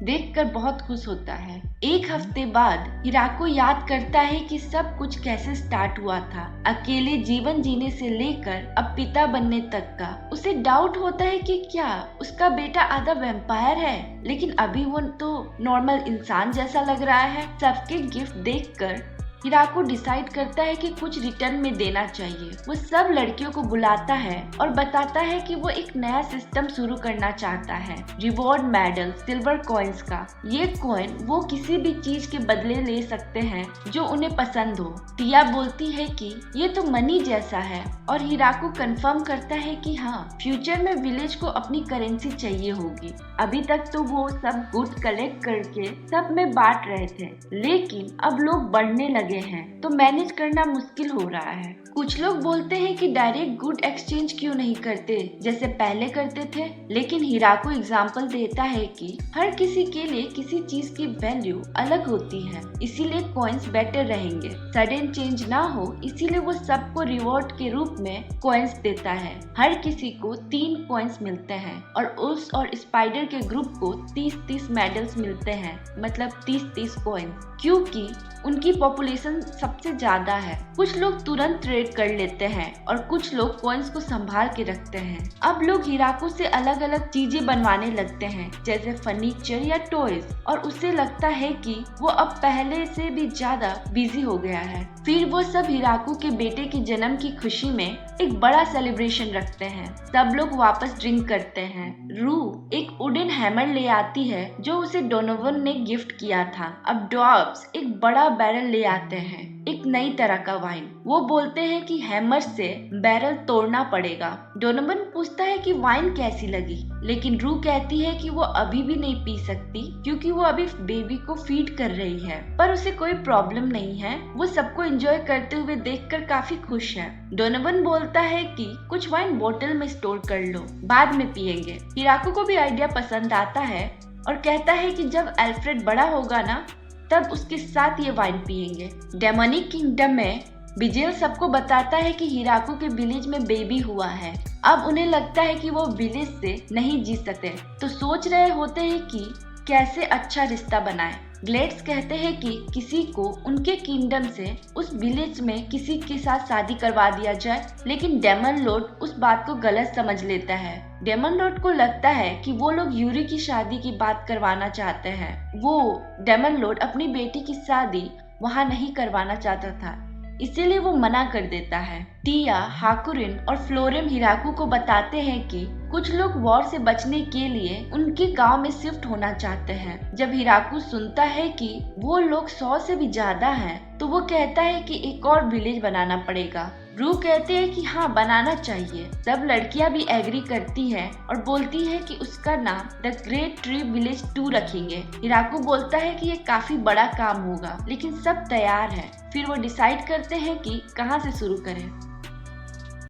देखकर बहुत खुश होता है। 1 हफ्ते बाद हिराकू याद करता है कि सब कुछ कैसे स्टार्ट हुआ था, अकेले जीवन जीने से लेकर अब पिता बनने तक का। उसे डाउट होता है कि क्या उसका बेटा आधा वैम्पायर है, लेकिन अभी वो तो नॉर्मल इंसान जैसा लग रहा है। सबके गिफ्ट देखकर हिराकू डिसाइड करता है कि कुछ रिटर्न में देना चाहिए। वो सब लड़कियों को बुलाता है और बताता है कि वो एक नया सिस्टम शुरू करना चाहता है, रिवॉर्ड मेडल सिल्वर कॉइन्स का। ये कॉइन वो किसी भी चीज के बदले ले सकते हैं जो उन्हें पसंद हो। टिया बोलती है कि ये तो मनी जैसा है और हिराकू कंफर्म करता है कि हाँ, फ्यूचर में विलेज को अपनी करेंसी चाहिए होगी। अभी तक तो वो सब गुड कलेक्ट करके सब में बांट रहे थे, लेकिन अब लोग बढ़ने लगे हैं तो मैनेज करना मुश्किल हो रहा है। कुछ लोग बोलते हैं कि डायरेक्ट गुड एक्सचेंज क्यों नहीं करते जैसे पहले करते थे, लेकिन हिराकू एग्जाम्पल देता है कि हर किसी के लिए किसी चीज की वैल्यू अलग होती है, इसीलिए कॉइन्स बेटर रहेंगे। सडन चेंज ना हो इसीलिए वो सबको रिवॉर्ड के रूप में कॉइन्स देता है। हर किसी को 3 कॉइन्स मिलते हैं और उस और स्पाइडर के ग्रुप को 30-30 मेडल्स मिलते हैं, मतलब 30-30 कॉइन्स, क्योंकि उनकी पॉपुलेशन सबसे ज्यादा है। कुछ लोग तुरंत ट्रेड कर लेते हैं और कुछ लोग कॉइन्स को संभाल के रखते हैं। अब लोग हिराकू से अलग अलग चीजें बनवाने लगते हैं, जैसे फर्नीचर या टॉयज, और उसे लगता है कि वो अब पहले से भी ज्यादा बिजी हो गया है। फिर वो सब हिराकू के बेटे के जन्म की खुशी में एक बड़ा सेलिब्रेशन रखते हैं। सब लोग वापस ड्रिंक करते हैं। रू एक वुडन हैमर ले आती है जो उसे डोनोवन ने गिफ्ट किया था। अब ड्वार्फ्स एक बड़ा बैरल ले आते हैं, एक नई तरह का वाइन। वो बोलते हैं कि हैमर से बैरल तोड़ना पड़ेगा। डोनोवन पूछता है कि वाइन कैसी लगी, लेकिन रू कहती है कि वो अभी भी नहीं पी सकती क्योंकि वो अभी बेबी को फीड कर रही है, पर उसे कोई प्रॉब्लम नहीं है। वो सबको एंजॉय करते हुए देखकर काफी खुश है। डोनोवन बोलता है कि कुछ वाइन बोतल में स्टोर कर लो, बाद में पिएंगे। हिराकू को भी आइडिया पसंद आता है और कहता है कि जब अल्फ्रेड बड़ा होगा ना, तब उसके साथ ये वाइन पिएंगे। डेमोनिक किंगडम में बिजेल सबको बताता है कि हिराकू के विलेज में बेबी हुआ है। अब उन्हें लगता है कि वो विलेज से नहीं जी सकते, तो सोच रहे होते हैं कि कैसे अच्छा रिश्ता बनाए। ग्लेड्स कहते हैं कि किसी को उनके किंगडम से उस विलेज में किसी के साथ शादी करवा दिया जाए, लेकिन डेमन लॉर्ड उस बात को गलत समझ लेता है। डेमन लॉर्ड को लगता है कि वो लोग यूरी की शादी की बात करवाना चाहते हैं। वो डेमन लॉर्ड अपनी बेटी की शादी वहाँ नहीं करवाना चाहता था, इसीलिए वो मना कर देता है। टिया, हाकुरिन और फ्लोरेम हिराकू को बताते हैं कि कुछ लोग वॉर से बचने के लिए उनके गांव में शिफ्ट होना चाहते हैं। जब हिराकू सुनता है कि वो लोग 100 से भी ज्यादा हैं, तो वो कहता है कि एक और विलेज बनाना पड़ेगा। रू कहते हैं कि हाँ, बनाना चाहिए। सब लड़कियां भी एग्री करती हैं और बोलती है कि उसका नाम द ग्रेट ट्री विलेज 2 रखेंगे। हिराकू बोलता है कि ये काफी बड़ा काम होगा, लेकिन सब तैयार है। फिर वो डिसाइड करते हैं कि कहाँ से शुरू करें।